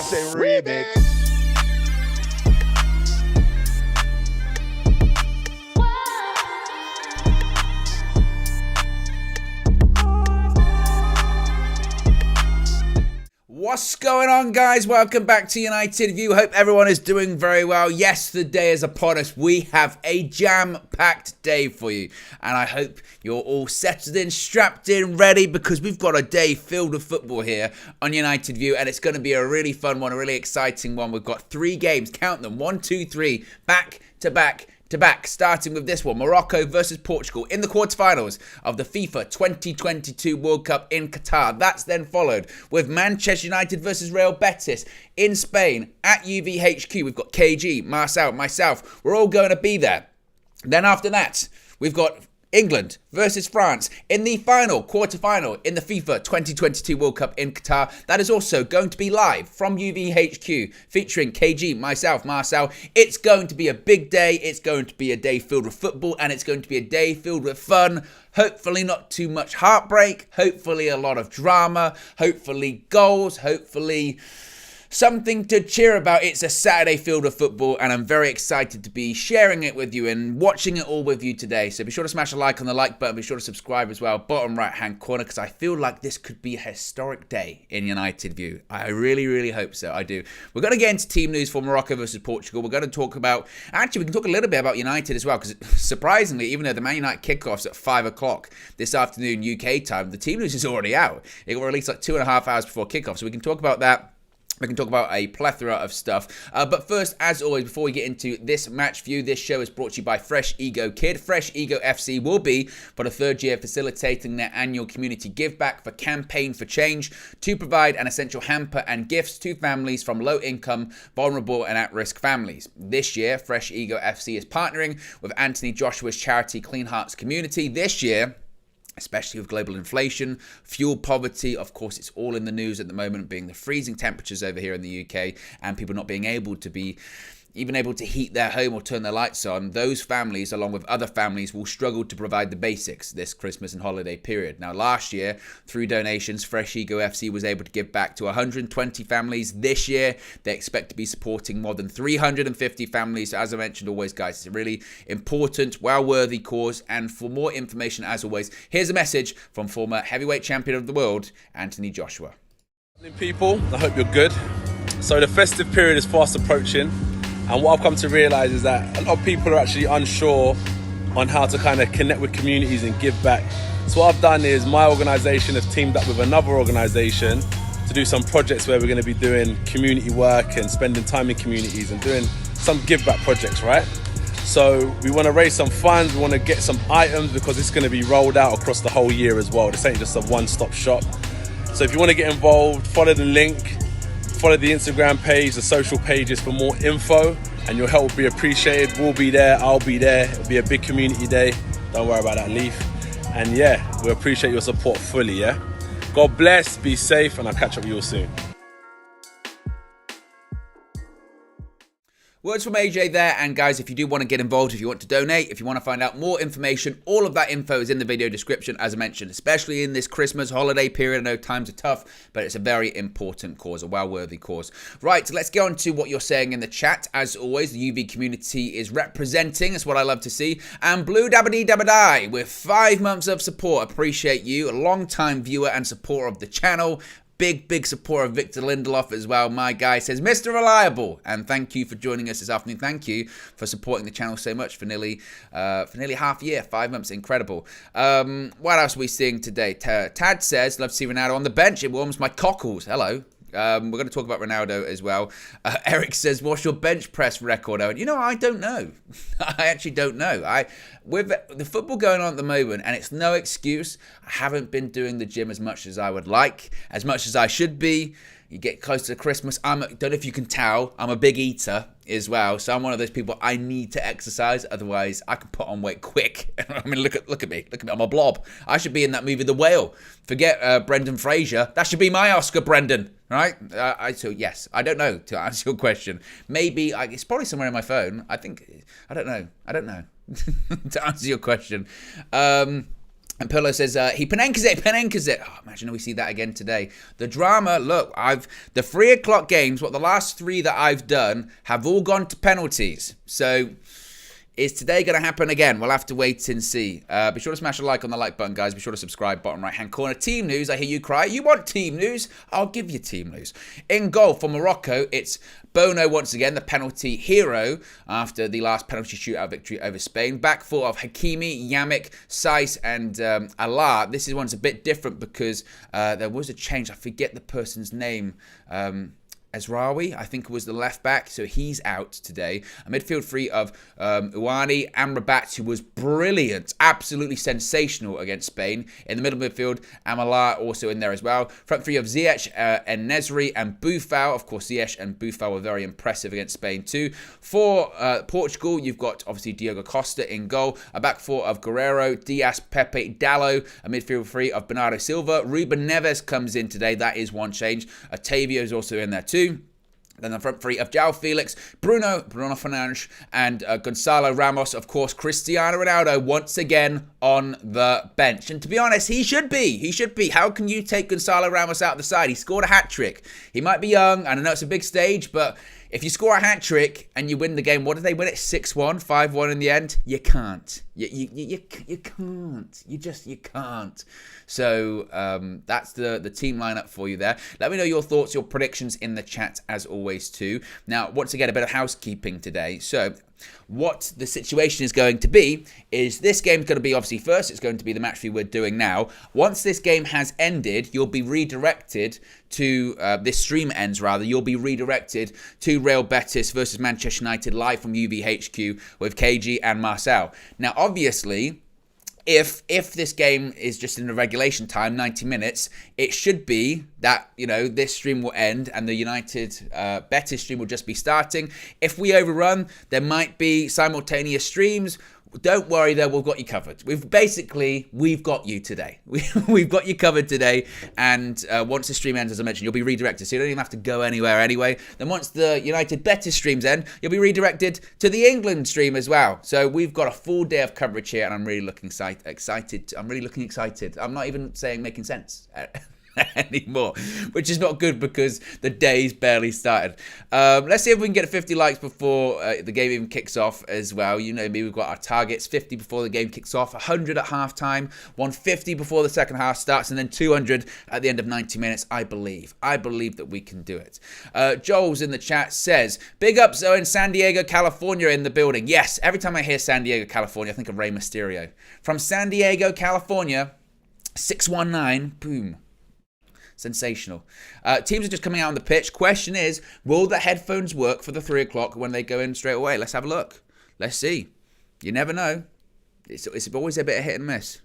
Say remix. What's going on, guys? Welcome back to United View. Hope everyone is doing very well. Yes, the day is upon us. We have a jam-packed day for you. And I hope you're all settled in, strapped in, ready, because we've got a day filled with football here on United View. And it's going to be a really fun one, a really exciting one. We've got 3 games, count them, 1, 2, 3, back to back. Starting with this one, Morocco versus Portugal in the quarterfinals of the FIFA 2022 World Cup in Qatar. That's then followed with Manchester United versus Real Betis in Spain at UVHQ. We've got KG, Marcel, myself. We're all going to be there. Then after that, we've got England versus France in the quarterfinal in the FIFA 2022 World Cup in Qatar. That is also going to be live from UVHQ featuring KG, myself, Marcel. It's going to be a big day. It's going to be a day filled with football, and it's going to be a day filled with fun. Hopefully not too much heartbreak. Hopefully a lot of drama. Hopefully goals. Hopefully something to cheer about. It's a Saturday filled with football, and I'm very excited to be sharing it with you and watching it all with you today. So be sure to smash a like on the like button. Be sure to subscribe as well, bottom right hand corner, because I feel like this could be a historic day in United View. I really hope so. I do. We're going to get into team news for Morocco versus Portugal. We're going to talk about, actually we can talk a little bit about United as well, because surprisingly, even though the Man United kickoff's at 5 o'clock this afternoon UK time, the team news is already out. It got released like 2.5 hours before kickoff, so we can talk about that. We can talk about a plethora of stuff. But first, as always, before we get into this match view, this show is brought to you by Fresh Ego Kid. Fresh Ego FC will be, for the 3rd year, facilitating their annual Community Giveback for Campaign for Change to provide an essential hamper and gifts to families from low-income, vulnerable and at-risk families. This year, Fresh Ego FC is partnering with Anthony Joshua's charity Clean Herts Community. This year, especially with global inflation, fuel poverty, of course, it's all in the news at the moment, being the freezing temperatures over here in the UK and people not being able to be even able to heat their home or turn their lights on. Those families, along with other families, will struggle to provide the basics this Christmas and holiday period. Now, last year, through donations, Fresh Ego FC was able to give back to 120 families. This year, they expect to be supporting more than 350 families. So as I mentioned always, guys, it's a really important, well-worthy cause. And for more information, as always, here's a message from former heavyweight champion of the world, Anthony Joshua. People, I hope you're good. So the festive period is fast approaching. And what I've come to realise is that a lot of people are actually unsure on how to kind of connect with communities and give back. So what I've done is my organisation has teamed up with another organisation to do some projects where we're going to be doing community work and spending time in communities and doing some give back projects, right? So we want to raise some funds, we want to get some items because it's going to be rolled out across the whole year as well. This ain't just a one-stop shop. So if you want to get involved, follow the link. Follow the Instagram page, the social pages for more info, and your help will be appreciated. We'll be there, I'll be there. It'll be a big community day. Don't worry about that, Leaf. And yeah, we appreciate your support fully, yeah? God bless, be safe, and I'll catch up with you all soon. Words from AJ there, and guys, if you do want to get involved, if you want to donate, if you want to find out more information, all of that info is in the video description, as I mentioned, especially in this Christmas holiday period. I know times are tough, but it's a very important cause, a well-worthy cause. Right, let's get on to what you're saying in the chat. As always, the UV community is representing, that's what I love to see. And Blue Dabba Dabba with 5 months of support. Appreciate you, a long-time viewer and supporter of the channel. Big supporter of Victor Lindelof as well. My guy says, Mr. Reliable. And thank you for joining us this afternoon. Thank you for supporting the channel so much for nearly half a year. 5 months, incredible. What else are we seeing today? Tad says, love to see Ronaldo on the bench. It warms my cockles. Hello. We're going to talk about Ronaldo as well. Eric says, what's your bench press record, Owen? You know, I don't know. I actually don't know. With the football going on at the moment, and it's no excuse, I haven't been doing the gym as much as I would like, as much as I should be. You get close to Christmas. Don't know if you can tell, I'm a big eater as well. So I'm one of those people, I need to exercise. Otherwise, I can put on weight quick. I mean, look at me. I'm a blob. I should be in that movie, The Whale. Forget Brendan Fraser. That should be my Oscar, Brendan. Right? So, yes, I don't know, to answer your question. Maybe, it's probably somewhere in my phone. I don't know. To answer your question. And Pillow says, he Panenkes it. Oh, imagine we see that again today. The drama, look, the 3 o'clock games, the last 3 that I've done have all gone to penalties. So, is today going to happen again? We'll have to wait and see. Be sure to smash a like on the like button, guys. Be sure to subscribe, bottom right-hand corner. Team news, I hear you cry. You want team news? I'll give you team news. In goal for Morocco, it's Bono once again, the penalty hero after the last penalty shootout victory over Spain. Back four of Hakimi, Yamik, Saiss, and Allah. This one's a bit different because there was a change. I forget the person's name. Ezraoui, I think, was the left back, so he's out today. A midfield three of Ouani, Amrabat, who was brilliant, absolutely sensational against Spain. In the middle midfield, Amala also in there as well. Front three of Ziyech, En-Nesyri, and Boufal. Of course, Ziyech and Boufal were very impressive against Spain too. For Portugal, you've got obviously Diogo Costa in goal. A back four of Guerrero, Diaz, Pepe, Dallo. A midfield three of Bernardo Silva. Ruben Neves comes in today. That is one change. Otavio is also in there too. Then the front three of João Felix, Bruno Fernandes, and Gonzalo Ramos. Of course, Cristiano Ronaldo once again on the bench. And to be honest, he should be. He should be. How can you take Gonzalo Ramos out the side? He scored a hat-trick. He might be young, and I know it's a big stage, but if you score a hat-trick and you win the game, what did they win it? 6-1, 5-1 in the end? You can't. You can't. You can't. So that's the team lineup for you there. Let me know your thoughts, your predictions in the chat as always too. Now, once again, a bit of housekeeping today. So what the situation is going to be is this game's going to be obviously first. It's going to be the match we're doing now. Once this game has ended, you'll be redirected to, this stream ends rather, you'll be redirected to Real Betis versus Manchester United live from UVHQ with KG and Marcel. Now, obviously, if this game is just in the regulation time, 90 minutes, it should be that, this stream will end and the United Betis stream will just be starting. If we overrun, there might be simultaneous streams. Don't worry though, we've got you covered. We've got you today. We've got you covered today. And once the stream ends, as I mentioned, you'll be redirected. So you don't even have to go anywhere anyway. Then once the United Betis streams end, you'll be redirected to the England stream as well. So we've got a full day of coverage here and I'm really looking excited. I'm really looking excited. I'm not even saying making sense anymore, which is not good because the day's barely started. Let's see if we can get 50 likes before the game even kicks off as well. You know me, we've got our targets: 50 before the game kicks off, 100 at halftime, 150 before the second half starts, and then 200 at the end of 90 minutes. I believe that we can do it. Joel's in the chat says, big ups Owen, San Diego, California in the building. Yes, every time I hear San Diego, California, I think of Rey Mysterio. From San Diego, California, 619, boom. Sensational. Teams are just coming out on the pitch. Question is, will the headphones work for the 3 o'clock when they go in straight away? Let's have a look. Let's see. You never know. It's always a bit of hit and miss.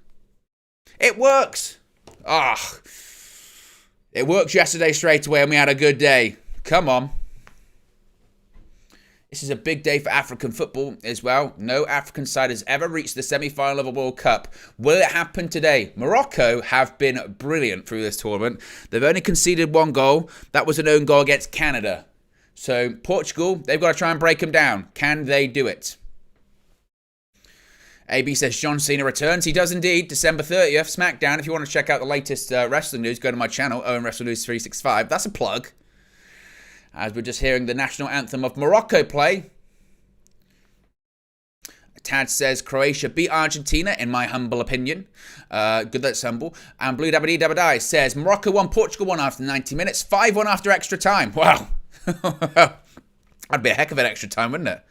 It works. It worked yesterday straight away and we had a good day. Come on. This is a big day for African football as well. No African side has ever reached the semi-final of a World Cup. Will it happen today? Morocco have been brilliant through this tournament. They've only conceded 1 goal. That was an own goal against Canada. So Portugal, they've got to try and break them down. Can they do it? AB says John Cena returns. He does indeed. December 30th, SmackDown. If you want to check out the latest wrestling news, go to my channel, Owen Wrestle News 365. That's a plug. As we're just hearing the national anthem of Morocco play. Tad says Croatia beat Argentina, in my humble opinion. Good that's humble. And Blue Dabba Dee Dabba Die says Morocco won, Portugal won after 90 minutes, 5-1 after extra time. Wow. That'd be a heck of an extra time, wouldn't it?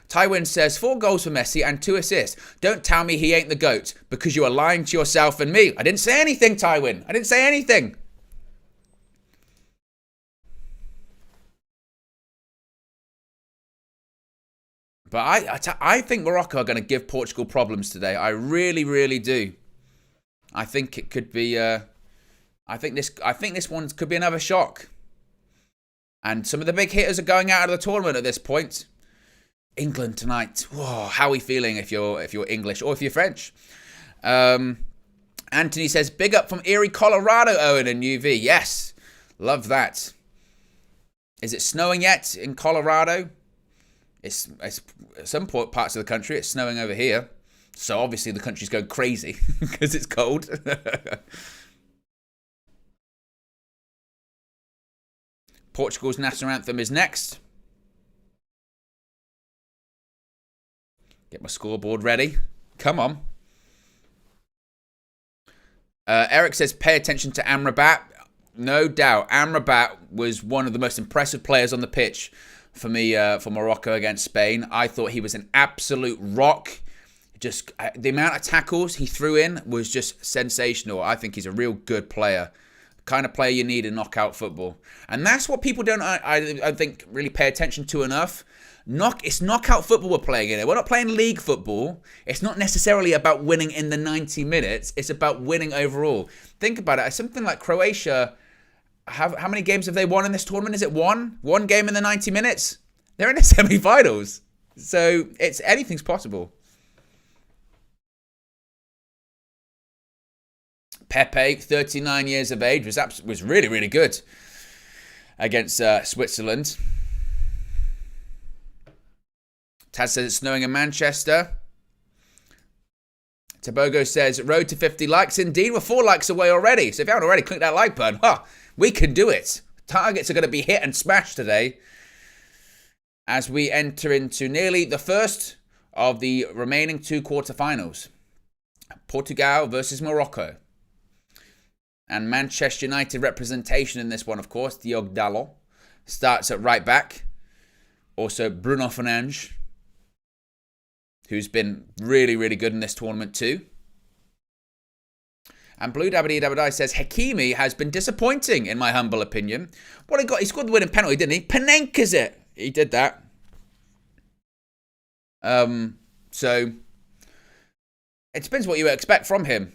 Tywin says 4 goals for Messi and 2 assists. Don't tell me he ain't the GOAT because you are lying to yourself and me. I didn't say anything, Tywin. I didn't say anything. But I think Morocco are going to give Portugal problems today. I really, really do. I think it could be. I think this one could be another shock. And some of the big hitters are going out of the tournament at this point. England tonight. Whoa, how are we feeling if you're English or if you're French? Anthony says big up from Erie, Colorado. Owen and UV. Yes, love that. Is it snowing yet in Colorado? It's some parts of the country. It's snowing over here. So obviously the country's going crazy because it's cold. Portugal's national anthem is next. Get my scoreboard ready. Come on. Eric says, pay attention to Amrabat. No doubt. Amrabat was one of the most impressive players on the pitch for me for Morocco against Spain. I thought he was an absolute rock. Just the amount of tackles he threw in was just sensational. I think he's a real good player. Kind of player you need in knockout football. And that's what people don't, I think, really pay attention to enough. It's knockout football we're playing in it. We're not playing league football. It's not necessarily about winning in the 90 minutes. It's about winning overall. Think about it. Something like Croatia, how many games have they won in this tournament? Is it one? One game in the 90 minutes? They're in the semi-finals. So anything's possible. Pepe, 39 years of age, was really, really good against Switzerland. Taz says it's snowing in Manchester. Tabogo says, road to 50 likes. Indeed, we're 4 likes away already. So if you haven't already, click that like button. We can do it. Targets are going to be hit and smashed today as we enter into nearly the first of the remaining 2 quarterfinals. Portugal versus Morocco. And Manchester United representation in this one, of course. Diogo Dalot starts at right back. Also, Bruno Fernandes, who's been really, really good in this tournament too. And Blue Dabba Dabba says, Hakimi has been disappointing, in my humble opinion. What he got? He scored the winning penalty, didn't he? Panenka's it. He did that. So, it depends what you expect from him.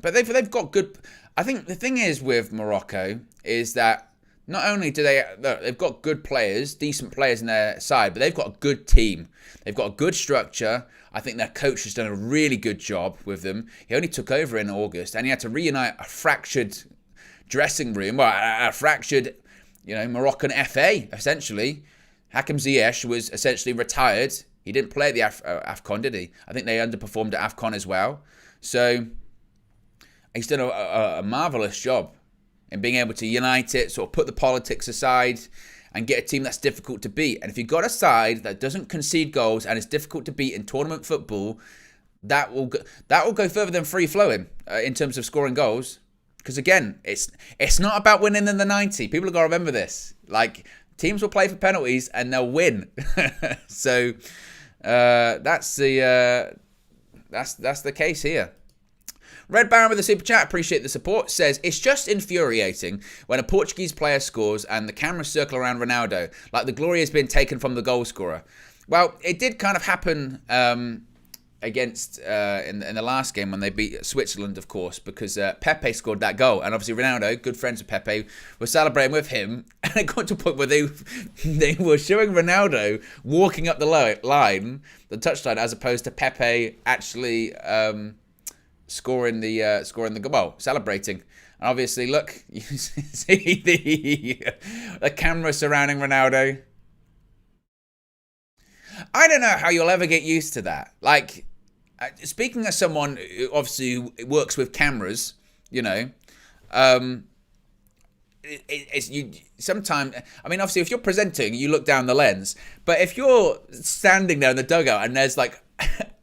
But they've got good... I think the thing is with Morocco is that not only do they've got good players, decent players in their side, but they've got a good team. They've got a good structure. I think their coach has done a really good job with them. He only took over in August, and he had to reunite a fractured dressing room, well, a fractured, Moroccan FA, essentially. Hakim Ziyech was essentially retired. He didn't play at the AFCON, did he? I think they underperformed at AFCON as well. So he's done a marvellous job in being able to unite it, sort of put the politics aside and get a team that's difficult to beat. And if you've got a side that doesn't concede goals and is difficult to beat in tournament football, that will go further than free-flowing in terms of scoring goals. Because again, it's not about winning in the 90. People have got to remember this. Like, teams will play for penalties and they'll win. So that's the case here. Red Baron with a super chat, appreciate the support, says, it's just infuriating when a Portuguese player scores and the cameras circle around Ronaldo, like the glory has been taken from the goal scorer. Well, it did kind of happen against in the last game when they beat Switzerland, of course, because Pepe scored that goal, and obviously Ronaldo, good friends with Pepe, were celebrating with him, and it got to a point where they were showing Ronaldo walking up the line, the touchline, as opposed to Pepe actually scoring the goal, well, celebrating. And obviously, look, you see the camera surrounding Ronaldo. I don't know how you'll ever get used to that. Like, speaking as someone who obviously works with cameras, sometimes, I mean, obviously, if you're presenting, you look down the lens. But if you're standing there in the dugout and there's like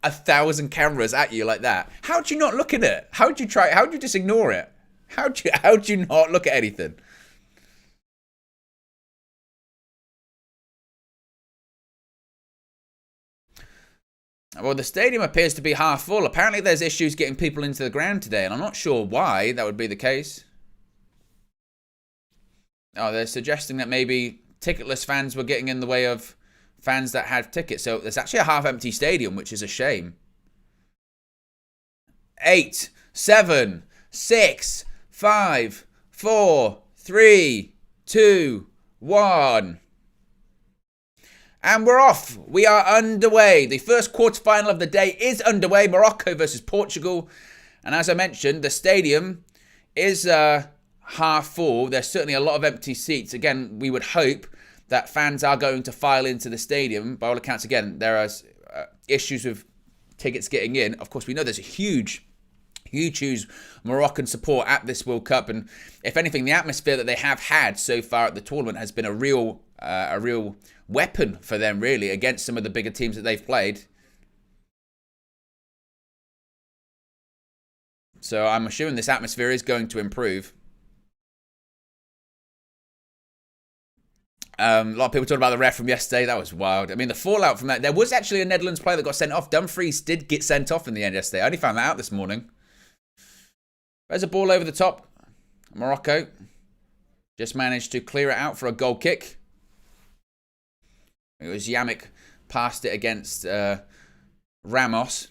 1,000 cameras at you like that, how do you not look at it? How do you just ignore it? How do you not look at anything? Well, the stadium appears to be half full. Apparently there's issues getting people into the ground today, and I'm not sure why that would be the case. Oh, they're suggesting that maybe ticketless fans were getting in the way of fans that had tickets. So there's actually a half-empty stadium, which is a shame. 8, 7, 6, 5, 4, 3, 2, 1. And we're off. We are underway. The first quarterfinal of the day is underway. Morocco versus Portugal. And as I mentioned, the stadium is half full. There's certainly a lot of empty seats. Again, we would hope that fans are going to file into the stadium. By all accounts, again, there are issues with tickets getting in. Of course, we know there's a huge Moroccan support at this World Cup, and if anything, the atmosphere that they have had so far at the tournament has been a real weapon for them, really, against some of the bigger teams that they've played. So I'm assuming this atmosphere is going to improve. A lot of people talking about the ref from yesterday. That was wild. I mean, the fallout from that. There was actually a Netherlands player that got sent off. Dumfries did get sent off in the end yesterday. I only found that out this morning. There's a ball over the top. Morocco just managed to clear it out for a goal kick. It was Yamik passed it against Ramos.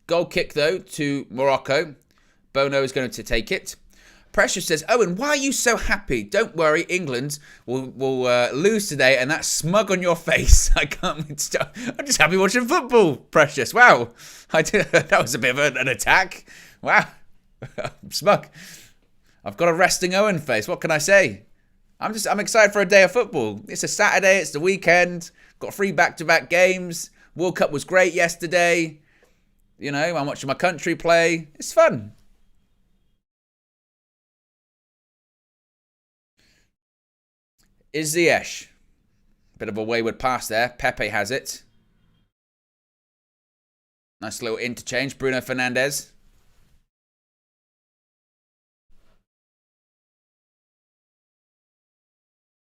Goal kick, though, to Morocco. Bono is going to take it. Precious says, Owen, why are you so happy? Don't worry, England will lose today, and that's smug on your face. I can't stop. I'm just happy watching football, Precious. Wow. That was a bit of an attack. Wow. I'm smug. I've got a resting Owen face. What can I say? I'm excited for a day of football. It's a Saturday. It's the weekend. Got 3 back-to-back games. World Cup was great yesterday. You know, I'm watching my country play. It's fun. Is Ziyech. Bit of a wayward pass there. Pepe has it. Nice little interchange. Bruno Fernandes.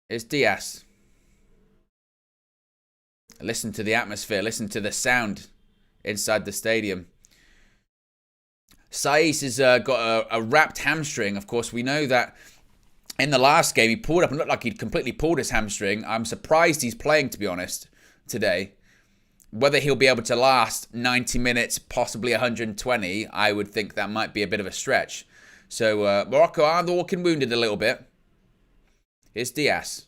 It's Diaz. Listen to the atmosphere. Listen to the sound inside the stadium. Saiss has got a wrapped hamstring. Of course, we know that in the last game, he pulled up and looked like he'd completely pulled his hamstring. I'm surprised he's playing, to be honest, today. Whether he'll be able to last 90 minutes, possibly 120, I would think that might be a bit of a stretch. So Morocco are walking wounded a little bit. Here's Diaz.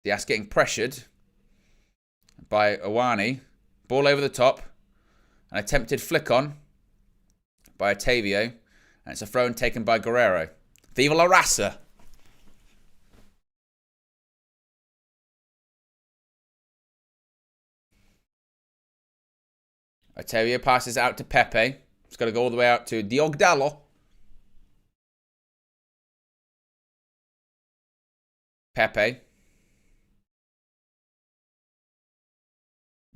Diaz getting pressured by Awani. Ball over the top. An attempted flick on by Otavio. And it's a throw-in taken by Guerrero. Viva la raza! Otavio passes out to Pepe. It's got to go all the way out to Diogdalo. Pepe.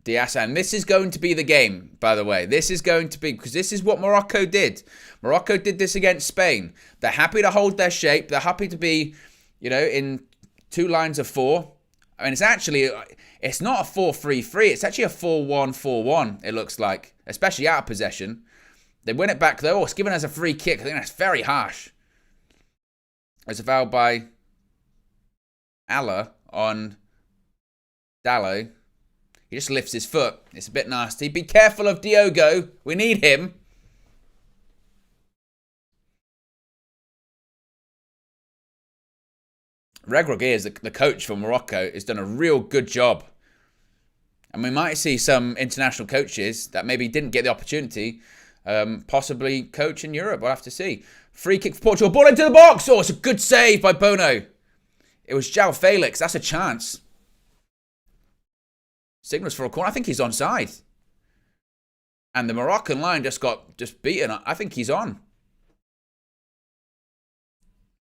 Diaz, and this is going to be the game, by the way. This is going to be, because this is what Morocco did. Morocco did this against Spain. They're happy to hold their shape. They're happy to be, you know, in 2 lines of 4. I mean, it's not a 4-3-3. It's actually a 4-1-4-1, it looks like, especially out of possession. They win it back, though. Oh, it's given as a free kick. I think that's very harsh. It's a foul by Allah on Dallo. He just lifts his foot. It's a bit nasty. Be careful of Diogo. We need him. Regragui, the coach for Morocco, has done a real good job. And we might see some international coaches that maybe didn't get the opportunity, possibly coach in Europe. We'll have to see. Free kick for Portugal. Ball into the box. Oh, it's a good save by Bono. It was João Felix. That's a chance. Signals for a corner. I think he's onside. And the Moroccan line just got beaten. I think he's on.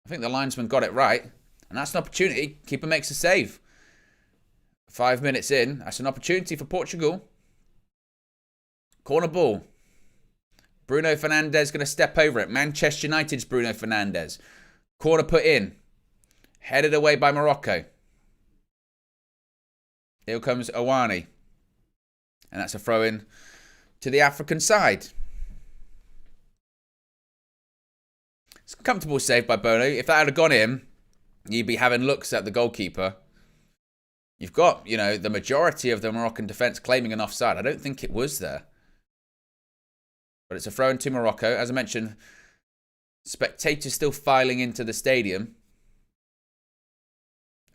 I think the linesman got it right. And that's an opportunity. Keeper makes a save. 5 minutes in. That's an opportunity for Portugal. Corner ball. Bruno Fernandes going to step over it. Manchester United's Bruno Fernandes. Corner put in. Headed away by Morocco. Here comes Awani. And that's a throw-in to the African side. It's a comfortable save by Bono. If that had gone in, you'd be having looks at the goalkeeper. You've got, you know, the majority of the Moroccan defence claiming an offside. I don't think it was there. But it's a throw-in to Morocco. As I mentioned, spectators still filing into the stadium.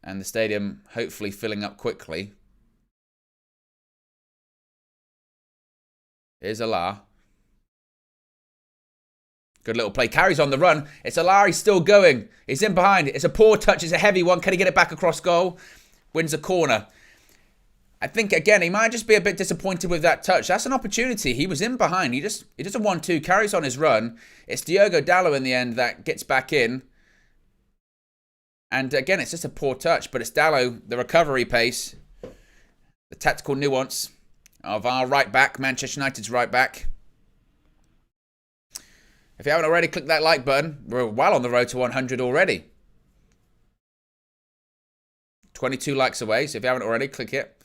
And the stadium hopefully filling up quickly. Here's Allah. Good little play. Carries on the run. It's Allah. He's still going. He's in behind. It's a poor touch. It's a heavy one. Can he get it back across goal? wins a corner. I think, again, he might just be a bit disappointed with that touch. That's an opportunity. He was in behind. He does a 1-2, carries on his run. It's Diogo Dalot in the end that gets back in. And again, it's just a poor touch, but it's Dalot, the recovery pace, the tactical nuance of our right back, Manchester United's right back. If you haven't already, click that like button. We're well on the road to 100 already. 22 likes away, so if you haven't already, click it.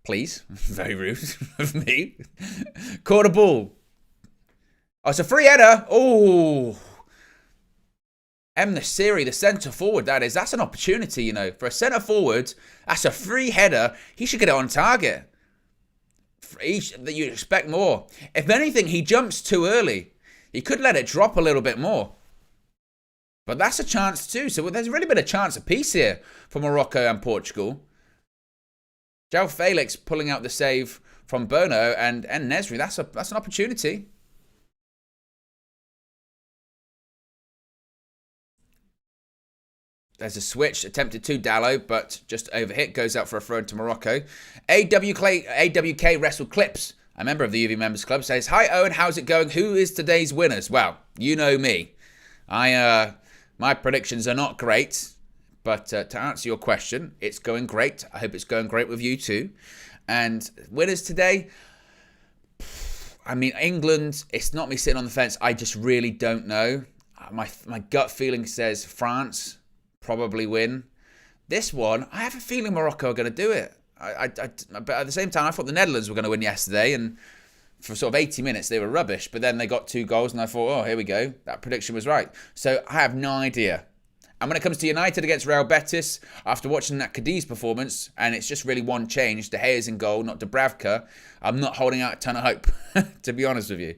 Please. Very rude of me. Caught a ball. Oh, it's a free header. Oh. Nasiri, the centre forward, that is. That's an opportunity, you know. For a centre forward, that's a free header. He should get it on target. You expect more. If anything, he jumps too early. He could let it drop a little bit more. But that's a chance too. So there's really been a chance apiece here for Morocco and Portugal. João Felix pulling out the save from Bono and Nesri. That's an opportunity. There's a switch attempted to Dalot, but just overhit. Goes out for a throw into Morocco. AWK Wrestle Clips, a member of the UV Members Club, says, "Hi Owen, how's it going? Who is today's winners?" Well, you know me. My predictions are not great. But to answer your question, it's going great. I hope it's going great with you too. And winners today, I mean, England, it's not me sitting on the fence. I just really don't know. My gut feeling says France probably win. This one, I have a feeling Morocco are going to do it. But at the same time, I thought the Netherlands were going to win yesterday. And for sort of 80 minutes, they were rubbish. But then they got 2 goals and I thought, oh, here we go. That prediction was right. So I have no idea. And when it comes to United against Real Betis, after watching that Cadiz performance, and it's just really one change, De Gea's in goal, not Dubravka, I'm not holding out a ton of hope, to be honest with you.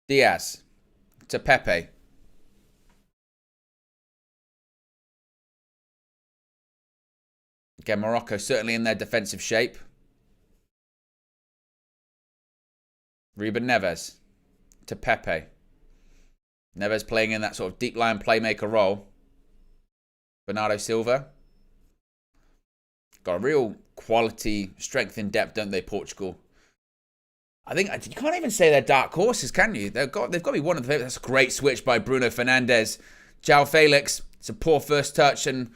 Diaz to Pepe. Again, Morocco certainly in their defensive shape. Ruben Neves to Pepe. Neves playing in that sort of deep line playmaker role. Bernardo Silva. Got a real quality, strength in depth, don't they, Portugal? I think you can't even say they're dark horses, can you? They've got to be one of the favorites. That's a great switch by Bruno Fernandes. João Felix. It's a poor first touch, and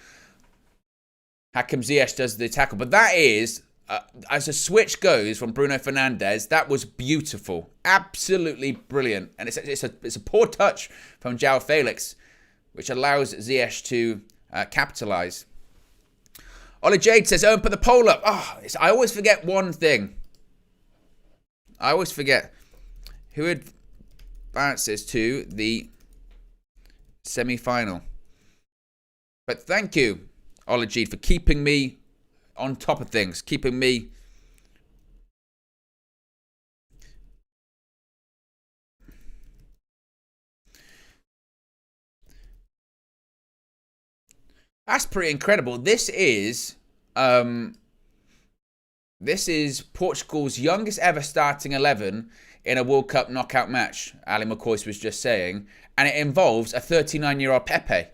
Hakim Ziyech does the tackle. But that is, as a switch goes from Bruno Fernandes, that was beautiful. Absolutely brilliant. And it's a poor touch from João Felix, which allows Ziyech to capitalise. Ollie Jade says, Owen, put the poll up. Oh, I always forget one thing. I always forget who advances to the semi-final. But thank you, Ollie Jade, for keeping me on top of things, keeping me that's pretty incredible. This is Portugal's youngest ever starting 11 in a World Cup knockout match, Ali McCoy was just saying, and it involves a 39-year-old Pepe.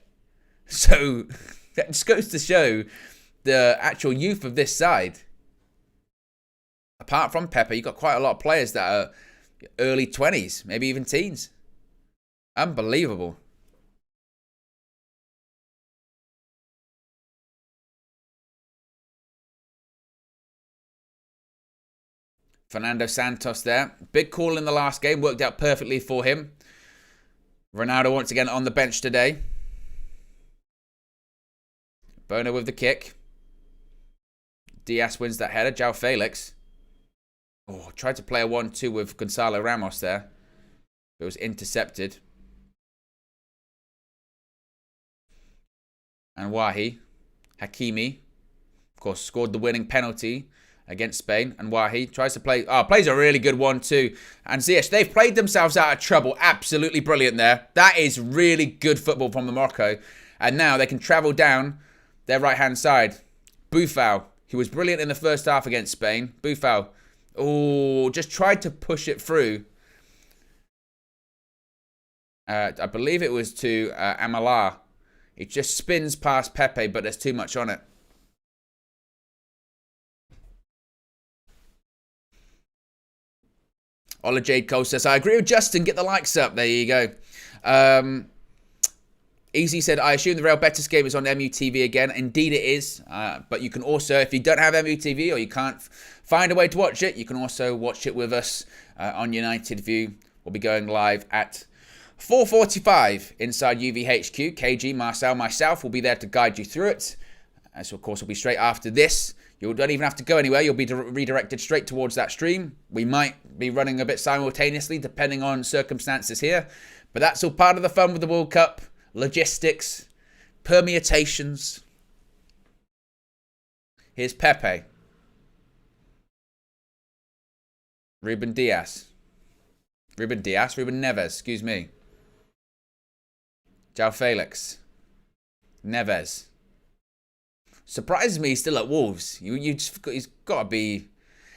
So that just goes to show the actual youth of this side. Apart from Pepe, you've got quite a lot of players that are early 20s, maybe even teens. Unbelievable. Fernando Santos there. Big call in the last game. Worked out perfectly for him. Ronaldo once again on the bench today. Bono with the kick. Diaz wins that header. João Felix. Oh, tried to play a 1-2 with Gonzalo Ramos there. It was intercepted. And Wahi. Hakimi. Of course, scored the winning penalty against Spain. And Wahi tries to play... Oh, plays a really good 1-2. And Ziyech, they've played themselves out of trouble. Absolutely brilliant there. That is really good football from Morocco. And now they can travel down their right-hand side. Boufal, who was brilliant in the first half against Spain. Boufal, oh, just tried to push it through. I believe it was to Amalar. It just spins past Pepe, but there's too much on it. Ola Jade Cole says, I agree with Justin. Get the likes up. There you go. Easy said, I assume the Real Betis game is on MUTV again. Indeed it is. But you can also, if you don't have MUTV or you can't find a way to watch it, you can also watch it with us on United View. We'll be going live at 4:45 inside UVHQ. KG, Marcel, myself will be there to guide you through it. So, of course, will be straight after this. You don't even have to go anywhere. You'll be redirected straight towards that stream. We might be running a bit simultaneously, depending on circumstances here. But that's all part of the fun with the World Cup. Logistics. Permutations. Here's Pepe. Ruben Neves, excuse me. João Felix. Neves. Surprises me he's still at Wolves. He's got to be...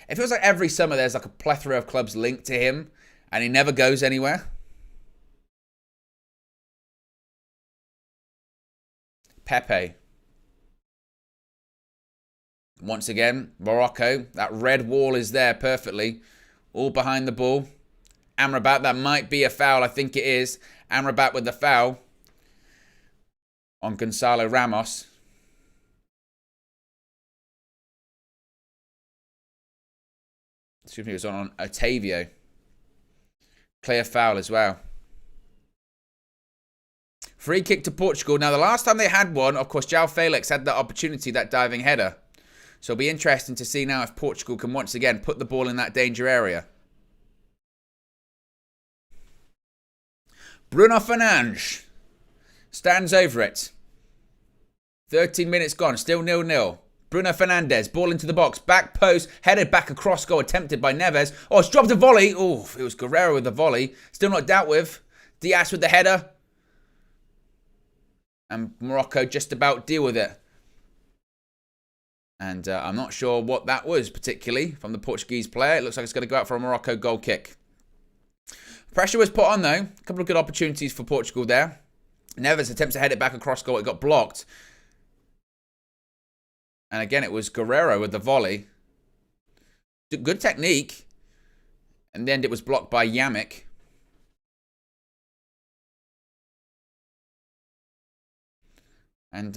It feels like every summer there's like a plethora of clubs linked to him and he never goes anywhere. Pepe. Once again, Morocco. That red wall is there perfectly. All behind the ball. Amrabat, that might be a foul. I think it is. Amrabat with the foul on Gonzalo Ramos. Excuse me, it was on Otavio. Clear foul as well. Free kick to Portugal. Now, the last time they had one, of course, João Felix had that opportunity, that diving header. So it'll be interesting to see now if Portugal can once again put the ball in that danger area. Bruno Fernandes stands over it. 13 minutes gone, still 0-0. Bruno Fernandes, ball into the box, back post, headed back across goal, attempted by Neves. Oh, it's dropped a volley. Oh, it was Guerrero with the volley. Still not dealt with. Diaz with the header. And Morocco just about deal with it. And I'm not sure what that was particularly from the Portuguese player. It looks like it's going to go out for a Morocco goal kick. Pressure was put on though. A couple of good opportunities for Portugal there. Neves attempts to head it back across goal. It got blocked. And again, it was Guerrero with the volley. Good technique. And then it was blocked by Yamik. And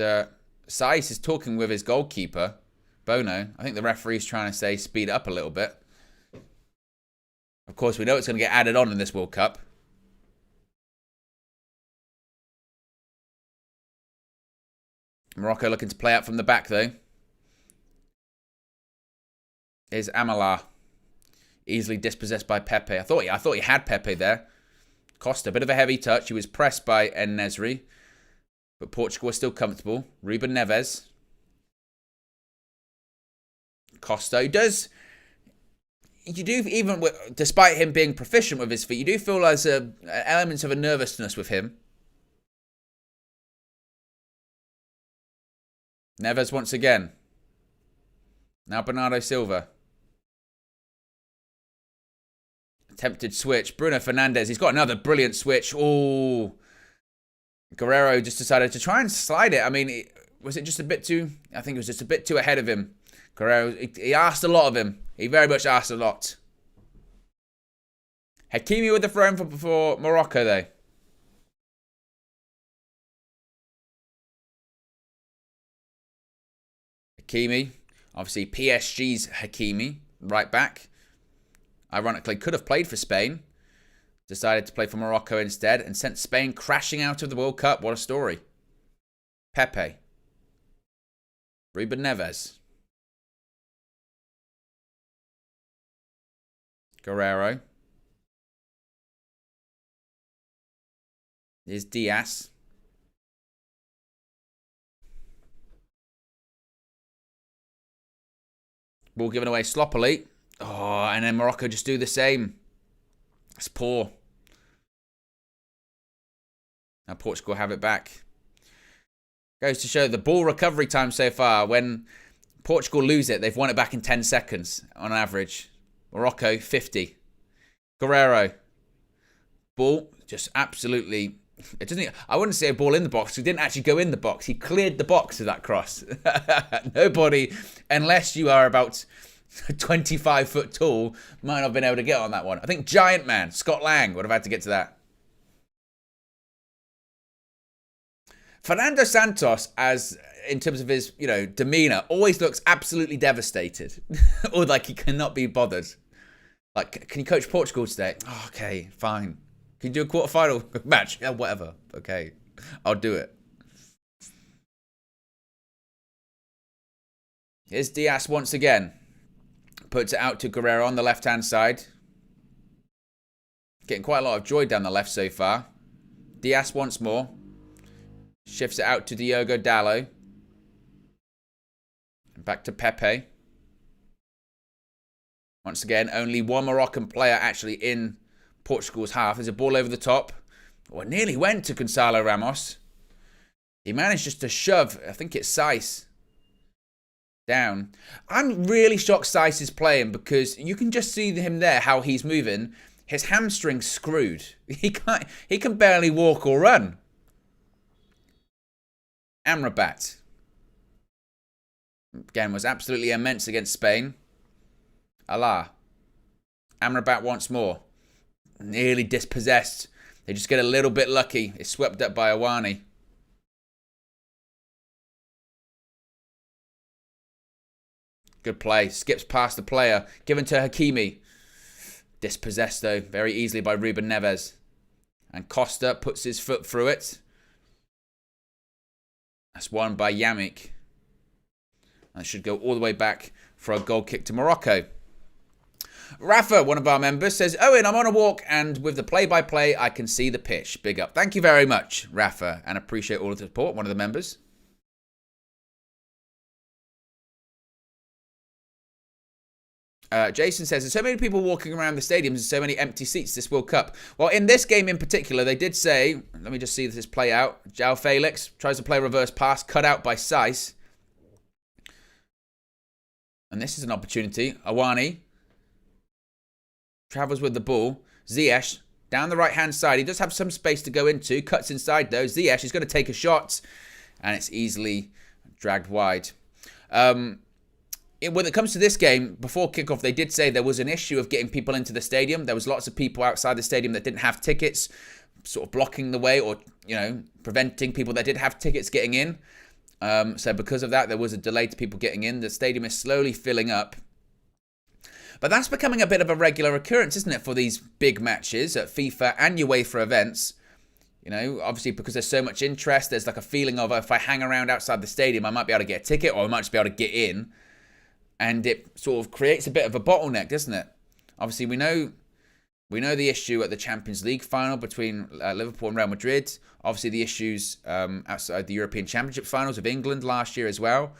Saiz is talking with his goalkeeper, Bono. I think the referee's trying to say speed up a little bit. Of course, we know it's going to get added on in this World Cup. Morocco looking to play out from the back, though. Here's Amala. Easily dispossessed by Pepe. I thought he had Pepe there. Costa, a bit of a heavy touch. He was pressed by En-Nesyri. But Portugal was still comfortable. Ruben Neves. Costa does... You do, even despite him being proficient with his feet, you do feel there's elements of a nervousness with him. Neves once again. Now Bernardo Silva. Attempted switch. Bruno Fernandes. He's got another brilliant switch. Oh. Guerrero just decided to try and slide it. I mean, was it just a bit too... I think it was just a bit too ahead of him. Guerrero, he asked a lot of him. He very much asked a lot. Hakimi with the throw for Morocco, though. Hakimi. Obviously, PSG's Hakimi. Right back. Ironically, could have played for Spain. Decided to play for Morocco instead. And sent Spain crashing out of the World Cup. What a story. Pepe. Ruben Neves. Guerrero. Here's Diaz. Ball given away sloppily. Oh, and then Morocco just do the same. It's poor. Now Portugal have it back. Goes to show the ball recovery time so far. When Portugal lose it, they've won it back in 10 seconds on average. Morocco, 50. Guerrero. Ball just absolutely It doesn't. I wouldn't say a ball in the box. He didn't actually go in the box. He cleared the box of that cross. Nobody, unless you are about 25 foot tall, might not have been able to get on that one. I think Giant Man, Scott Lang, would have had to get to that. Fernando Santos, as in terms of his, demeanor, always looks absolutely devastated, or like he cannot be bothered. Like, can you coach Portugal today? Oh, okay, fine. Can you do a quarterfinal match? Yeah, whatever. Okay, I'll do it. Here's Diaz once again. Puts it out to Guerrero on the left-hand side. Getting quite a lot of joy down the left so far. Diaz once more. Shifts it out to Diogo Dalot. Back to Pepe. Once again, only one Moroccan player actually in Portugal's half. There's a ball over the top. Oh, it nearly went to Gonzalo Ramos. He managed just to shove, I think it's Saiss, down. I'm really shocked Saiss is playing because you can just see him there, how he's moving. His hamstring's screwed. He can barely walk or run. Amrabat. Again, was absolutely immense against Spain. Allah. Amrabat once more. Nearly dispossessed. They just get a little bit lucky. It's swept up by Awani. Good play. Skips past the player. Given to Hakimi. Dispossessed though. Very easily by Ruben Neves. And Costa puts his foot through it. That's won by Yamik. That should go all the way back for a goal kick to Morocco. Rafa, one of our members, says, Owen, I'm on a walk and with the play-by-play, I can see the pitch. Big up. Thank you very much, Rafa, and appreciate all of the support, one of the members. Jason says, there's so many people walking around the stadiums and so many empty seats this World Cup. Well, in this game in particular, they did say, let me just see this play out. João Felix tries to play a reverse pass, cut out by Saiss. And this is an opportunity. Awani travels with the ball. Ziyech down the right-hand side. He does have some space to go into. Cuts inside, though. Ziyech is going to take a shot. And it's easily dragged wide. When it comes to this game, before kickoff, they did say there was an issue of getting people into the stadium. There was lots of people outside the stadium that didn't have tickets, sort of blocking the way or, preventing people that did have tickets getting in. So because of that, there was a delay to people getting in. The stadium is slowly filling up. But that's becoming a bit of a regular occurrence, isn't it, for these big matches at FIFA and UEFA events. Obviously because there's so much interest, there's like a feeling of if I hang around outside the stadium, I might be able to get a ticket or I might just be able to get in. And it sort of creates a bit of a bottleneck, doesn't it? Obviously, we know the issue at the Champions League final between Liverpool and Real Madrid. Obviously, the issues outside the European Championship finals of England last year as well.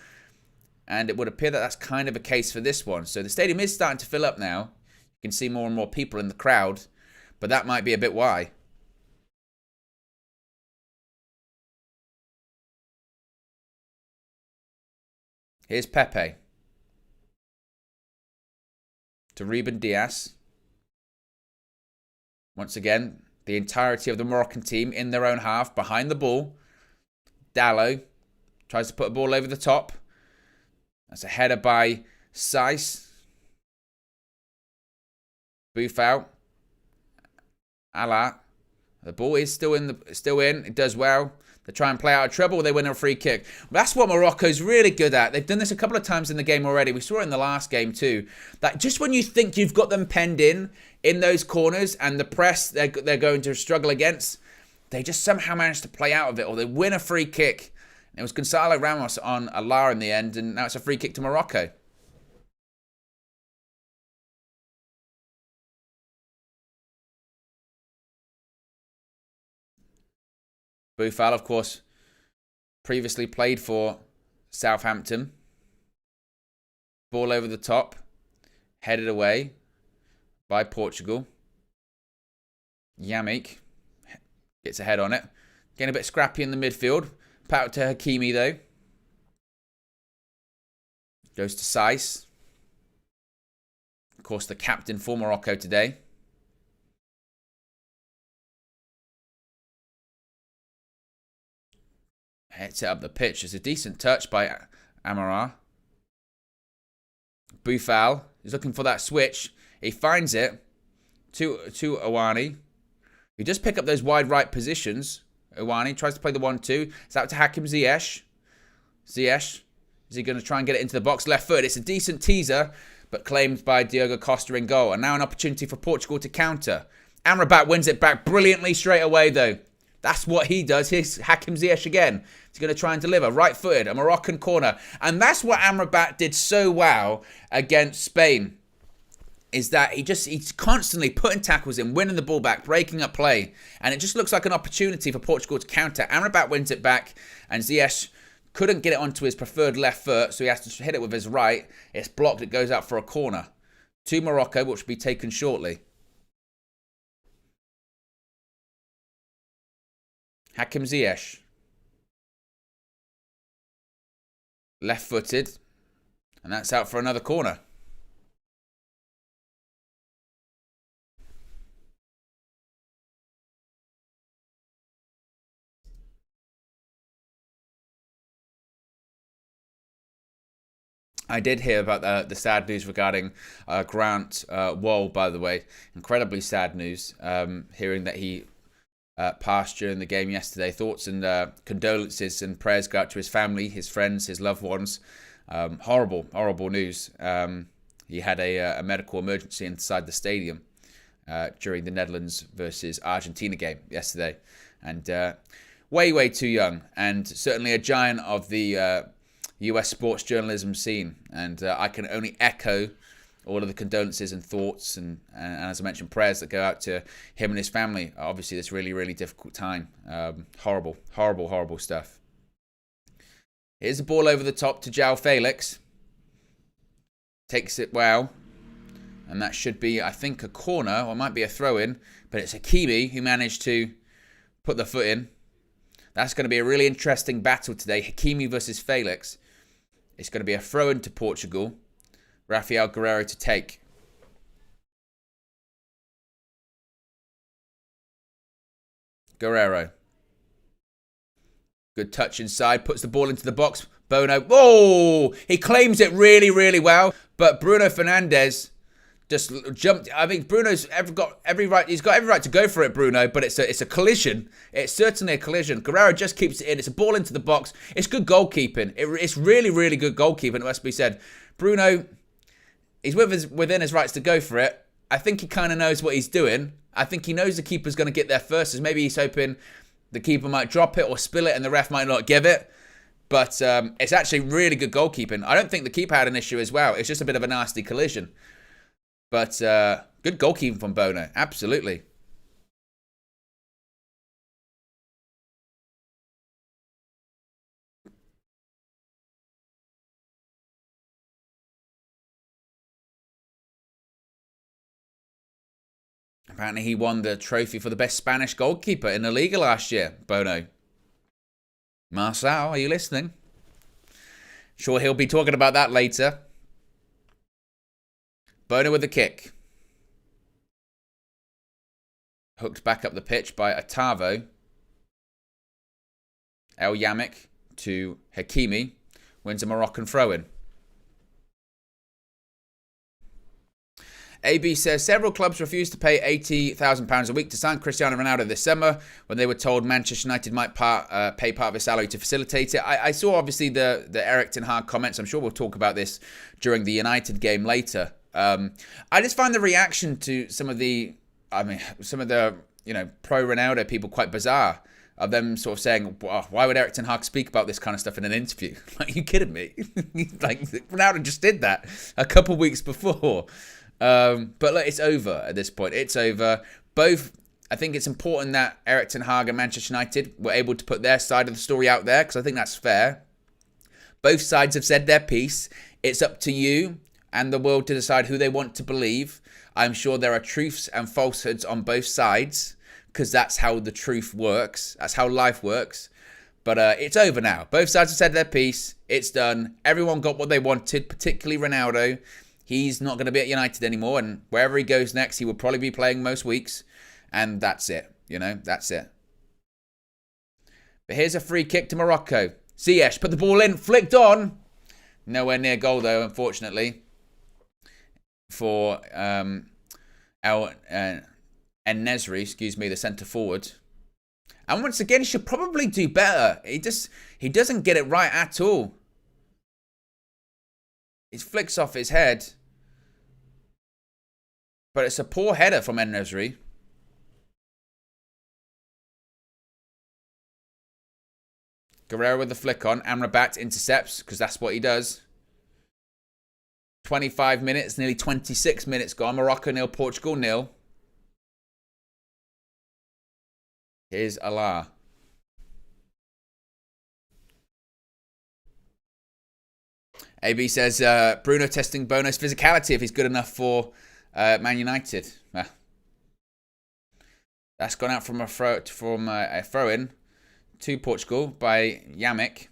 And it would appear that that's kind of a case for this one. So the stadium is starting to fill up now. You can see more and more people in the crowd. But that might be a bit why. Here's Pepe. To Ruben Diaz. Once again, the entirety of the Moroccan team in their own half, behind the ball. Dalot tries to put a ball over the top. That's a header by Saiss. Boufal. Allah. The ball is still in. It does well. They try and play out of trouble. They win a free kick. That's what Morocco's really good at. They've done this a couple of times in the game already. We saw it in the last game too. That just when you think you've got them penned in those corners and the press they're going to struggle against, they just somehow manage to play out of it or they win a free kick. It was Gonzalo Ramos on Allah in the end, and now it's a free kick to Morocco. Boufal, of course, previously played for Southampton. Ball over the top. Headed away by Portugal. Yamik gets a head on it. Getting a bit scrappy in the midfield. Out to Hakimi, though. Goes to Saiss. Of course, the captain for Morocco today. hits it up the pitch. It's a decent touch by Amara. Boufal is looking for that switch. He finds it to Owani. He does pick up those wide right positions. Owani tries to play the 1-2. It's out to Hakim Ziyech. Ziyech, is he going to try and get it into the box? Left foot. It's a decent teaser, but claimed by Diogo Costa in goal. And now an opportunity for Portugal to counter. Amrabat wins it back brilliantly straight away, though. That's what he does. Here's Hakim Ziyech again. He's going to try and deliver. Right-footed, a Moroccan corner. And that's what Amrabat did so well against Spain. Is that he's constantly putting tackles in, winning the ball back, breaking up play. And it just looks like an opportunity for Portugal to counter. Amrabat wins it back, and Ziyech couldn't get it onto his preferred left foot, so he has to hit it with his right. It's blocked. It goes out for a corner to Morocco, which will be taken shortly. Hakim Ziyech. Left-footed. And that's out for another corner. I did hear about the sad news regarding Grant Wall, by the way. Incredibly sad news. Hearing that he passed during the game yesterday. Thoughts and condolences and prayers go out to his family, his friends, his loved ones. Horrible, horrible news. He had a medical emergency inside the stadium during the Netherlands versus Argentina game yesterday. And way, way too young. And certainly a giant of the US sports journalism scene, and I can only echo all of the condolences and thoughts and as I mentioned, prayers that go out to him and his family. Obviously, this really, really difficult time. Horrible, horrible, horrible stuff. Here's the ball over the top to João Felix. Takes it well, and that should be, I think, a corner, or it might be a throw-in, but it's Hakimi who managed to put the foot in. That's going to be a really interesting battle today. Hakimi versus Felix. It's going to be a throw-in to Portugal. Rafael Guerreiro to take. Guerreiro. Good touch inside. Puts the ball into the box. Bono. Oh! He claims it really, really well. But Bruno Fernandes just jumped. I think Bruno's got every right. He's got every right to go for it, Bruno. But it's a collision. It's certainly a collision. Guerreiro just keeps it in. It's a ball into the box. It's good goalkeeping. It's really, really good goalkeeping. It must be said. Bruno, he's within his rights to go for it. I think he kind of knows what he's doing. I think he knows the keeper's going to get there first. As maybe he's hoping the keeper might drop it or spill it, and the ref might not give it. But it's actually really good goalkeeping. I don't think the keeper had an issue as well. It's just a bit of a nasty collision. But good goalkeeping from Bono. Absolutely. Apparently he won the trophy for the best Spanish goalkeeper in the Liga last year, Bono. Marcel, are you listening? Sure, he'll be talking about that later. Bono with the kick. Hooked back up the pitch by Otavo. El Yamek to Hakimi. Wins a Moroccan throw-in. AB says several clubs refused to pay £80,000 a week to sign Cristiano Ronaldo this summer when they were told Manchester United might pay part of his salary to facilitate it. I saw obviously the Erik ten Hag comments. I'm sure we'll talk about this during the United game later. I just find the reaction to some of the pro Ronaldo people quite bizarre. Of them sort of saying, why would Erik ten Hag speak about this kind of stuff in an interview? Like, are you kidding me? Like, Ronaldo just did that a couple of weeks before. But look, it's over at this point. It's over. I think it's important that Erik ten Hag and Manchester United were able to put their side of the story out there, because I think that's fair. Both sides have said their piece. It's up to you and the world to decide who they want to believe. I'm sure there are truths and falsehoods on both sides, because that's how the truth works. That's how life works. But it's over now. Both sides have said their piece. It's done. Everyone got what they wanted, particularly Ronaldo. He's not going to be at United anymore, and wherever he goes next, he will probably be playing most weeks. And that's it. That's it. But here's a free kick to Morocco. Ziyech put the ball in, flicked on. Nowhere near goal, though, unfortunately, for En-Nesyri, excuse me, the centre forward. And once again, he should probably do better. He doesn't get it right at all. It flicks off his head. But it's a poor header from En-Nesyri. Guerrero with the flick on. Amrabat intercepts, because that's what he does. 25 minutes, nearly 26 minutes gone. Morocco 0, Portugal 0. Here's Allah. AB says, Bruno testing Bono's physicality if he's good enough for Man United. That's gone out from a throw-in to Portugal by Yamik.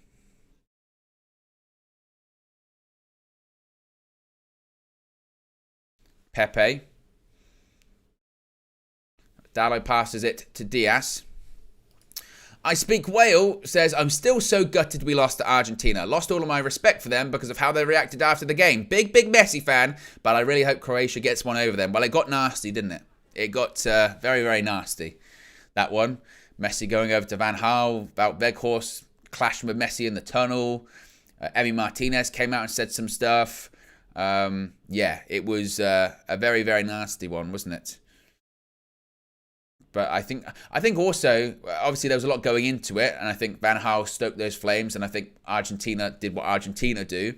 Pepe. Dallo passes it to Diaz. I Speak Whale says, I'm still so gutted we lost to Argentina. Lost all of my respect for them because of how they reacted after the game. Big Messi fan, but I really hope Croatia gets one over them. Well, it got nasty, didn't it? It got very, very nasty, that one. Messi going over to Van Gaal, Wout Weghorst clashing with Messi in the tunnel. Emi Martinez came out and said some stuff. Yeah, it was a very, very nasty one, wasn't it? But I think also, obviously there was a lot going into it, and I think Van Gaal stoked those flames, and I think Argentina did what Argentina do.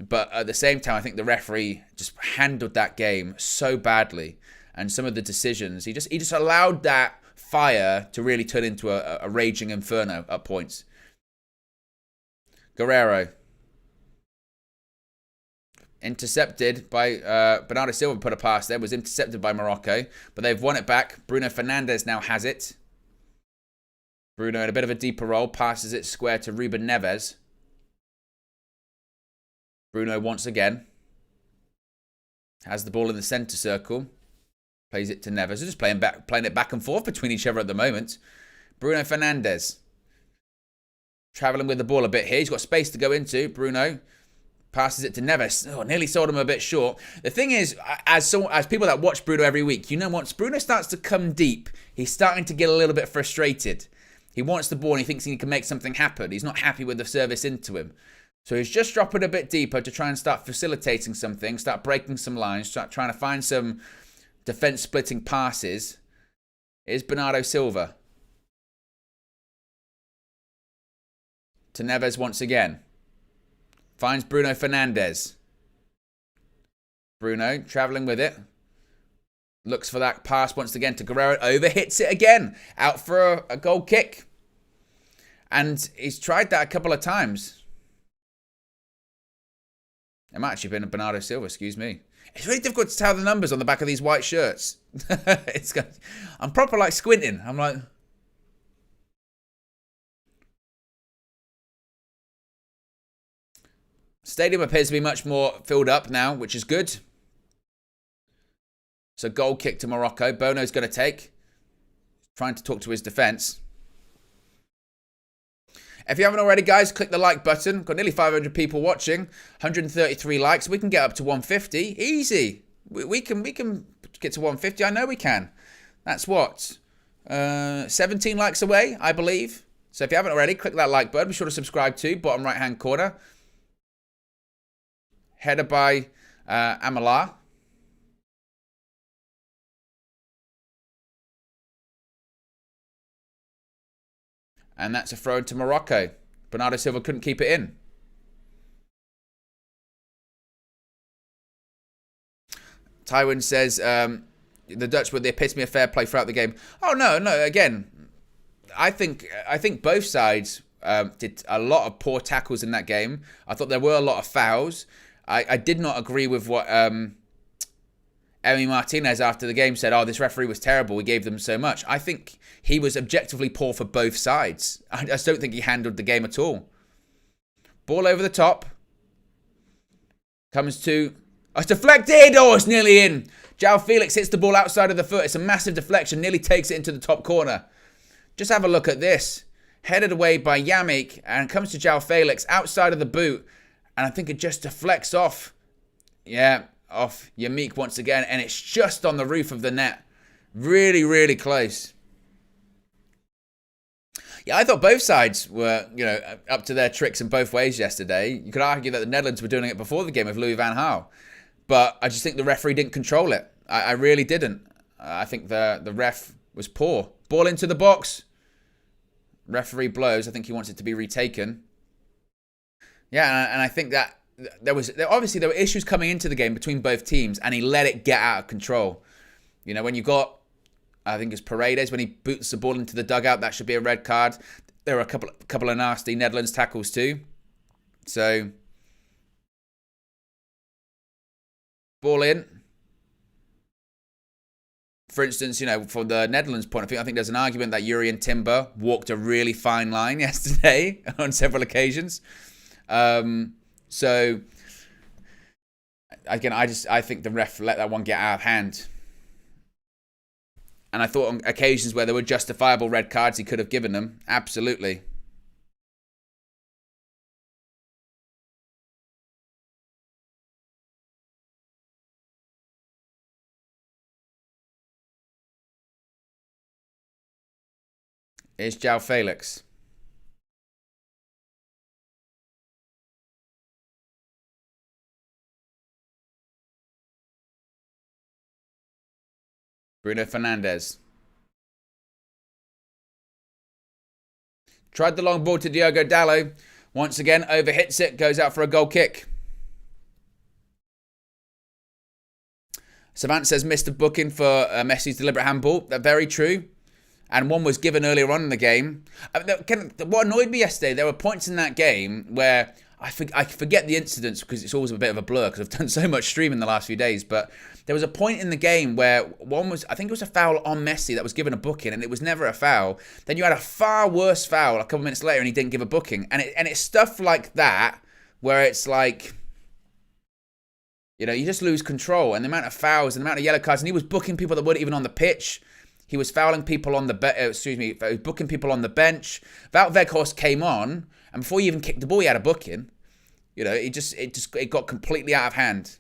But at the same time, I think the referee just handled that game so badly, and some of the decisions, he just allowed that fire to really turn into a raging inferno at points. Guerrero. Intercepted by Bernardo Silva, put a pass there, was intercepted by Morocco, but they've won it back. Bruno Fernandes now has it. Bruno in a bit of a deeper role, passes it square to Ruben Neves. Bruno once again has the ball in the centre circle, plays it to Neves. They're just playing it back and forth between each other at the moment. Bruno Fernandes travelling with the ball a bit here. He's got space to go into. Bruno passes it to Neves. Oh, nearly sold him a bit short. The thing is, as people that watch Bruno every week, you know, once Bruno starts to come deep, he's starting to get a little bit frustrated. He wants the ball and he thinks he can make something happen. He's not happy with the service into him. So he's just dropping a bit deeper to try and start facilitating something, start breaking some lines, start trying to find some defense-splitting passes. Here's Bernardo Silva. To Neves once again. Finds Bruno Fernandes. Bruno travelling with it. Looks for that pass once again to Guerrero. Overhits it again. Out for a goal kick. And he's tried that a couple of times. It might actually have been a Bernardo Silva, excuse me. It's really difficult to tell the numbers on the back of these white shirts. I'm proper like squinting. I'm like... Stadium appears to be much more filled up now, which is good. So goal kick to Morocco. Bono's going to take. Trying to talk to his defence. If you haven't already, guys, click the like button. Got nearly 500 people watching. 133 likes. We can get up to 150. Easy. We can get to 150. I know we can. That's what? 17 likes away, I believe. So if you haven't already, click that like button. Be sure to subscribe too. Bottom right-hand corner. Header by Amala. And that's a throw into Morocco. Bernardo Silva couldn't keep it in. Tywin says, the Dutch were the epitome of fair play throughout the game. Oh, no. Again, I think both sides did a lot of poor tackles in that game. I thought there were a lot of fouls. I did not agree with what Emi Martinez after the game said, this referee was terrible, we gave them so much. I think he was objectively poor for both sides. I just don't think he handled the game at all. Ball over the top. Comes to... it's deflected! Oh, it's nearly in. João Felix hits the ball outside of the foot. It's a massive deflection. Nearly takes it into the top corner. Just have a look at this. headed away by Yamik, and comes to João Felix outside of the boot, and I think it just deflects off. Yeah, off Yamik once again, and it's just on the roof of the net. Really, really close. Yeah, I thought both sides were, up to their tricks in both ways yesterday. You could argue that the Netherlands were doing it before the game with Louis van Gaal. But I just think the referee didn't control it. I really didn't. I think the ref was poor. Ball into the box. Referee blows. I think he wants it to be retaken. Yeah, and I think that there were issues coming into the game between both teams, and he let it get out of control. When you got, I think it's Paredes, when he boots the ball into the dugout, that should be a red card. There were a couple of nasty Netherlands tackles too. So, ball in. For instance, from the Netherlands point of view, I think there's an argument that Yuri and Timber walked a really fine line yesterday on several occasions. So, again, I think the ref let that one get out of hand. And I thought on occasions where there were justifiable red cards, he could have given them. Absolutely. Here's João Felix. Bruno Fernandes. Tried the long ball to Diogo Dalot. Once again, overhits it, goes out for a goal kick. Savant says missed a booking for Messi's deliberate handball. That's very true. And one was given earlier on in the game. What annoyed me yesterday, there were points in that game where I forget the incidents because it's always a bit of a blur because I've done so much streaming the last few days. But there was a point in the game where I think it was a foul on Messi that was given a booking, and it was never a foul. Then you had a far worse foul a couple minutes later, and he didn't give a booking. And it's stuff like that where it's like, you just lose control, and the amount of fouls and the amount of yellow cards, and he was booking people that weren't even on the pitch. He was fouling people on the booking people on the bench. Wout Weghorst came on, and before he even kicked the ball, he had a booking. It got completely out of hand.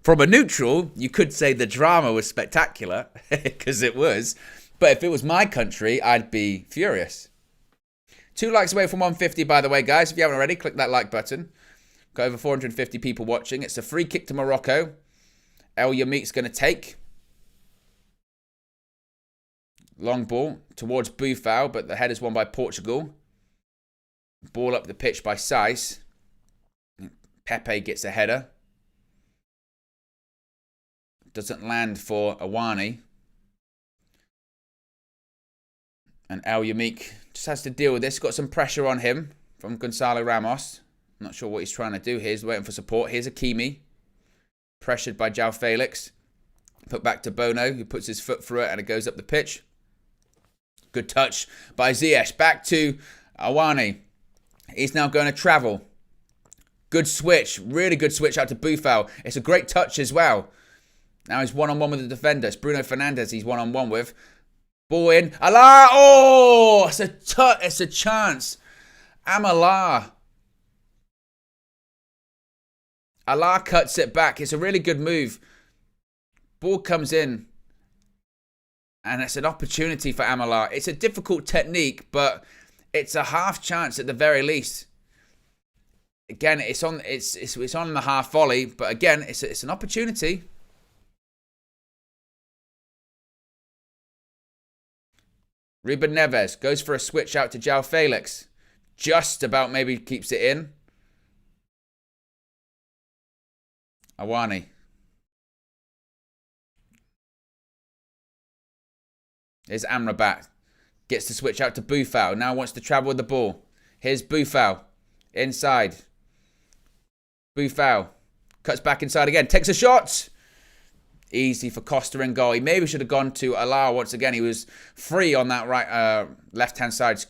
From a neutral, you could say the drama was spectacular, because it was. But if it was my country, I'd be furious. 2 likes away from 150, by the way, guys. If you haven't already, click that like button. Got over 450 people watching. It's a free kick to Morocco. El Yamik's going to take. Long ball towards Boufal, but the header's won by Portugal. Ball up the pitch by Saiss. Pepe gets a header. Doesn't land for Awani. And El Yamik just has to deal with this. Got some pressure on him from Gonzalo Ramos. Not sure what he's trying to do here. He's waiting for support. Here's Hakimi. Pressured by João Felix. Put back to Bono, who puts his foot through it, and it goes up the pitch. Good touch by Ziyech. Back to Awani. He's now going to travel. Good switch. Really good switch out to Boufal. It's a great touch as well. Now he's one-on-one with the defender. It's Bruno Fernandes he's one-on-one with. Ball in. Allah! Oh! It's a chance. Allah cuts it back. It's a really good move. Ball comes in. And it's an opportunity for Amala. It's a difficult technique, but it's a half chance at the very least. Again, it's on the half volley, but again, it's an opportunity. Ruben Neves goes for a switch out to João Felix. Just about maybe keeps it in. Awani. Here's Amrabat. Gets to switch out to Boufal. Now wants to travel with the ball. Here's Boufal. Inside. Boufal. Cuts back inside again. Takes a shot. Easy for Costa in goal. He maybe should have gone to Alaa once again. He was free on that left-hand side,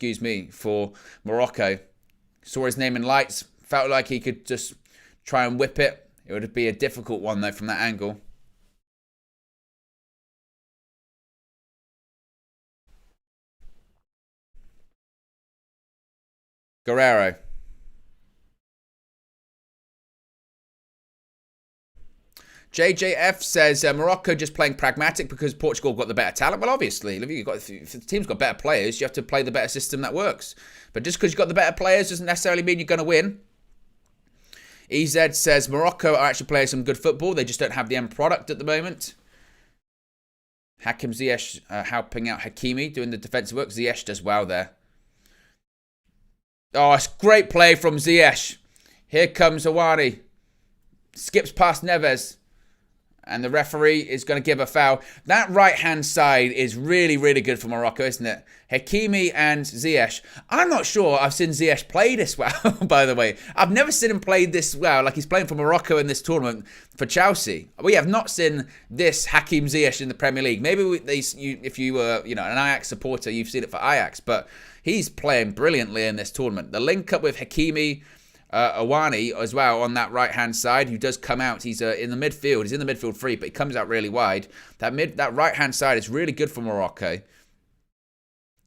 for Morocco. Saw his name in lights. Felt like he could just try and whip it. It would be a difficult one, though, from that angle. Guerrero. JJF says Morocco just playing pragmatic because Portugal got the better talent. Well, obviously, if the team's got better players, you have to play the better system that works. But just because you've got the better players doesn't necessarily mean you're going to win. EZ says Morocco are actually playing some good football. They just don't have the end product at the moment. Hakim Ziyech helping out Hakimi, doing the defensive work. Ziyech does well there. Oh, it's great play from Ziyech. Here comes Awani. Skips past Neves. And the referee is going to give a foul. That right-hand side is really, really good for Morocco, isn't it? Hakimi and Ziyech. I'm not sure I've seen Ziyech play this well, by the way. I've never seen him play this well, like he's playing for Morocco in this tournament for Chelsea. We have not seen this Hakim Ziyech in the Premier League. Maybe if you were an Ajax supporter, you've seen it for Ajax. But he's playing brilliantly in this tournament. The link up with Hakimi... Awani as well on that right-hand side, who does come out. He's in the midfield. He's in the midfield free, but he comes out really wide. That right-hand side is really good for Morocco.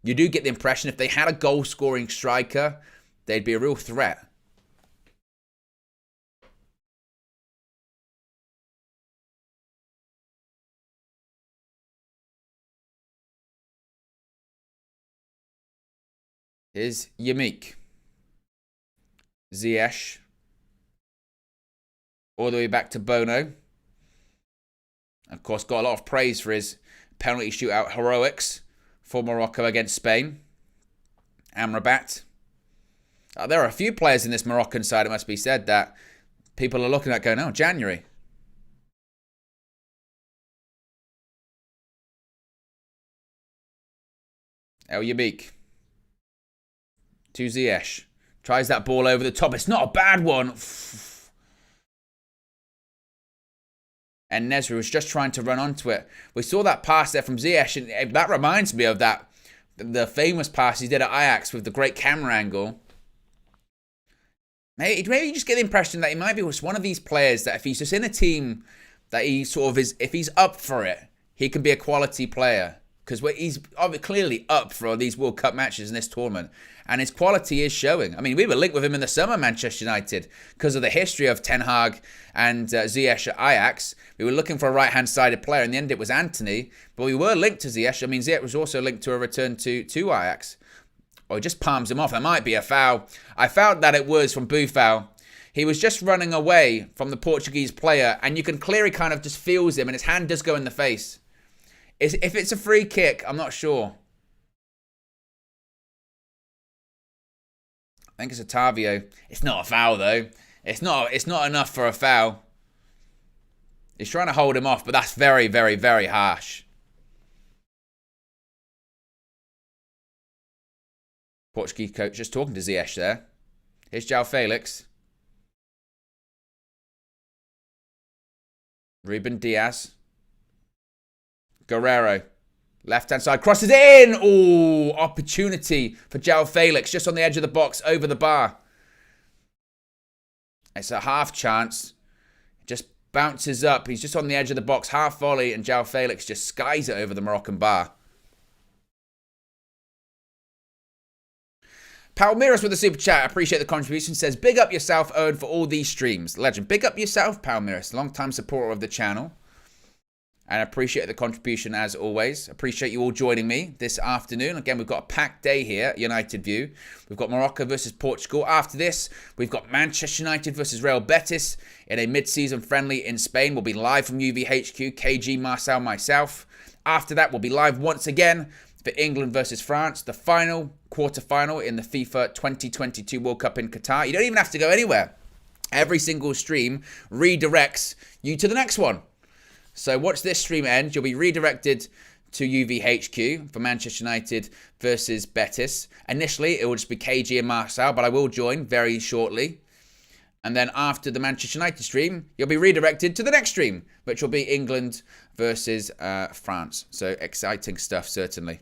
You do get the impression if they had a goal-scoring striker, they'd be a real threat. Here's Yamik. Ziyech. All the way back to Bono. Of course, got a lot of praise for his penalty shootout heroics for Morocco against Spain. Amrabat. There are a few players in this Moroccan side, it must be said, that people are looking at going, oh, January. El Yamik. To Ziyech. Tries that ball over the top. It's not a bad one. And Nesri was just trying to run onto it. We saw that pass there from Ziyech, and that reminds me of the famous pass he did at Ajax with the great camera angle. Maybe you just get the impression that he might be one of these players that if he's just in a team that he sort of is, if he's up for it, he can be a quality player. Because he's clearly up for these World Cup matches in this tournament. And his quality is showing. I mean, we were linked with him in the summer, Manchester United, because of the history of Ten Hag and Ziyech at Ajax. We were looking for a right-hand-sided player. In the end, it was Anthony. But we were linked to Ziyech. I mean, Ziyech was also linked to a return to Ajax. Or he just palms him off. That might be a foul. I felt that it was from Buffal. He was just running away from the Portuguese player. And you can clearly kind of just feels him. And his hand does go in the face. If it's a free kick, I'm not sure. I think it's a Tavio. It's not a foul, though. It's not enough for a foul. He's trying to hold him off, but that's very, very, very harsh. Portuguese coach just talking to Ziyech there. Here's João Felix. Ruben Diaz. Guerrero. Left-hand side. Crosses it in. Oh, opportunity for João Felix. Just on the edge of the box. Over the bar. It's a half chance. Just bounces up. He's just on the edge of the box. Half volley. And João Felix just skies it over the Moroccan bar. Palmeiras with the super chat. I appreciate the contribution. Says, big up yourself, Owen, for all these streams. Legend. Big up yourself, Palmeiras. Long-time supporter of the channel. And I appreciate the contribution as always. Appreciate you all joining me this afternoon. Again, we've got a packed day here at United View. We've got Morocco versus Portugal. After this, we've got Manchester United versus Real Betis in a mid-season friendly in Spain. We'll be live from UVHQ, KG, Marcel, myself. After that, we'll be live once again for England versus France, the final quarter-final in the FIFA 2022 World Cup in Qatar. You don't even have to go anywhere. Every single stream redirects you to the next one. So once this stream ends, you'll be redirected to UVHQ for Manchester United versus Betis. Initially, it will just be KG and Marcel, but I will join very shortly. And then after the Manchester United stream, you'll be redirected to the next stream, which will be England versus France. So exciting stuff, certainly.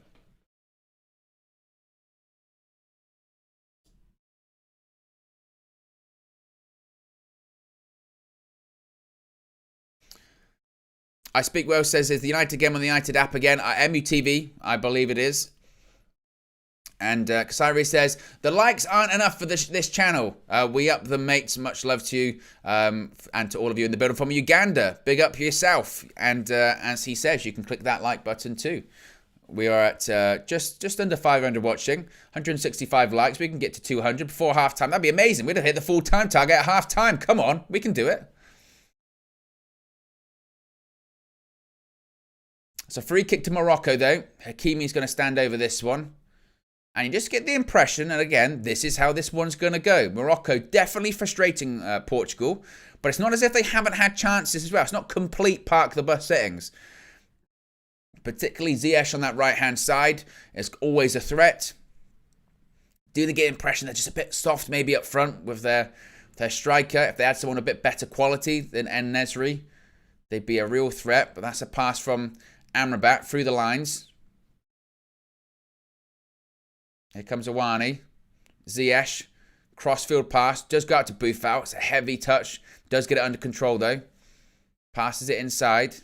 I Speak Well says, is the United game on the United app again? MUTV, I believe it is. And Kasari says, the likes aren't enough for this channel. We up them, mates. Much love to you and to all of you in the building from Uganda. Big up yourself. And as he says, you can click that like button too. We are at just under 500 watching, 165 likes. We can get to 200 before halftime. That'd be amazing. We'd have hit the full-time target at halftime. Come on, we can do it. It's a free kick to Morocco, though. Hakimi's going to stand over this one. And you just get the impression, and again, this is how this one's going to go. Morocco definitely frustrating Portugal, but it's not as if they haven't had chances as well. It's not complete park the bus settings. Particularly Ziyech on that right-hand side is always a threat. Do they get the impression they're just a bit soft maybe up front with their striker? If they had someone a bit better quality than En-Nesyri, they'd be a real threat. But that's a pass from Amrabat through the lines. Here comes Awani. Ziyech. Crossfield pass. Does go out to Buffal. It's a heavy touch. Does get it under control though. Passes it inside.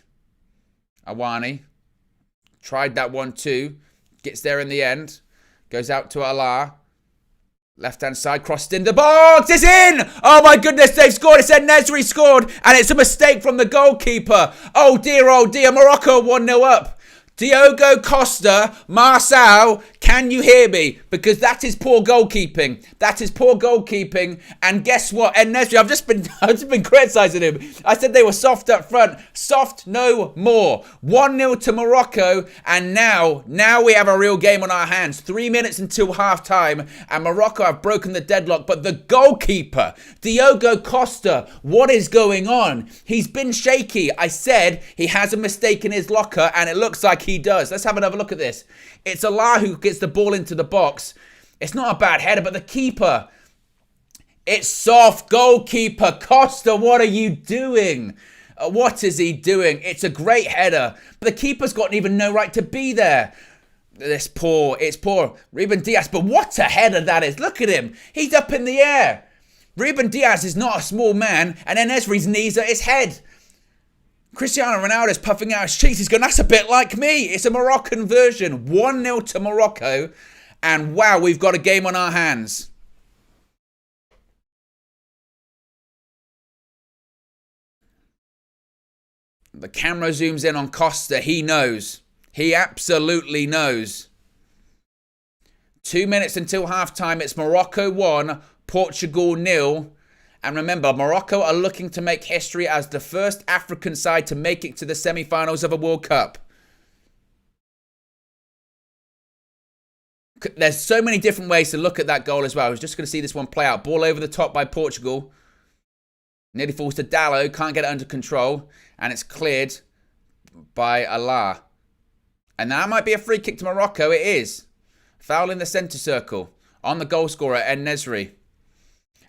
Awani. Tried that one too. Gets there in the end. Goes out to Allah. Left hand side. Crossed in the box. It's in! Oh my goodness, they've scored. It's En-Nesyri scored. And it's a mistake from the goalkeeper. Oh dear, Morocco 1-0 up. Diogo Costa, Marçal, can you hear me? Because that is poor goalkeeping. That is poor goalkeeping. And guess what? En-Nesyri, I've just been criticising him. I said they were soft up front. Soft no more. 1-0 to Morocco. And now we have a real game on our hands. 3 minutes until half time. And Morocco have broken the deadlock. But the goalkeeper, Diogo Costa, what is going on? He's been shaky. I said he has a mistake in his locker. And it looks like he does. Let's have another look at this. It's Allah who gets the ball into the box. It's not a bad header, but the keeper. It's soft. Goalkeeper Costa, what are you doing? What is he doing? It's a great header, but the keeper's got even no right to be there. It's poor. Ruben Dias, but what a header that is. Look at him. He's up in the air. Ruben Dias is not a small man, and En-Nesyri's knees are his head. Cristiano Ronaldo's puffing out his cheeks. He's going, that's a bit like me. It's a Moroccan version. 1-0 to Morocco. And wow, we've got a game on our hands. The camera zooms in on Costa. He knows. He absolutely knows. 2 minutes until halftime. It's Morocco 1, Portugal 0. And remember, Morocco are looking to make history as the first African side to make it to the semi-finals of a World Cup. There's so many different ways to look at that goal as well. I was just going to see this one play out. Ball over the top by Portugal. Nearly falls to Dallo. Can't get it under control. And it's cleared by Allah. And that might be a free kick to Morocco. It is. Foul in the centre circle. On the goal scorer, En-Nesyri.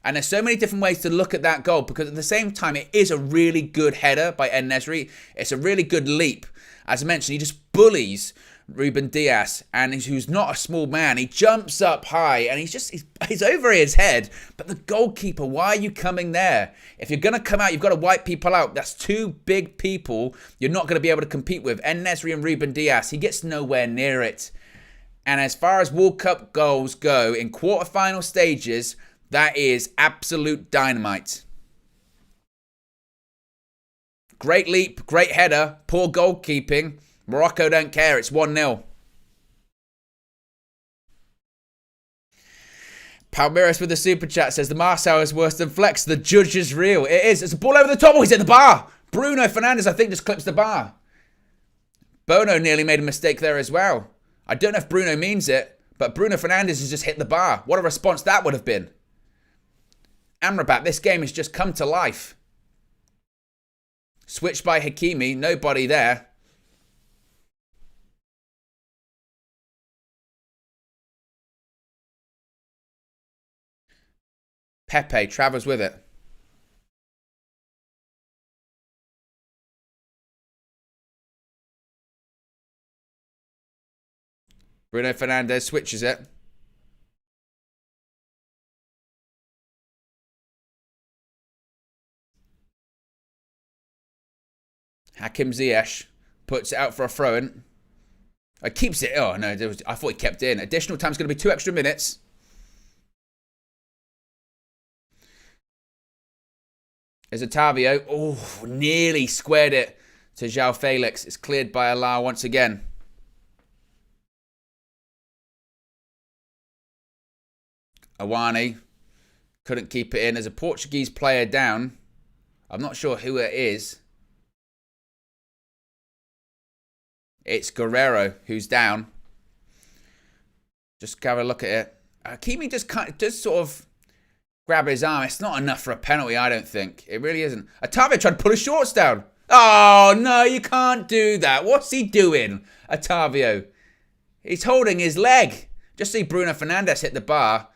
And there's so many different ways to look at that goal because at the same time, it is a really good header by En-Nesyri. It's a really good leap. As I mentioned, he just bullies Ruben Dias, and who's not a small man. He jumps up high, and he's over his head. But the goalkeeper, why are you coming there? If you're going to come out, you've got to wipe people out. That's two big people you're not going to be able to compete with. En-Nesyri and Ruben Dias. He gets nowhere near it. And as far as World Cup goals go, in quarterfinal stages, that is absolute dynamite. Great leap, great header, poor goalkeeping. Morocco don't care, it's 1-0. Palmeiras with the super chat says the Marçal is worse than Flex. The judge is real. It is. It's a ball over the top. Oh, he's at the bar. Bruno Fernandes, I think, just clips the bar. Bono nearly made a mistake there as well. I don't know if Bruno means it, but Bruno Fernandes has just hit the bar. What a response that would have been. Amrabat, this game has just come to life. Switched by Hakimi, nobody there. Pepe travels with it. Bruno Fernandes switches it. Hakim Ziyech puts it out for a throw-in. It keeps it. Oh, no, I thought he kept it in. Additional time is going to be 2 extra minutes. There's Otavio. Oh, nearly squared it to João Felix. It's cleared by Allah once again. Awani couldn't keep it in. There's a Portuguese player down. I'm not sure who it is. It's Guerrero who's down. Just have a look at it. Hakimi just sort of grab his arm. It's not enough for a penalty, I don't think. It really isn't. Otavio tried to pull his shorts down. Oh, no, you can't do that. What's he doing, Otavio? He's holding his leg. Just see Bruno Fernandes hit the bar.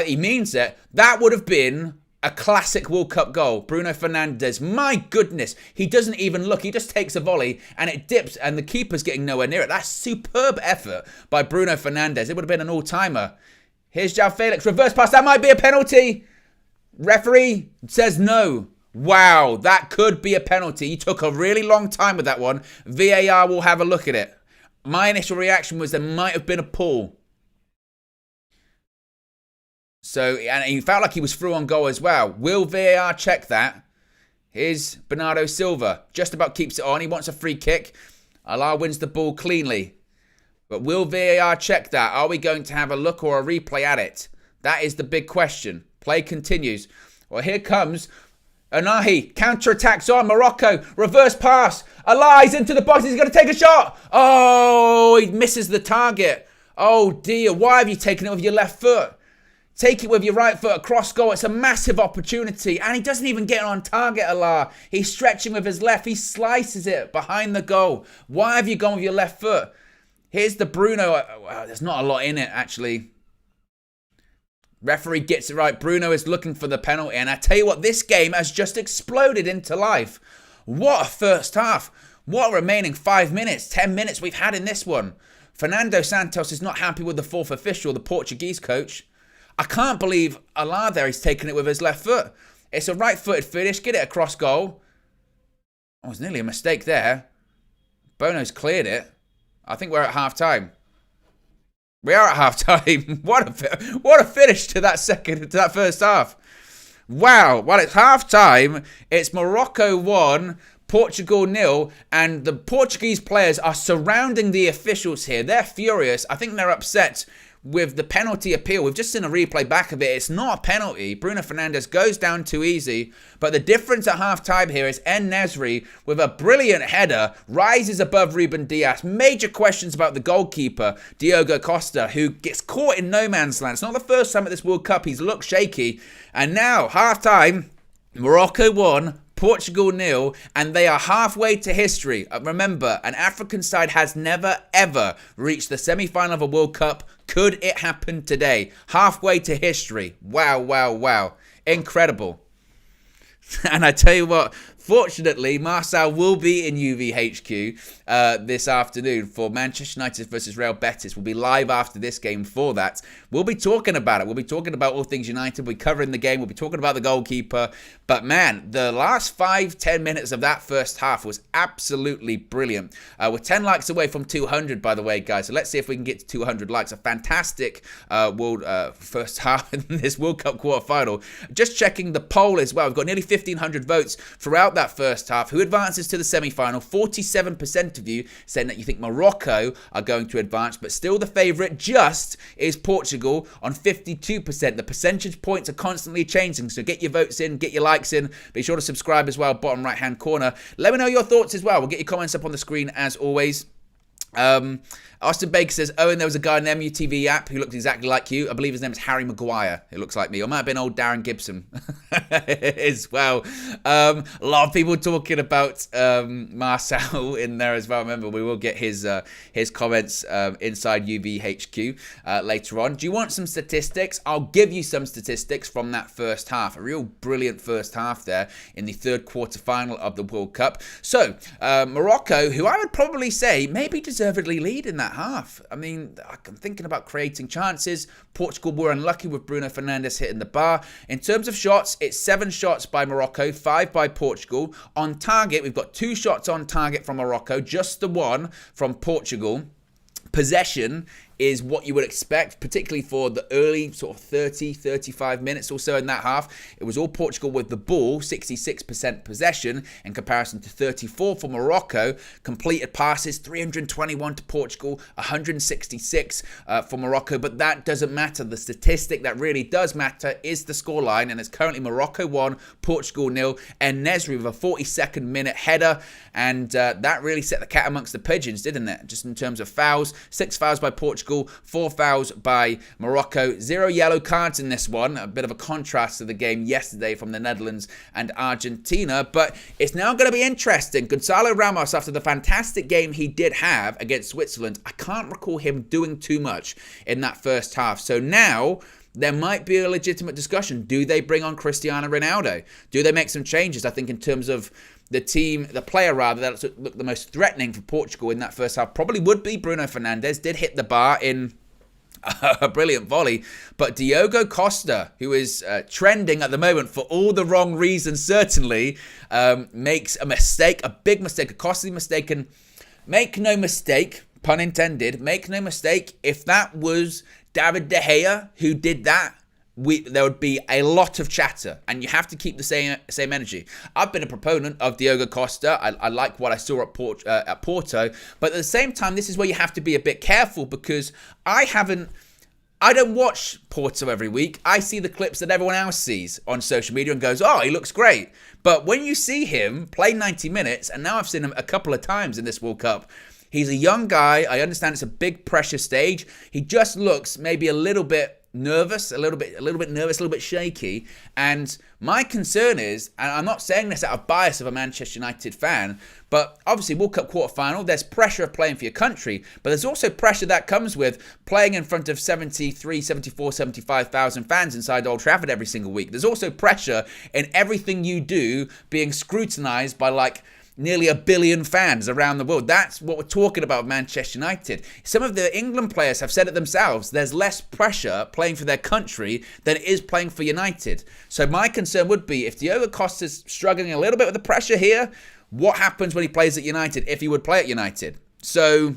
He means it. That would have been a classic World Cup goal. Bruno Fernandes. My goodness. He doesn't even look. He just takes a volley and it dips and the keeper's getting nowhere near it. That's superb effort by Bruno Fernandes. It would have been an all-timer. Here's João Felix. Reverse pass. That might be a penalty. Referee says no. Wow. That could be a penalty. He took a really long time with that one. VAR will have a look at it. My initial reaction was there might have been a pull. So, and he felt like he was through on goal as well. Will VAR check that? Here's Bernardo Silva. Just about keeps it on. He wants a free kick. Allah wins the ball cleanly. But will VAR check that? Are we going to have a look or a replay at it? That is the big question. Play continues. Well, here comes Anahi. Counter-attacks on. Morocco. Reverse pass. Allah, he's into the box. He's going to take a shot. Oh, he misses the target. Oh, dear. Why have you taken it with your left foot? Take it with your right foot across goal. It's a massive opportunity. And he doesn't even get on target, Allah. He's stretching with his left. He slices it behind the goal. Why have you gone with your left foot? Here's the Bruno. Wow, there's not a lot in it, actually. Referee gets it right. Bruno is looking for the penalty. And I tell you what, this game has just exploded into life. What a first half. What a remaining 5 minutes, 10 minutes we've had in this one. Fernando Santos is not happy with the fourth official, the Portuguese coach. I can't believe Allah there. He's taken it with his left foot. It's a right-footed finish. Get it across goal. Oh, it was nearly a mistake there. Bono's cleared it. I think we're at half-time. We are at half-time. What a finish to that first half. Wow. Well, it's half-time. It's Morocco 1, Portugal 0, and the Portuguese players are surrounding the officials here. They're furious. I think they're upset with the penalty appeal. We've just seen a replay back of it. It's not a penalty. Bruno Fernandes goes down too easy. But the difference at half-time here is En-Nesyri, with a brilliant header, rises above Ruben Dias. Major questions about the goalkeeper, Diogo Costa, who gets caught in no man's land. It's not the first time at this World Cup he's looked shaky. And now, half-time, Morocco 1, Portugal 0, and they are halfway to history. Remember, an African side has never, ever reached the semi-final of a World Cup. Could it happen today? Halfway to history. Wow, wow, wow. Incredible. And I tell you what, fortunately, Marcel will be in UVHQ this afternoon for Manchester United versus Real Betis. We'll be live after this game for that. We'll be talking about it. We'll be talking about all things United. We'll be covering the game. We'll be talking about the goalkeeper. But man, the last 5-10 minutes of that first half was absolutely brilliant. We're 10 likes away from 200, by the way, guys. So let's see if we can get to 200 likes. A fantastic first half in this World Cup quarterfinal. Just checking the poll as well. We've got nearly 1,500 votes throughout that first half. Who advances to the semi-final? 47% of you saying that you think Morocco are going to advance, but still the favourite just is Portugal on 52%. The percentage points are constantly changing, so get your votes in, get your likes in. Be sure to subscribe as well, bottom right-hand corner. Let me know your thoughts as well. We'll get your comments up on the screen as always. Austin Baker says, Owen, there was a guy in the MUTV app who looked exactly like you. I believe his name is Harry Maguire. It looks like me. Or it might have been old Darren Gibson as well. A lot of people talking about Marcel in there as well. Remember, we will get his comments inside UVHQ later on. Do you want some statistics? I'll give you some statistics from that first half. A real brilliant first half there in the third quarter-final of the World Cup. So, Morocco, who I would probably say maybe deservedly lead in that half. I mean, I'm thinking about creating chances. Portugal were unlucky with Bruno Fernandes hitting the bar. In terms of shots, it's 7 shots by Morocco, 5 by Portugal. On target, we've got 2 shots on target from Morocco, just the one from Portugal. possession is what you would expect, particularly for the early sort of 30, 35 minutes or so in that half. It was all Portugal with the ball, 66% possession in comparison to 34 for Morocco. Completed passes, 321 to Portugal, 166 for Morocco, but that doesn't matter. The statistic that really does matter is the scoreline, and it's currently Morocco 1, Portugal 0, and Nesri with a 42nd minute header, and that really set the cat amongst the pigeons, didn't it? Just in terms of fouls, 6 fouls by Portugal, 4 fouls by Morocco, 0 yellow cards in this one. A bit of a contrast to the game yesterday from the Netherlands and Argentina, but it's now going to be interesting. Gonzalo Ramos, after the fantastic game he did have against Switzerland, I can't recall him doing too much in that first half. So now there might be a legitimate discussion. Do they bring on Cristiano Ronaldo? Do they make some changes? I think in terms of the team, the player rather, that looked the most threatening for Portugal in that first half probably would be Bruno Fernandes. Did hit the bar in a brilliant volley. But Diogo Costa, who is trending at the moment for all the wrong reasons, certainly, makes a mistake, a big mistake, a costly mistake. And make no mistake, pun intended, make no mistake, if that was David De Gea who did that, there would be a lot of chatter, and you have to keep the same energy. I've been a proponent of Diogo Costa. I like what I saw at Porto, but at the same time, this is where you have to be a bit careful, because I don't watch Porto every week. I see the clips that everyone else sees on social media and goes, oh, he looks great. But when you see him play 90 minutes, and now I've seen him a couple of times in this World Cup, he's a young guy. I understand it's a big pressure stage. He just looks maybe a little bit nervous, a little bit nervous, a little bit shaky. And my concern is, and I'm not saying this out of bias of a Manchester United fan, but obviously World Cup quarter-final, there's pressure of playing for your country, but there's also pressure that comes with playing in front of 73, 74, 75,000 fans inside Old Trafford every single week. There's also pressure in everything you do being scrutinised by nearly 1 billion fans around the world. That's what we're talking about with Manchester United. Some of the England players have said it themselves. There's less pressure playing for their country than it is playing for United. So my concern would be, if Diogo Costa's struggling a little bit with the pressure here, what happens when he plays at United, if he would play at United? So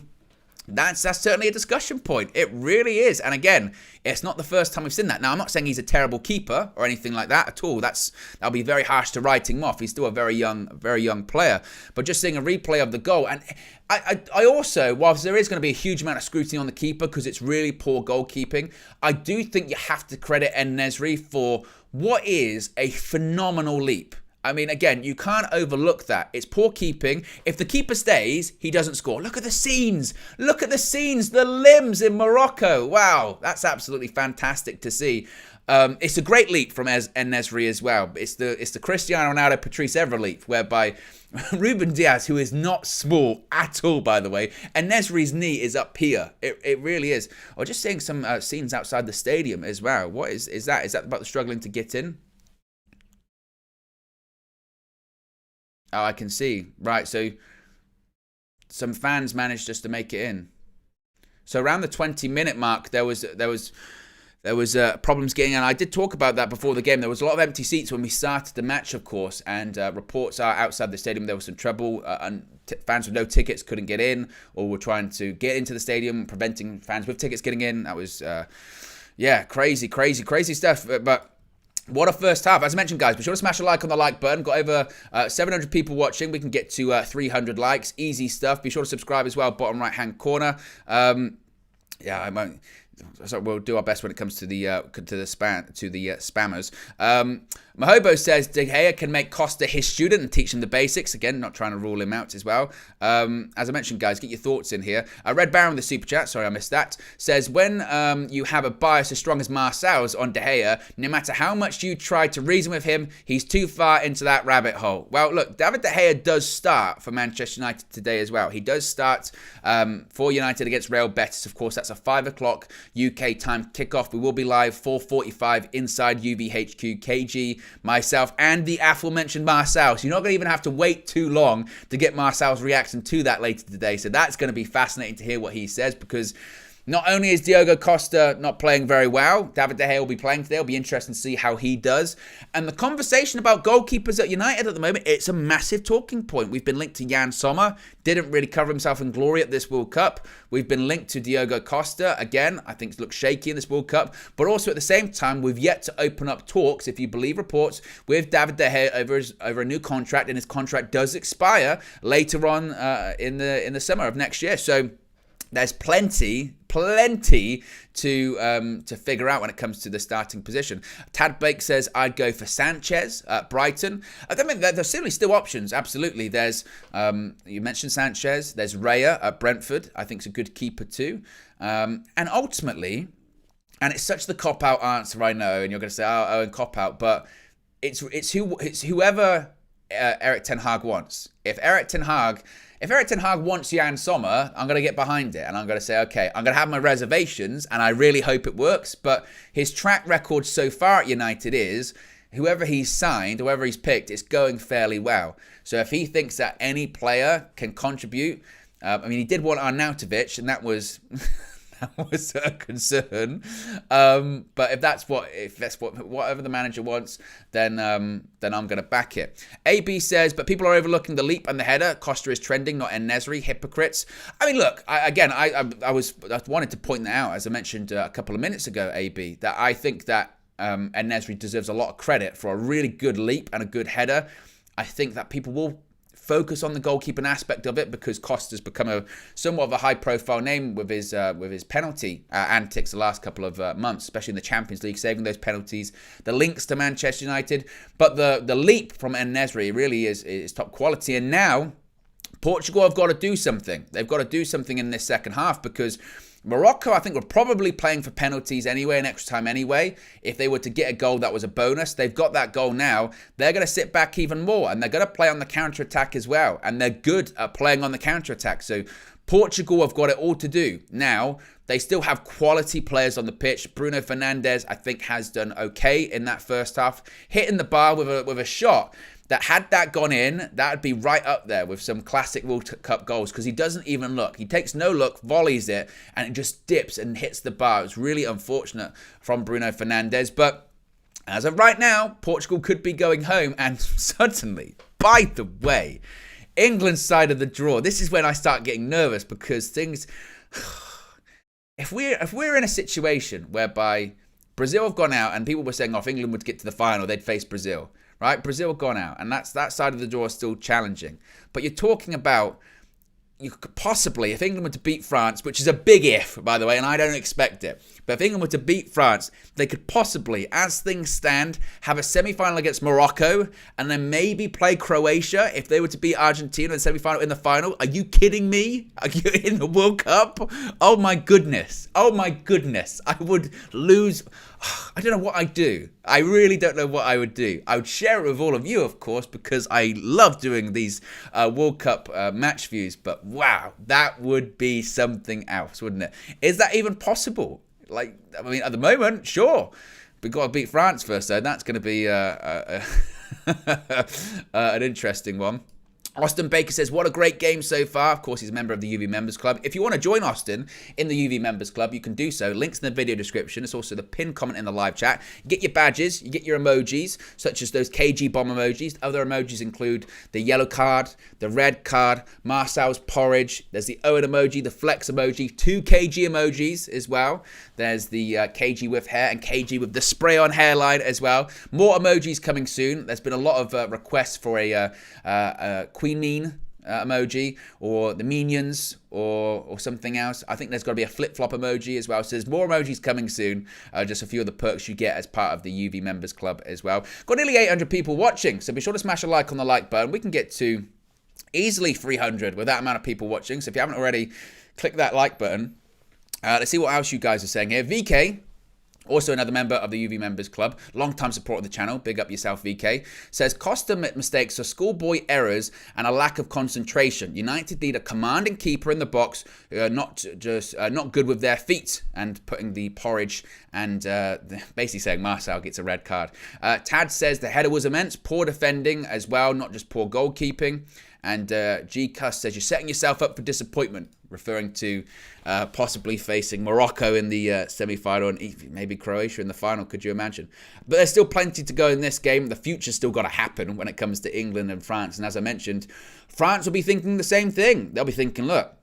that's certainly a discussion point. It really is. And again, it's not the first time we've seen that. Now, I'm not saying he's a terrible keeper or anything like that at all. That'll be very harsh to write him off. He's still a very young player. But just seeing a replay of the goal, and I also, whilst there is going to be a huge amount of scrutiny on the keeper because it's really poor goalkeeping, I do think you have to credit En-Nesyri for what is a phenomenal leap. I mean, again, you can't overlook that. It's poor keeping. If the keeper stays, he doesn't score. Look at the scenes. Look at the scenes. The limbs in Morocco. Wow, that's absolutely fantastic to see. It's a great leap from En-Nesyri as well. It's the Cristiano Ronaldo Patrice Evra leap, whereby Ruben Diaz, who is not small at all, by the way, En-Nesyri's knee is up here. It really is. Or just seeing some scenes outside the stadium as well. What is that? Is that about the struggling to get in? Oh, I can see. Right, so some fans managed just to make it in. So around the 20-minute mark, there was problems getting in. I did talk about that before the game. There was a lot of empty seats when we started the match, of course, and reports are outside the stadium there was some trouble, and fans with no tickets couldn't get in, or were trying to get into the stadium, preventing fans with tickets getting in. That was, crazy stuff. But what a first half. As I mentioned, guys, be sure to smash a like on the like button. Got over 700 people watching. We can get to 300 likes. Easy stuff. Be sure to subscribe as well, bottom right-hand corner. So we'll do our best when it comes to the spammers. Mahobo says De Gea can make Costa his student and teach him the basics. Again, not trying to rule him out as well. As I mentioned, guys, get your thoughts in here. Red Baron with the super chat, sorry I missed that, says when you have a bias as strong as Marcel's on De Gea, no matter how much you try to reason with him, he's too far into that rabbit hole. Well, look, David De Gea does start for Manchester United today as well. He does start for United against Real Betis. Of course, that's a 5 o'clock UK time kickoff. We will be live 4:45 inside UVHQ. KG, myself, and the aforementioned Marcel. So you're not going to even have to wait too long to get Marcel's reaction to that later today. So that's going to be fascinating to hear what he says, because Not only is Diogo Costa not playing very well, David De Gea will be playing today. It'll be interesting to see how he does. And the conversation about goalkeepers at United at the moment, it's a massive talking point. We've been linked to Jan Sommer. Didn't really cover himself in glory at this World Cup. We've been linked to Diogo Costa. Again, I think it looks shaky in this World Cup. But also at the same time, we've yet to open up talks, if you believe reports, with David De Gea over a new contract. And his contract does expire later on in the summer of next year. So there's plenty to figure out when it comes to the starting position. Tad Blake says, I'd go for Sanchez at Brighton. I mean, there's certainly still options, absolutely. There's, you mentioned Sanchez, there's Raya at Brentford, I think is a good keeper too. And ultimately, and it's such the cop-out answer, I know, and you're going to say, oh, and cop-out, but it's whoever Erik Ten Hag wants. If Erik Ten Hag wants Jan Sommer, I'm going to get behind it. And I'm going to say, okay, I'm going to have my reservations, and I really hope it works. But his track record so far at United is, whoever he's signed, whoever he's picked, it's going fairly well. So if he thinks that any player can contribute, I mean, he did want Arnautovic, and that was was a concern. But if that's what whatever the manager wants, then I'm going to back it. AB says, but people are overlooking the leap and the header. Costa is trending, not En-Nesyri. Hypocrites. I mean, look, I wanted to point that out, as I mentioned a couple of minutes ago, AB, that I think that En-Nesyri deserves a lot of credit for a really good leap and a good header. I think that people will focus on the goalkeeping aspect of it because Costa's become a somewhat of a high-profile name with his penalty antics the last couple of months, especially in the Champions League, saving those penalties, the links to Manchester United. But the leap from En-Nesyri really is top quality. And now Portugal have got to do something. They've got to do something in this second half because Morocco, I think, were probably playing for penalties anyway and extra time anyway. If they were to get a goal, that was a bonus. They've got that goal now. They're going to sit back even more, and they're going to play on the counter-attack as well. And they're good at playing on the counter-attack. So Portugal have got it all to do. Now, they still have quality players on the pitch. Bruno Fernandes, I think, has done okay in that first half, hitting the bar with a shot that had that gone in, that would be right up there with some classic World Cup goals because he doesn't even look. He takes no look, volleys it, and it just dips and hits the bar. It's really unfortunate from Bruno Fernandes. But as of right now, Portugal could be going home. And suddenly, by the way, England's side of the draw, this is when I start getting nervous because things... If we're in a situation whereby Brazil have gone out and people were saying, if England would get to the final, they'd face Brazil. Right, Brazil have gone out, and that side of the draw is still challenging. But you're talking about, you could possibly, if England were to beat France, which is a big if, by the way, and I don't expect it, but if England were to beat France, they could possibly, as things stand, have a semi-final against Morocco, and then maybe play Croatia if they were to beat Argentina in the semi-final in the final. Are you kidding me? Are you in the World Cup? Oh my goodness. I would lose. I don't know what I'd do. I really don't know what I would do. I would share it with all of you, of course, because I love doing these World Cup match views. But wow, that would be something else, wouldn't it? Is that even possible? Like, I mean, at the moment, sure. We've got to beat France first, though. That's going to be an interesting one. Austin Baker says, what a great game so far. Of course, he's a member of the UV Members Club. If you want to join Austin in the UV Members Club, you can do so. Links in the video description. It's also the pinned comment in the live chat. You get your badges. You get your emojis, such as those KG bomb emojis. Other emojis include the yellow card, the red card, Marcel's porridge. There's the Owen emoji, the flex emoji, 2 KG emojis as well. There's the KG with hair and KG with the spray-on hairline as well. More emojis coming soon. There's been a lot of requests for a Queen Mean emoji or the Minions or something else. I think there's got to be a flip-flop emoji as well. So there's more emojis coming soon. Just a few of the perks you get as part of the UV Members Club as well. Got nearly 800 people watching, so be sure to smash a like on the like button. We can get to easily 300 with that amount of people watching. So if you haven't already, click that like button. Let's see what else you guys are saying here. VK, also another member of the UV Members Club, long-time supporter of the channel, big up yourself, VK, says Costa mistakes are schoolboy errors and a lack of concentration. United need a commanding keeper in the box who are not good with their feet, and putting the porridge and basically saying Marcel gets a red card. Tad says the header was immense, poor defending as well, not just poor goalkeeping. And G. Cuss says, you're setting yourself up for disappointment, referring to possibly facing Morocco in the semi-final and maybe Croatia in the final, could you imagine? But there's still plenty to go in this game. The future's still got to happen when it comes to England and France. And as I mentioned, France will be thinking the same thing. They'll be thinking, look,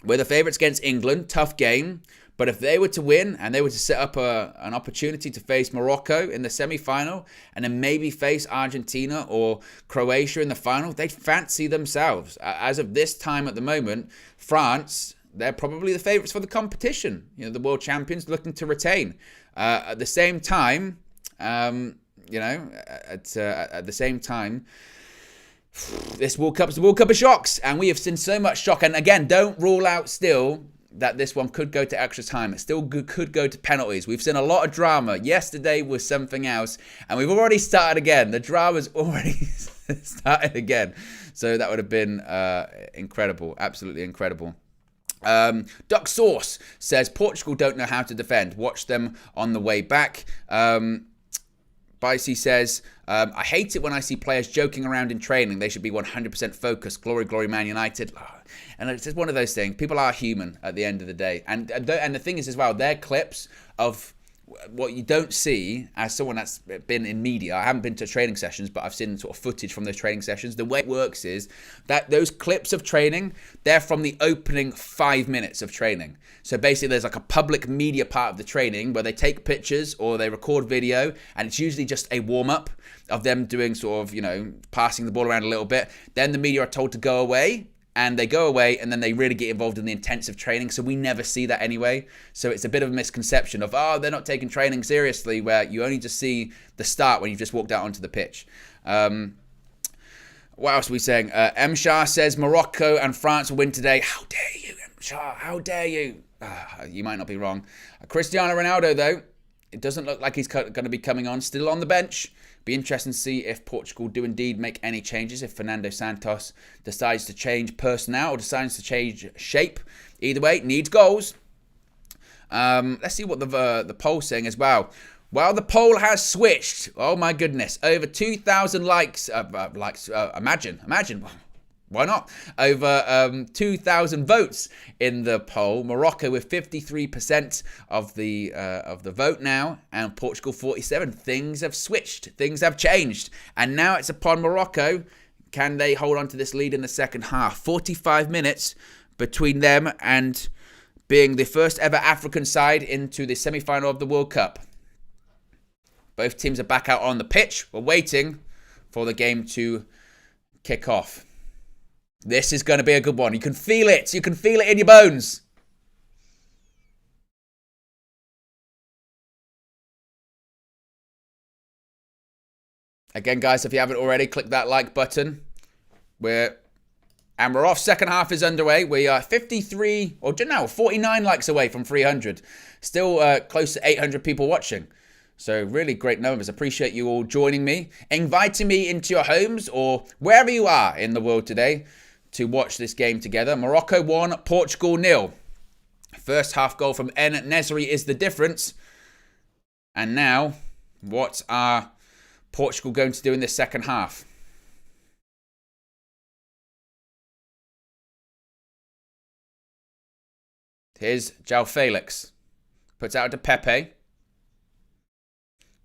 we're the favourites against England, tough game. But if they were to win and they were to set up an opportunity to face Morocco in the semi-final and then maybe face Argentina or Croatia in the final, they'd fancy themselves. As of this time at the moment, France, they're probably the favourites for the competition. You know, the world champions looking to retain. At the same time, at the same time, this World Cup is the World Cup of shocks, and we have seen so much shock. And again, don't rule out still that this one could go to extra time. It still could go to penalties. We've seen a lot of drama. Yesterday was something else, and we've already started again. The drama's already started again. So that would have been incredible, absolutely incredible. Duck Sauce says, Portugal don't know how to defend. Watch them on the way back. Bicey says, I hate it when I see players joking around in training. They should be 100% focused. Glory, glory, Man United. And it's just one of those things. People are human at the end of the day. And the thing is as well, they're clips of what you don't see as someone that's been in media. I haven't been to training sessions, but I've seen sort of footage from those training sessions. The way it works is that those clips of training, they're from the opening 5 minutes of training. So basically there's like a public media part of the training where they take pictures or they record video, and it's usually just a warm-up of them doing sort of, passing the ball around a little bit. Then the media are told to go away, and they go away, and then they really get involved in the intensive training. So we never see that anyway. So it's a bit of a misconception of, they're not taking training seriously, where you only just see the start when you've just walked out onto the pitch. What else are we saying? M. Shah says, Morocco and France will win today. How dare you, M. Shah? How dare you? You might not be wrong. Cristiano Ronaldo, though, it doesn't look like he's going to be coming on. Still on the bench. Be interesting to see if Portugal do indeed make any changes, if Fernando Santos decides to change personnel or decides to change shape. Either way, needs goals. Let's see what the poll's saying as well. Well, the poll has switched. Oh my goodness, over 2,000 likes. Imagine. Why not? Over 2,000 votes in the poll. Morocco with 53% of the vote now, and Portugal 47%. Things have switched. Things have changed, and now it's upon Morocco. Can they hold on to this lead in the second half? 45 minutes between them and being the first ever African side into the semi-final of the World Cup. Both teams are back out on the pitch. We're waiting for the game to kick off. This is going to be a good one. You can feel it. You can feel it in your bones. Again, guys, if you haven't already, click that like button. We're off. Second half is underway. We are 49 likes away from 300. Still close to 800 people watching. So really great numbers. Appreciate you all joining me, inviting me into your homes or wherever you are in the world today to watch this game together. Morocco 1, Portugal 0. First half goal from En Nesri is the difference. And now, what are Portugal going to do in this second half? Here's João Felix. Puts out to Pepe.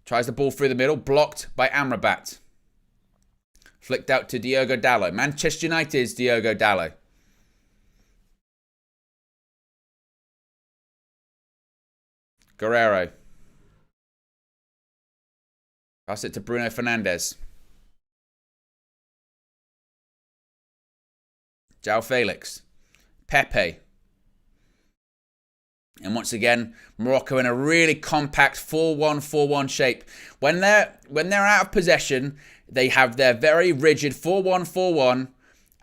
Tries the ball through the middle. Blocked by Amrabat. Flicked out to Diogo Dalot. Manchester United's Diogo Dalot. Guerrero. Pass it to Bruno Fernandes. João Felix. Pepe. And once again, Morocco in a really compact 4-1-4-1 shape. When they're out of possession, they have their very rigid 4-1-4-1,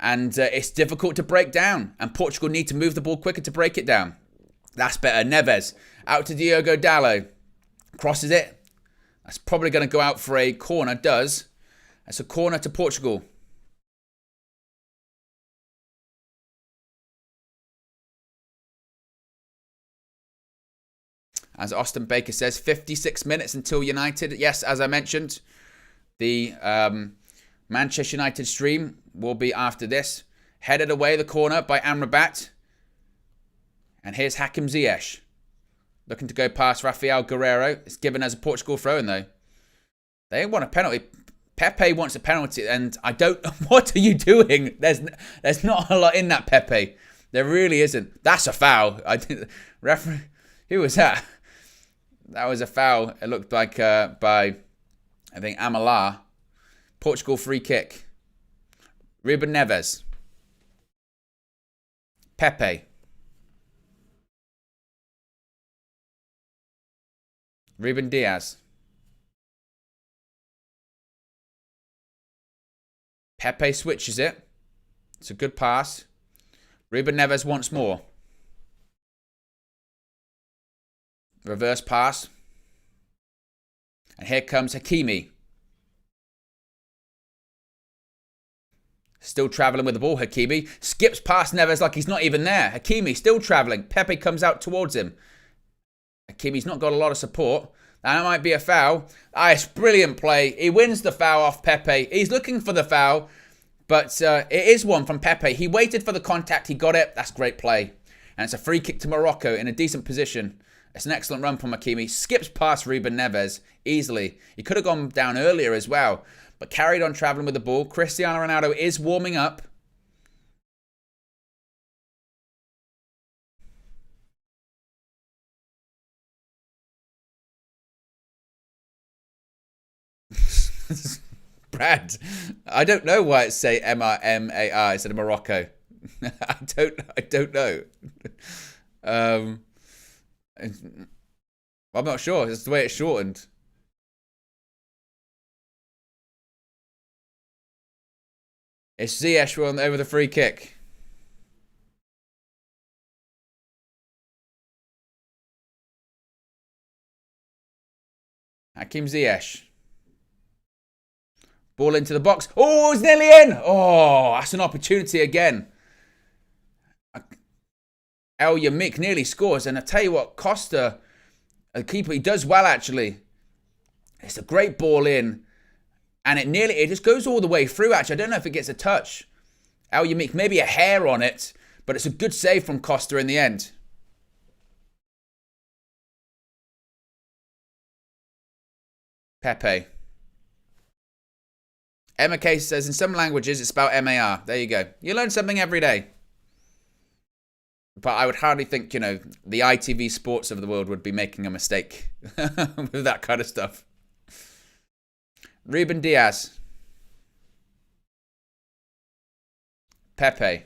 and it's difficult to break down. And Portugal need to move the ball quicker to break it down. That's better. Neves out to Diogo Dalot. Crosses it. That's probably going to go out for a corner. Does. That's a corner to Portugal. As Austin Baker says, 56 minutes until United. Yes, as I mentioned, the Manchester United stream will be after this. Headed away the corner by Amrabat. And here's Hakim Ziyech. Looking to go past Rafael Guerreiro. It's given as a Portugal throw-in though. They want a penalty. Pepe wants a penalty, and I don't... What are you doing? There's not a lot in that, Pepe. There really isn't. That's a foul. Referee... Who was that? That was a foul. It looked like by, I think, Amala. Portugal free kick. Ruben Neves. Pepe. Ruben Diaz. Pepe switches it. It's a good pass. Ruben Neves once more. Reverse pass. And here comes Hakimi. Still travelling with the ball, Hakimi. Skips past Neves like he's not even there. Hakimi still travelling. Pepe comes out towards him. Hakimi's not got a lot of support. That might be a foul. It's brilliant play. He wins the foul off Pepe. He's looking for the foul, but it is one from Pepe. He waited for the contact. He got it. That's great play. And it's a free kick to Morocco in a decent position. It's an excellent run from Hakimi. Skips past Ruben Neves easily. He could have gone down earlier as well, but carried on travelling with the ball. Cristiano Ronaldo is warming up. Brad, I don't know why it say M-R-M-A-R instead of Morocco. I don't know. I'm not sure. It's the way it's shortened. It's Ziyech over the free kick. Hakim Ziyech. Ball into the box. Oh, it's nearly in. Oh, that's an opportunity again. El Yamik nearly scores. And I tell you what, Costa, a keeper, he does well actually. It's a great ball in. And it just goes all the way through actually. I don't know if it gets a touch. El Yamik, maybe a hair on it. But it's a good save from Costa in the end. Pepe. Emma Case says, in some languages, it's spelled M-A-R. There you go. You learn something every day. But I would hardly think, the ITV Sports of the world would be making a mistake with that kind of stuff. Ruben Diaz. Pepe.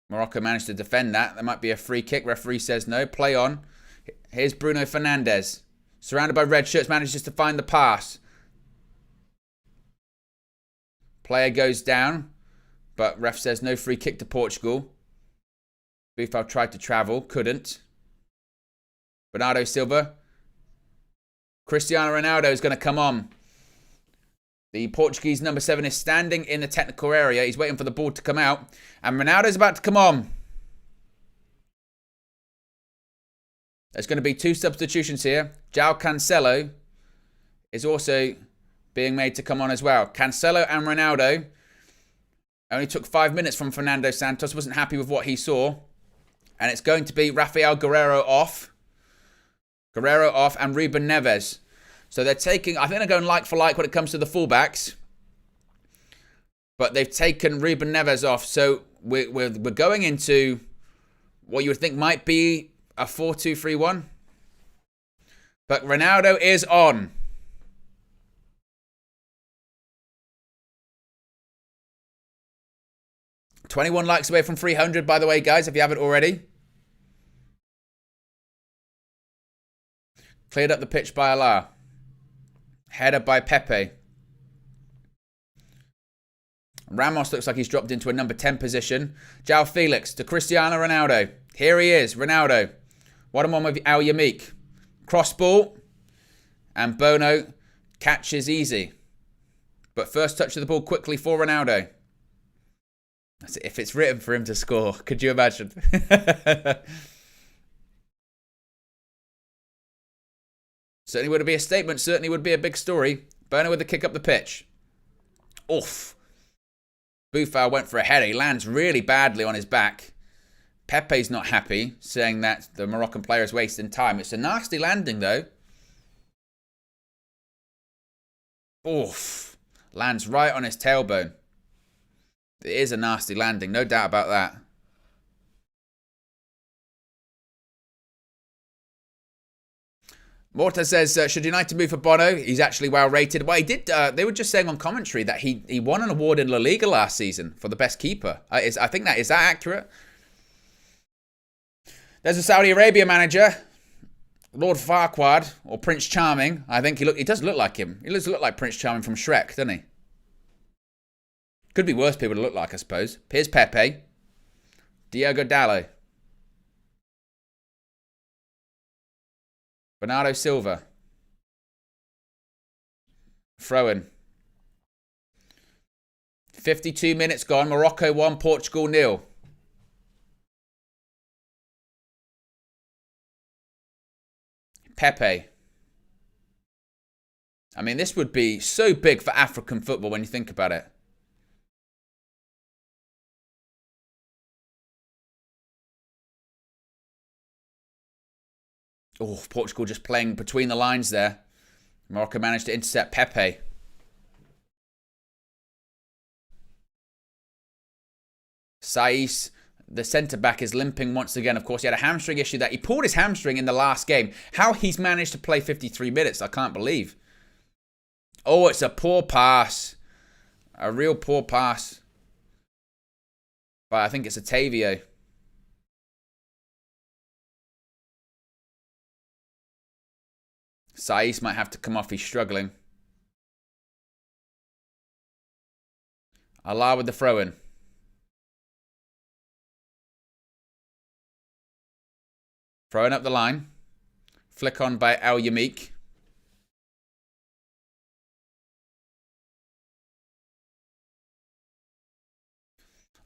Morocco managed to defend that. There might be a free kick. Referee says no. Play on. Here's Bruno Fernandes. Surrounded by red shirts, manages to find the pass. Player goes down. But ref says no free kick to Portugal. Buffal tried to travel. Couldn't. Bernardo Silva. Cristiano Ronaldo is going to come on. The Portuguese number 7 is standing in the technical area. He's waiting for the ball to come out. And Ronaldo's about to come on. There's going to be 2 substitutions here. João Cancelo is also being made to come on as well. Cancelo and Ronaldo. Only took 5 minutes from Fernando Santos. Wasn't happy with what he saw. And it's going to be Rafael Guerreiro off. Guerreiro off and Ruben Neves. So they're taking, I think they're going like for like when it comes to the fullbacks. But they've taken Ruben Neves off. So we're going into what you would think might be a 4-2-3-1. But Ronaldo is on. $21 likes away from 300, by the way, guys, if you haven't already. Cleared up the pitch by Allah. Header by Pepe. Ramos looks like he's dropped into a number 10 position. João Felix to Cristiano Ronaldo. Here he is, Ronaldo. What a one with El Yamik. Cross ball. And Bono catches easy. But first touch of the ball quickly for Ronaldo. That's it. If it's written for him to score, could you imagine? Certainly would be a statement. Certainly would be a big story. Bono with the kick up the pitch. Oof. Boufal went for a header. He lands really badly on his back. Pepe's not happy, saying that the Moroccan player is wasting time. It's a nasty landing, though. Oof. Lands right on his tailbone. It is a nasty landing, no doubt about that. Morta says, should United move for Bono? He's actually well rated. Well, he did. They were just saying on commentary that he won an award in La Liga last season for the best keeper. I think that is that accurate? There's a Saudi Arabia manager, Lord Farquaad, or Prince Charming. I think he does look like him. He does look like Prince Charming from Shrek, doesn't he? Could be worse people to look like, I suppose. Here's Pepe. Diogo Dalot. Bernardo Silva. Throw-in. 52 minutes gone. Morocco 1, Portugal 0. Pepe. I mean, this would be so big for African football when you think about it. Oh, Portugal just playing between the lines there. Morocco managed to intercept Pepe. Saiss, the centre-back, is limping once again. Of course, he had a hamstring issue that he pulled his hamstring in the last game. How he's managed to play 53 minutes, I can't believe. Oh, it's a poor pass. A real poor pass. But I think it's Otavio. Saiss might have to come off. He's struggling. Allah with the throw-in. Throwing up the line. Flick on by El Yamik.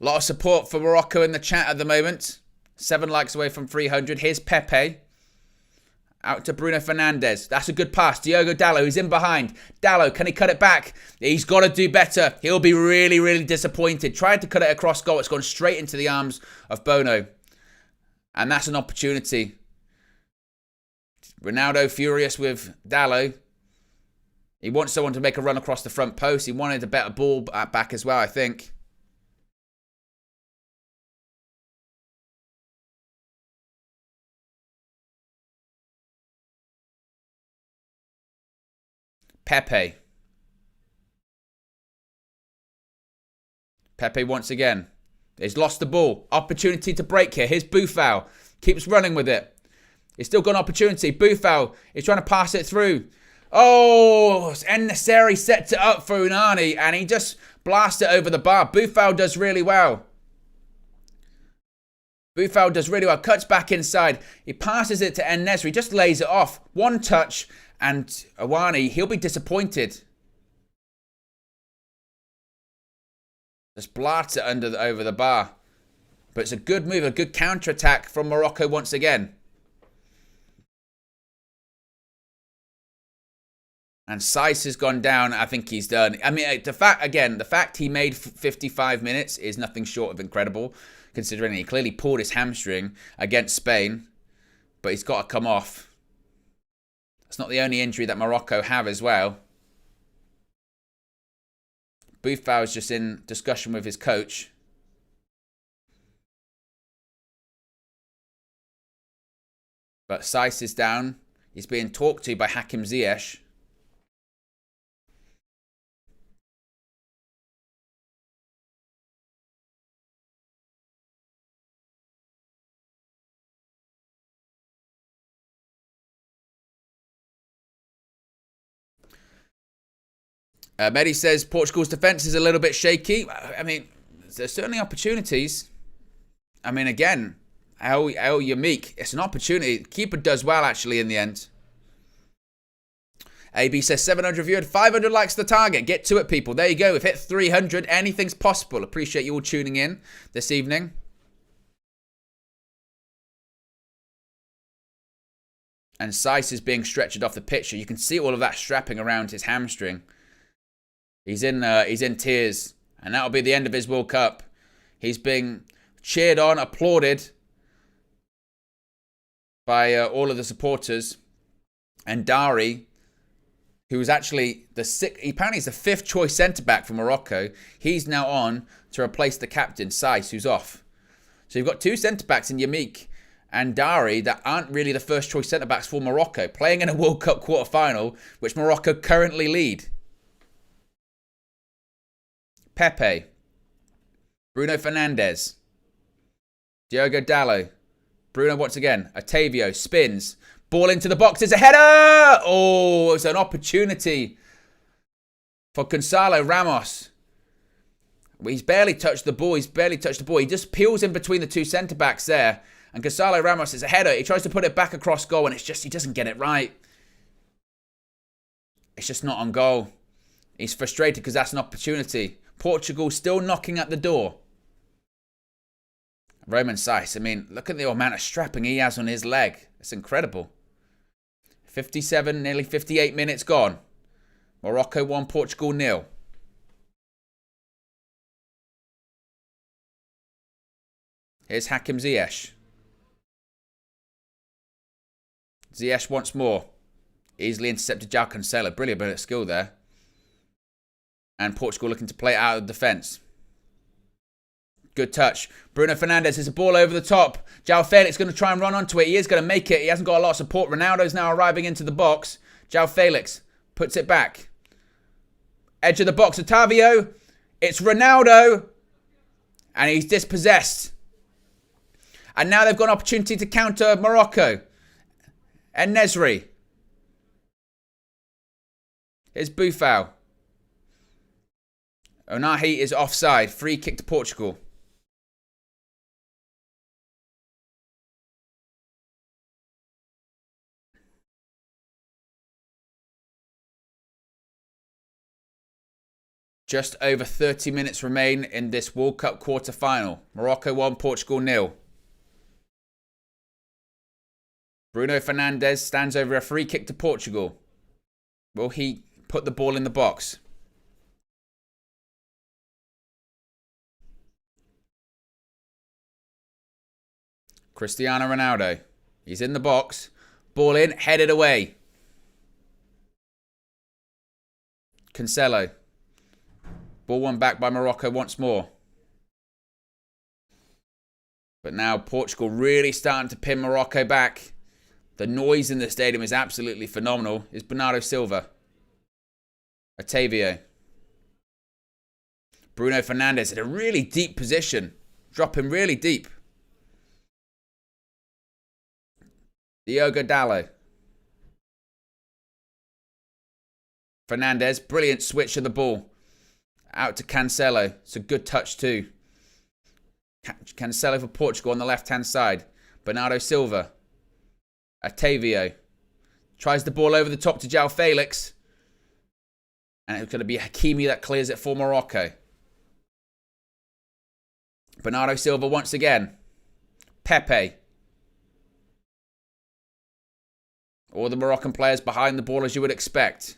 A lot of support for Morocco in the chat at the moment. 7 likes away from 300. Here's Pepe. Out to Bruno Fernandes. That's a good pass. Diogo Dalot, who's in behind. Dalot, can he cut it back? He's got to do better. He'll be really, really disappointed. Tried to cut it across goal. It's gone straight into the arms of Bono. And that's an opportunity. Ronaldo furious with Dalot. He wants someone to make a run across the front post. He wanted a better ball back as well, I think. Pepe. Pepe once again. He's lost the ball. Opportunity to break here. Here's Boufal. Keeps running with it. He's still got an opportunity. Boufal is trying to pass it through. Oh, En-Nesyri sets it up for Unani and he just blasts it over the bar. Boufal does really well. Boufal does really well. Cuts back inside. He passes it to En-Nesyri. Just lays it off. One touch. And Awani, he'll be disappointed. Just blasts it over the bar. But it's a good move, a good counter-attack from Morocco once again. And Saiss has gone down. I think he's done. I mean, the fact he made 55 minutes is nothing short of incredible, considering he clearly pulled his hamstring against Spain. But he's got to come off. It's not the only injury that Morocco have as well. Boufal is just in discussion with his coach. But Saiss is down. He's being talked to by Hakim Ziyech. Mehdi says Portugal's defence is a little bit shaky. I mean, there's certainly opportunities. I mean, again, El Yamik, it's an opportunity. Keeper does well, actually, in the end. AB says 700 viewed, 500 likes the target. Get to it, people. There you go. We've hit 300. Anything's possible. Appreciate you all tuning in this evening. And Saiss is being stretchered off the pitch. You can see all of that strapping around his hamstring. He's in tears. And that'll be the end of his World Cup. He's being cheered on, applauded by all of the supporters. And Dari, who was actually apparently he's the 5th choice centre-back for Morocco. He's now on to replace the captain, Saiss, who's off. So you've got 2 centre-backs in Yamik and Dari that aren't really the first choice centre-backs for Morocco, playing in a World Cup quarter-final, which Morocco currently lead. Pepe, Bruno Fernandes, Diogo Dalot, Bruno once again, Otavio, spins, ball into the box, it's a header! Oh, it's an opportunity for Gonzalo Ramos. He's barely touched the ball, He just peels in between the 2 centre-backs there. And Gonzalo Ramos is a header. He tries to put it back across goal and he doesn't get it right. It's just not on goal. He's frustrated because that's an opportunity. Portugal still knocking at the door. Romain Saiss, I mean, look at the amount of strapping he has on his leg. It's incredible. 57, nearly 58 minutes gone. Morocco 1, Portugal 0. Here's Hakim Ziyech. Ziyech once more. Easily intercepted João Cancelo. Brilliant bit of skill there. And Portugal looking to play it out of the defence. Good touch. Bruno Fernandes has a ball over the top. João Felix going to try and run onto it. He is going to make it. He hasn't got a lot of support. Ronaldo's now arriving into the box. João Felix puts it back. Edge of the box. Otavio. It's Ronaldo. And he's dispossessed. And now they've got an opportunity to counter Morocco. And Nesri. Here's Boufal. Onahi is offside. Free kick to Portugal. Just over 30 minutes remain in this World Cup quarter-final. Morocco 1, Portugal 0. Bruno Fernandes stands over a free kick to Portugal. Will he put the ball in the box? Cristiano Ronaldo. He's in the box. Ball in, headed away. Cancelo. Ball won back by Morocco once more. But now Portugal really starting to pin Morocco back. The noise in the stadium is absolutely phenomenal. Is Bernardo Silva. Otavio. Bruno Fernandes in a really deep position. Dropping really deep. Diogo Dalot. Fernandes, brilliant switch of the ball. Out to Cancelo. It's a good touch too. Cancelo for Portugal on the left-hand side. Bernardo Silva. Otavio. Tries the ball over the top to João Felix. And it's going to be Hakimi that clears it for Morocco. Bernardo Silva once again. Pepe. All the Moroccan players behind the ball as you would expect.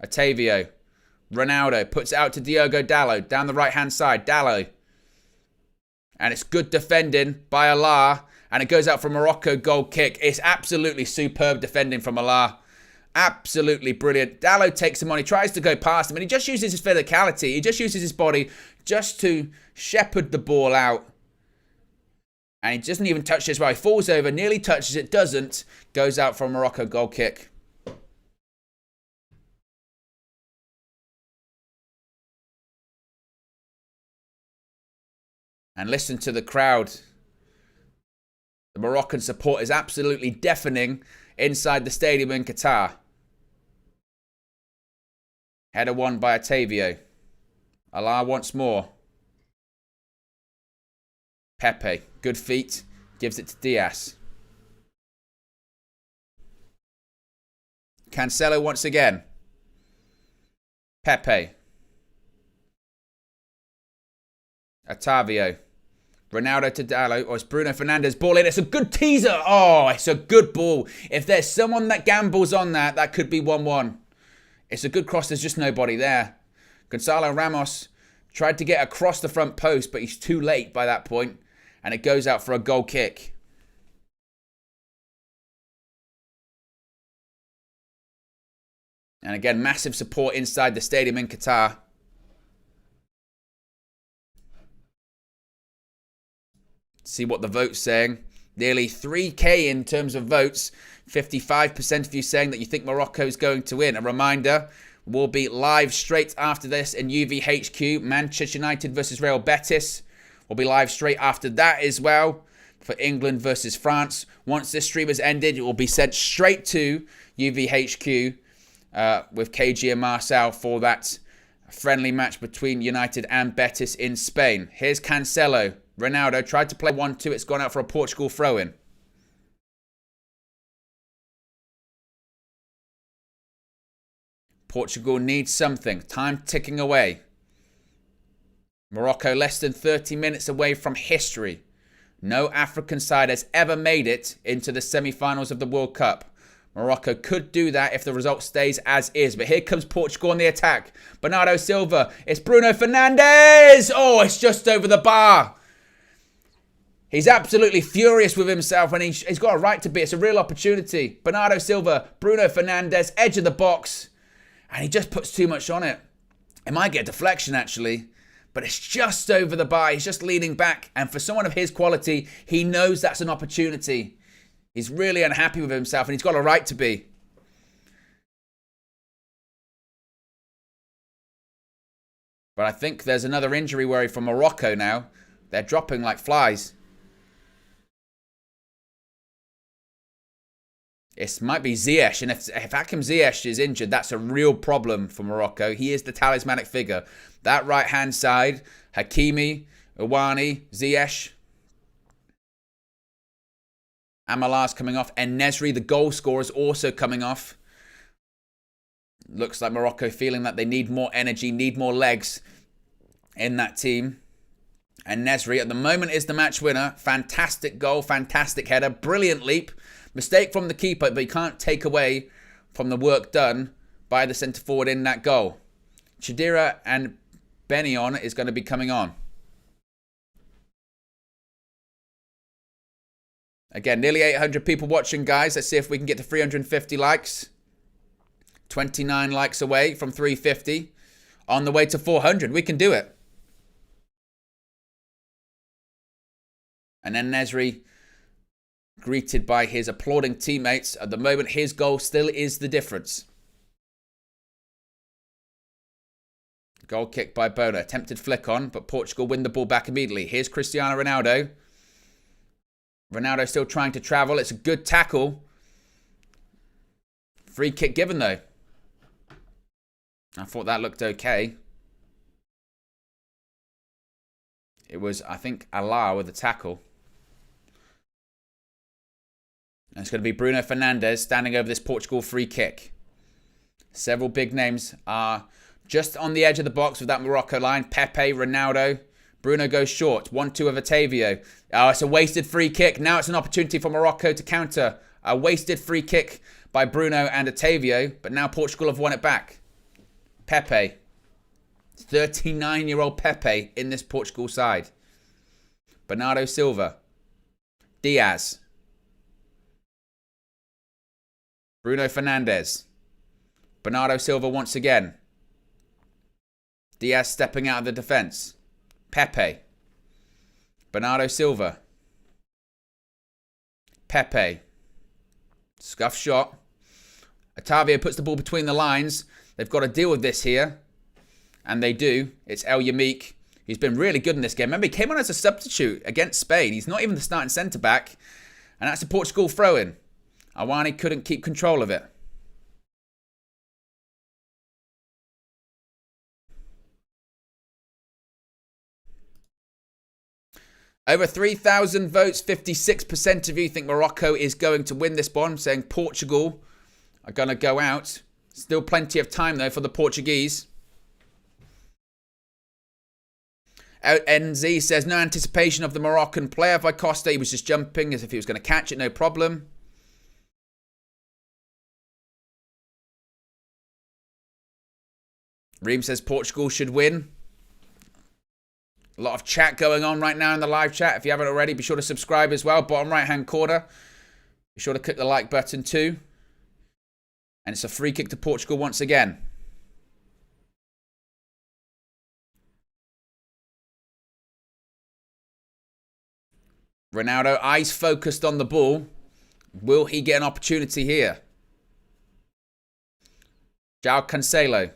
Otavio. Ronaldo puts it out to Diogo Dalot. Down the right-hand side. Dalot. And it's good defending by Allah. And it goes out for a Morocco goal kick. It's absolutely superb defending from Allah. Absolutely brilliant. Dalot takes him on. He tries to go past him. And he just uses his physicality. He just uses his body just to shepherd the ball out. And he doesn't even touch this well. He falls over, nearly touches it, doesn't. Goes out for a Morocco goal kick. And listen to the crowd. The Moroccan support is absolutely deafening inside the stadium in Qatar. Header won by Otavio. Allah once more. Pepe, good feet, gives it to Diaz. Cancelo once again. Pepe. Otavio. Ronaldo to Dallo. Oh, it's Bruno Fernandes. Ball in. It's a good teaser. Oh, it's a good ball. If there's someone that gambles on that, that could be 1-1. It's a good cross. There's just nobody there. Gonzalo Ramos tried to get across the front post, but he's too late by that point, and it goes out for a goal kick. And again, massive support inside the stadium in Qatar. See what the vote's saying. Nearly 3K in terms of votes. 55% of you saying that you think Morocco's going to win. A reminder, we'll be live straight after this in UVHQ. Manchester United versus Real Betis. We'll be live straight after that as well for England versus France. Once this stream has ended, it will be sent straight to UVHQ with KG and Marcel for that friendly match between United and Betis in Spain. Here's Cancelo. Ronaldo tried to play 1-2. It's gone out for a Portugal throw-in. Portugal needs something. Time ticking away. Morocco less than 30 minutes away from history. No African side has ever made it into the semi-finals of the World Cup. Morocco could do that if the result stays as is. But here comes Portugal on the attack. Bernardo Silva. It's Bruno Fernandes. Oh, it's just over the bar. He's absolutely furious with himself, and he's got a right to be. It's a real opportunity. Bernardo Silva, Bruno Fernandes, edge of the box. And he just puts too much on it. It might get a deflection, actually. But it's just over the bar. He's just leaning back. And for someone of his quality, he knows that's an opportunity. He's really unhappy with himself, and he's got a right to be. But I think there's another injury worry for Morocco now. They're dropping like flies. It might be Ziyech, and if Hakim Ziyech is injured, that's a real problem for Morocco. He is the talismanic figure. That right-hand side, Hakimi, Iwani, Ziyech. Amalah's coming off. And Nesri, the goal scorer, is also coming off. Looks like Morocco feeling that they need more energy, need more legs in that team. And Nesri, at the moment, is the match winner. Fantastic goal, fantastic header, brilliant leap. Mistake from the keeper, but you can't take away from the work done by the centre forward in that goal. Chidira and Benion is going to be coming on. Again, nearly 800 people watching, guys. Let's see if we can get to 350 likes. 29 likes away from 350. On the way to 400. We can do it. And then Nesri, greeted by his applauding teammates. At the moment, his goal still is the difference. Goal kick by Bono. Attempted flick on, but Portugal win the ball back immediately. Here's Cristiano Ronaldo. Ronaldo still trying to travel. It's a good tackle. Free kick given, though. I thought that looked okay. It was, I think, Allah with the tackle. And it's going to be Bruno Fernandes standing over this Portugal free kick. Several big names are just on the edge of the box with that Morocco line. Pepe, Ronaldo. Bruno goes short. 1-2 of Otavio. Oh, it's a wasted free kick. Now it's an opportunity for Morocco to counter. A wasted free kick by Bruno and Otavio. But now Portugal have won it back. Pepe. 39-year-old Pepe in this Portugal side. Bernardo Silva. Diaz. Bruno Fernandes. Bernardo Silva once again. Diaz stepping out of the defence. Pepe. Bernardo Silva. Pepe. Scuff shot. Otavio puts the ball between the lines. They've got to deal with this here. And they do. It's El Yamik. He's been really good in this game. Remember, he came on as a substitute against Spain. He's not even the starting centre-back. And that's a Portugal throw-in. Awani couldn't keep control of it. Over 3,000 votes. 56% of you think Morocco is going to win this one. Saying Portugal are going to go out. Still plenty of time, though, for the Portuguese. NZ says, no anticipation of the Moroccan player by Costa. He was just jumping as if he was going to catch it, no problem. Reem says Portugal should win. A lot of chat going on right now in the live chat. If you haven't already, be sure to subscribe as well. Bottom right-hand corner. Be sure to click the like button too. And it's a free kick to Portugal once again. Ronaldo, eyes focused on the ball. Will he get an opportunity here? João Cancelo.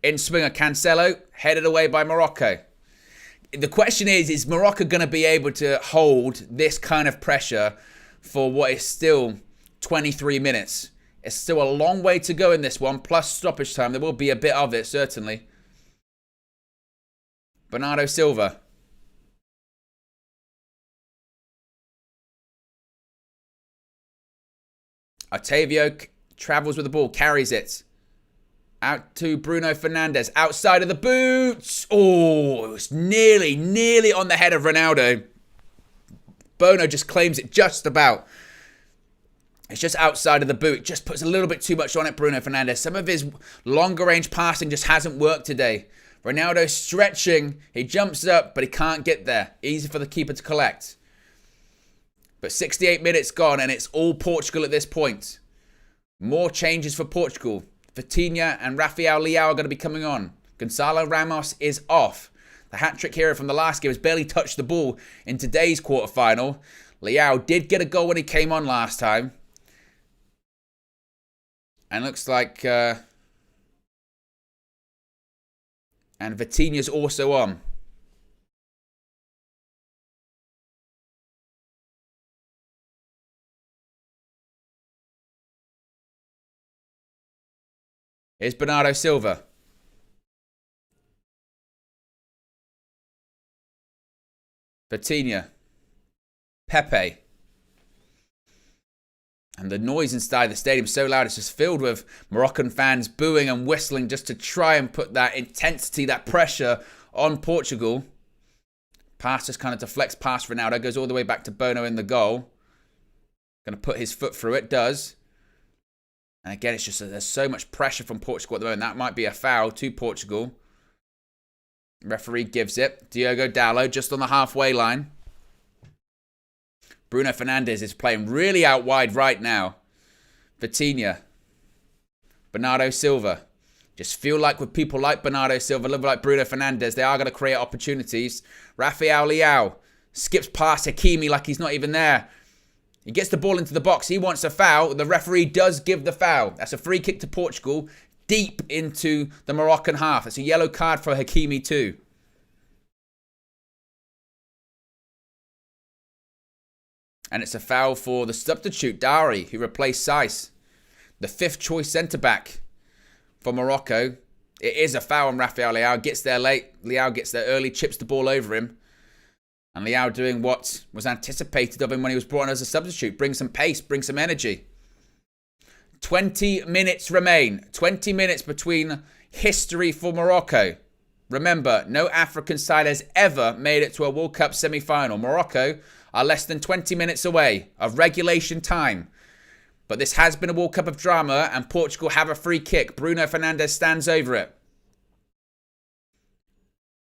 In swinger Cancelo, headed away by Morocco. The question is Morocco going to be able to hold this kind of pressure for what is still 23 minutes? It's still a long way to go in this one, plus stoppage time. There will be a bit of it, certainly. Bernardo Silva. Otavio travels with the ball, carries it. Out to Bruno Fernandes, outside of the boots. Oh, it was nearly on the head of Ronaldo. Bono just claims it just about. It's just outside of the boot. Just puts a little bit too much on it, Bruno Fernandes. Some of his longer range passing just hasn't worked today. Ronaldo stretching. He jumps up, but he can't get there. Easy for the keeper to collect. But 68 minutes gone, and it's all Portugal at this point. More changes for Portugal. Vitinha and Rafael Leao are going to be coming on. Gonzalo Ramos is off. The hat-trick hero from the last game has barely touched the ball in today's quarterfinal. Leao did get a goal when he came on last time. And looks like... and Vitinha's also on. Here's Bernardo Silva. Vitinha. Pepe. And the noise inside the stadium is so loud, it's just filled with Moroccan fans booing and whistling just to try and put that intensity, that pressure on Portugal. Pass just kind of deflects past Ronaldo, goes all the way back to Bono in the goal. Going to put his foot through it, does. And again, it's just there's so much pressure from Portugal at the moment. That might be a foul to Portugal. Referee gives it. Diogo Dalot just on the halfway line. Bruno Fernandes is playing really out wide right now. Vitinha. Bernardo Silva. Just feel like with people like Bernardo Silva, like Bruno Fernandes, they are going to create opportunities. Rafael Leao skips past Hakimi like he's not even there. He gets the ball into the box. He wants a foul. The referee does give the foul. That's a free kick to Portugal deep into the Moroccan half. It's a yellow card for Hakimi too. And it's a foul for the substitute, Dari, who replaced Saiss. The fifth choice centre-back for Morocco. It is a foul on Rafael Leao. Gets there late. Leao gets there early, chips the ball over him. And Leao doing what was anticipated of him when he was brought on as a substitute. Bring some pace, bring some energy. 20 minutes remain. 20 minutes between history for Morocco. Remember, no African side has ever made it to a World Cup semi-final. Morocco are less than 20 minutes away of regulation time. But this has been a World Cup of drama, and Portugal have a free kick. Bruno Fernandes stands over it.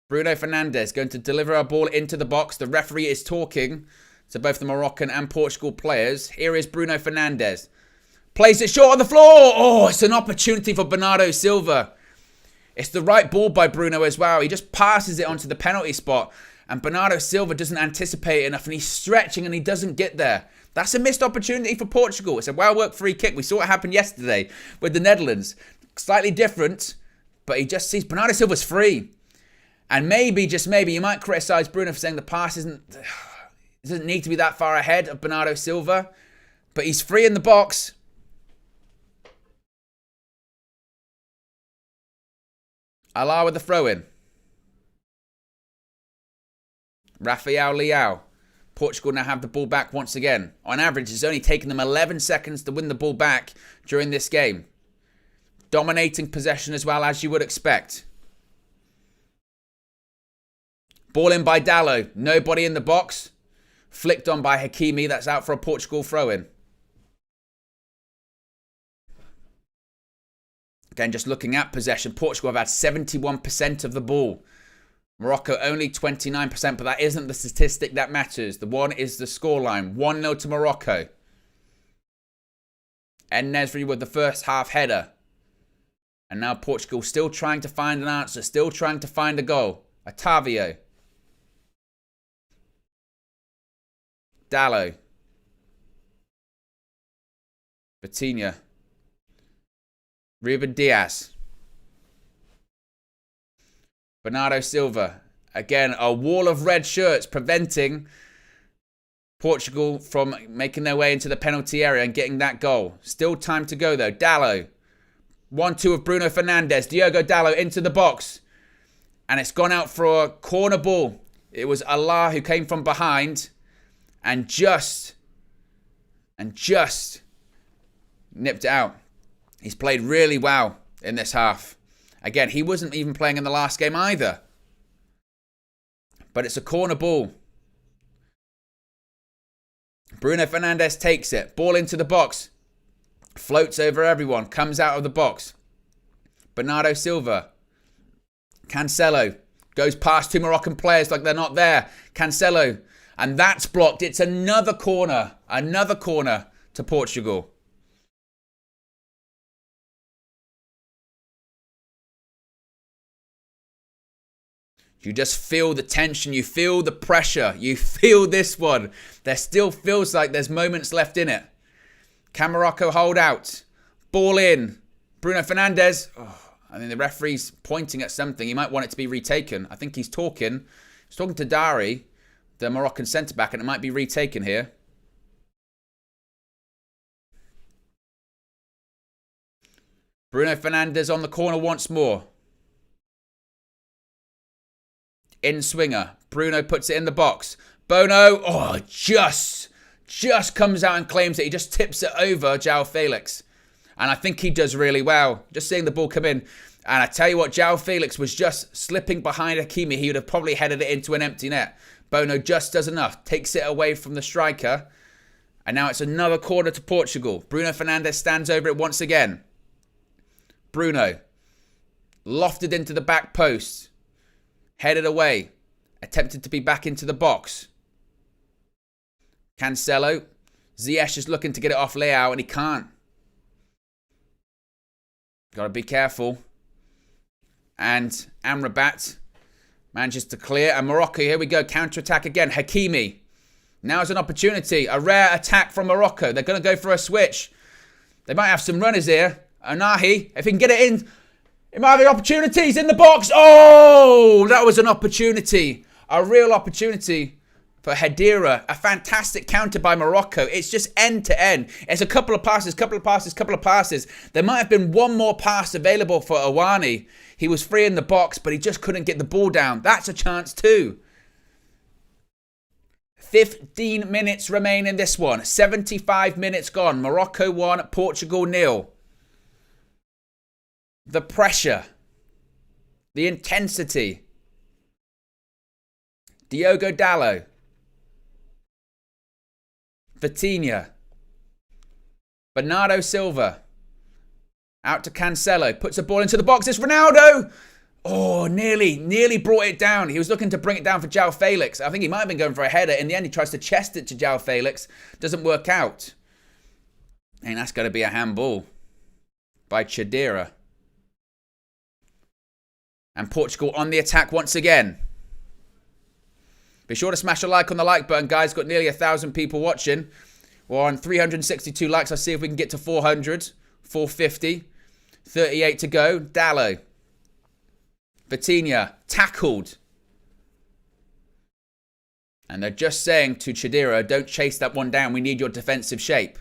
Bruno Fernandes going to deliver a ball into the box. The referee is talking to both the Moroccan and Portugal players. Here is Bruno Fernandes. Plays it short on the floor. Oh, it's an opportunity for Bernardo Silva. It's the right ball by Bruno as well. He just passes it onto the penalty spot. And Bernardo Silva doesn't anticipate enough. And he's stretching and he doesn't get there. That's a missed opportunity for Portugal. It's a well-worked free kick. We saw it happen yesterday with the Netherlands. Slightly different. But he just sees Bernardo Silva's free. And maybe, just maybe, you might criticise Bruno for saying the pass doesn't need to be that far ahead of Bernardo Silva. But he's free in the box. Alaa with the throw-in. Rafael Leao. Portugal now have the ball back once again. On average, it's only taken them 11 seconds to win the ball back during this game. Dominating possession as well, as you would expect. Ball in by Dallo. Nobody in the box. Flicked on by Hakimi. That's out for a Portugal throw-in. Again, just looking at possession, Portugal have had 71% of the ball. Morocco only 29%, but that isn't the statistic that matters. The one is the scoreline. 1-0 to Morocco. En-Nesyri with the first half header. And now Portugal still trying to find an answer, still trying to find a goal. Otavio. Dallo. Vitinha. Ruben Diaz. Bernardo Silva. Again, a wall of red shirts preventing Portugal from making their way into the penalty area and getting that goal. Still time to go though. Dallo. 1-2 of Bruno Fernandes. Diogo Dallo into the box. And it's gone out for a corner ball. It was Allah who came from behind and just nipped it out. He's played really well in this half. Again, he wasn't even playing in the last game either. But it's a corner ball. Bruno Fernandes takes it. Ball into the box. Floats over everyone. Comes out of the box. Bernardo Silva. Cancelo. Goes past two Moroccan players like they're not there. Cancelo. And that's blocked. It's another corner. Another corner to Portugal. You just feel the tension. You feel the pressure. You feel this one. There still feels like there's moments left in it. Can Morocco hold out? Ball in. Bruno Fernandes. Oh, I mean, the referee's pointing at something. He might want it to be retaken. I think he's talking. He's talking to Dari, the Moroccan centre-back, and it might be retaken here. Bruno Fernandes on the corner once more. In swinger. Bruno puts it in the box. Bono, oh, just comes out and claims it. He just tips it over João Felix. And I think he does really well. Just seeing the ball come in. And I tell you what, João Felix was just slipping behind Hakimi. He would have probably headed it into an empty net. Bono just does enough. Takes it away from the striker. And now it's another corner to Portugal. Bruno Fernandes stands over it once again. Bruno. Lofted into the back post. Headed away. Attempted to be back into the box. Cancelo. Ziyech is looking to get it off Leao and he can't. Got to be careful. And Amrabat manages to clear. And Morocco, here we go. Counter-attack again. Hakimi. Now's an opportunity. A rare attack from Morocco. They're going to go for a switch. They might have some runners here. Onahi, if he can get it in... It might have opportunities in the box. Oh, that was an opportunity. A real opportunity for Hadira. A fantastic counter by Morocco. It's just end to end. It's a couple of passes. There might have been one more pass available for Awani. He was free in the box, but he just couldn't get the ball down. That's a chance too. 15 minutes remain in this one. 75 minutes gone. Morocco 1, Portugal 0. The pressure. The intensity. Diogo Dallo. Vitinha. Bernardo Silva. Out to Cancelo. Puts the ball into the box. It's Ronaldo. Oh, nearly brought it down. He was looking to bring it down for João Felix. I think he might have been going for a header. In the end, he tries to chest it to João Felix. Doesn't work out. And that's going to be a handball by Chadira. And Portugal on the attack once again. Be sure to smash a like on the like button, guys. Got nearly 1,000 people watching. We're on 362 likes. Let's see if we can get to 400. 450. 38 to go. Dallo. Vitinha. Tackled. And they're just saying to Chadira, don't chase that one down. We need your defensive shape.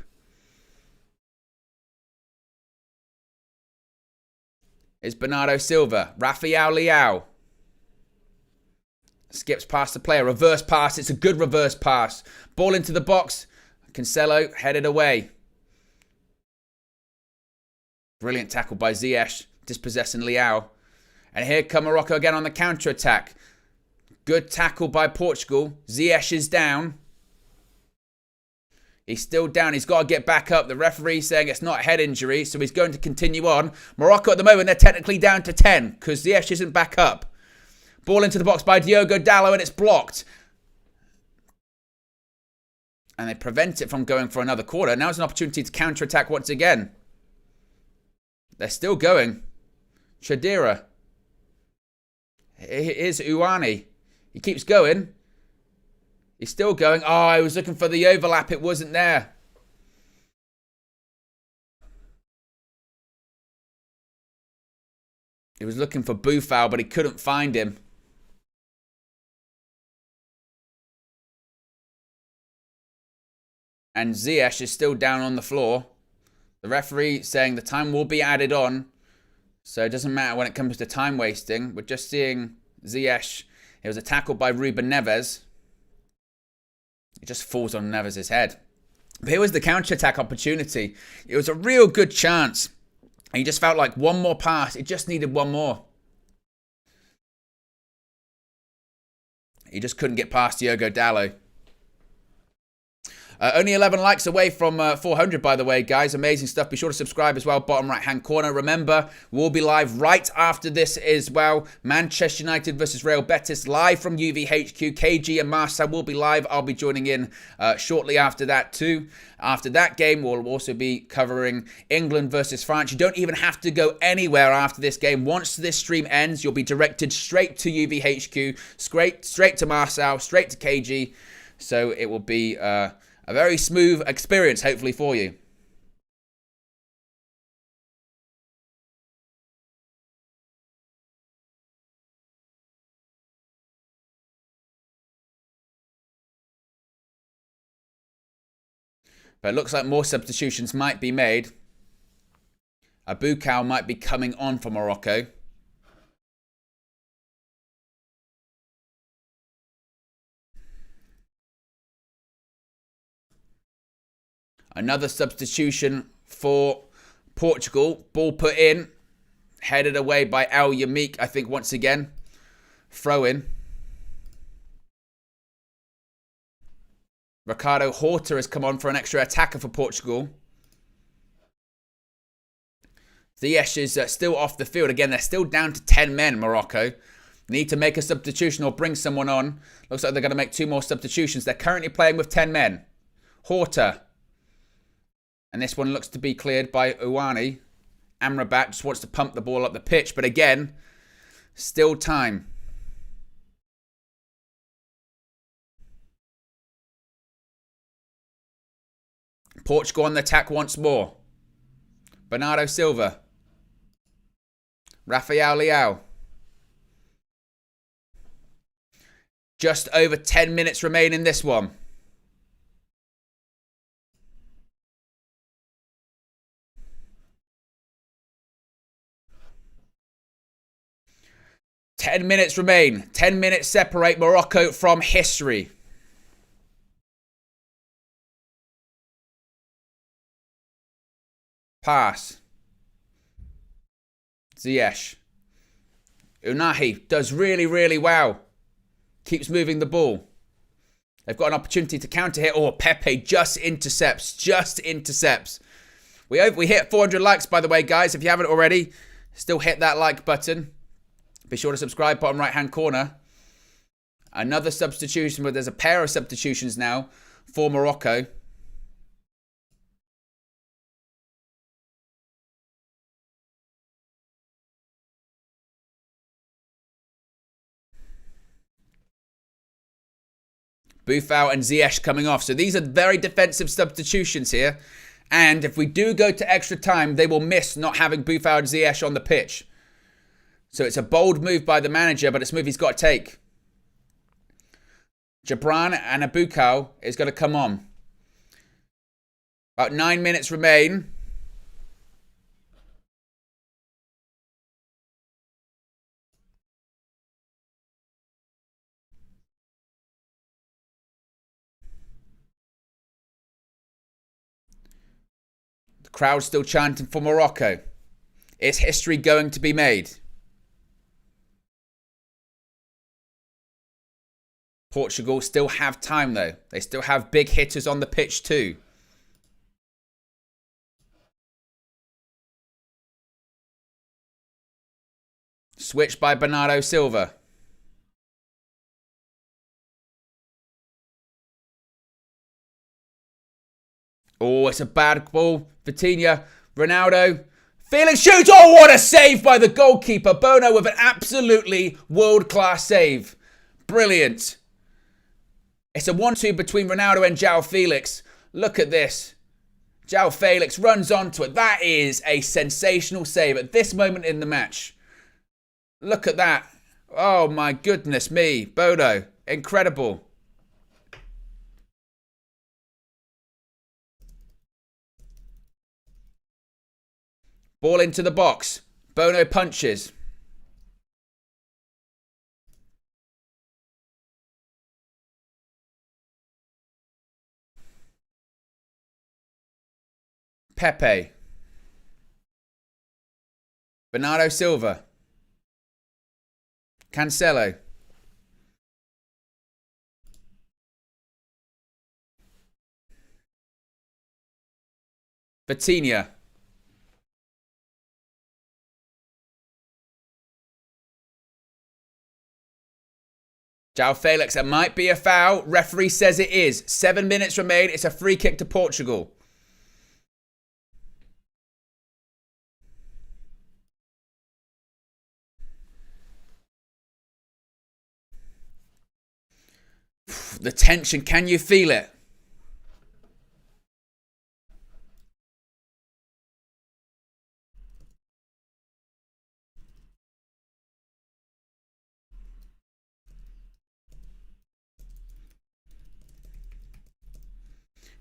It's Bernardo Silva. Rafael Leao. Skips past the player. Reverse pass. It's a good reverse pass. Ball into the box. Cancelo headed away. Brilliant tackle by Ziyech. Dispossessing Leao. And here come Morocco again on the counter-attack. Good tackle by Portugal. Ziyech is down. He's still down. He's got to get back up. The referee saying it's not a head injury, so he's going to continue on. Morocco at the moment, they're technically down to 10 because Ziyech isn't back up. Ball into the box by Diogo Dalot and it's blocked. And they prevent it from going for another corner. Now it's an opportunity to counter-attack once again. They're still going. Chadira. Here's Uwani. He keeps going. He's still going. Oh, I was looking for the overlap. It wasn't there. He was looking for Boufal, but he couldn't find him. And Ziyech is still down on the floor. The referee saying the time will be added on. So it doesn't matter when it comes to time wasting. We're just seeing Ziyech. It was a tackle by Ruben Neves. It just falls on Neves' head. But here was the counter-attack opportunity. It was a real good chance. And he just felt like one more pass. It just needed one more. He just couldn't get past Diogo Dalot. Only 11 likes away from 400, by the way, guys. Amazing stuff. Be sure to subscribe as well. Bottom right-hand corner. Remember, we'll be live right after this as well. Manchester United versus Real Betis live from UVHQ. KG and Marcel will be live. I'll be joining in shortly after that too. After that game, we'll also be covering England versus France. You don't even have to go anywhere after this game. Once this stream ends, you'll be directed straight to UVHQ, straight to Marcel, straight to KG. So it will be a very smooth experience, hopefully, for you. But it looks like more substitutions might be made. Aboukal might be coming on for Morocco. Another substitution for Portugal. Ball put in. Headed away by El Yamik, I think, once again. Throw in. Ricardo Horta has come on for an extra attacker for Portugal. Ziyech is still off the field. Again, they're still down to 10 men, Morocco. Need to make a substitution or bring someone on. Looks like they're going to make 2 more substitutions. They're currently playing with 10 men. Horta. And this one looks to be cleared by Uwani. Amrabat just wants to pump the ball up the pitch. But again, still time. Portugal on the attack once more. Bernardo Silva. Rafael Leao. Just over 10 minutes remain in this one. Ten minutes remain. 10 minutes separate Morocco from history. Pass. Ziyech. Unahi does really, really well. Keeps moving the ball. They've got an opportunity to counter here. Oh, Pepe just intercepts. Just intercepts. We hit 400 likes, by the way, guys. If you haven't already, still hit that like button. Be sure to subscribe, bottom right-hand corner. Another substitution, but there's a pair of substitutions now for Morocco. Boufal and Ziyech coming off. So these are very defensive substitutions here. And if we do go to extra time, they will miss not having Boufal and Ziyech on the pitch. So it's a bold move by the manager, but it's a move he's got to take. Gibran and Aboukal is going to come on. About 9 minutes remain. The crowd's still chanting for Morocco. Is history going to be made? Portugal still have time though. They still have big hitters on the pitch too. Switch by Bernardo Silva. Oh, it's a bad ball. Vitinha, Ronaldo. Felix shoots. Oh, what a save by the goalkeeper. Bono with an absolutely world-class save. Brilliant. It's a 1-2 between Ronaldo and João Felix. Look at this. João Felix runs onto it. That is a sensational save at this moment in the match. Look at that. Oh, my goodness me. Bono. Incredible. Ball into the box. Bono punches. Pepe. Bernardo Silva. Cancelo. Vitinha. João Felix, it might be a foul. Referee says it is. 7 minutes remain. It's a free kick to Portugal. The tension, can you feel it?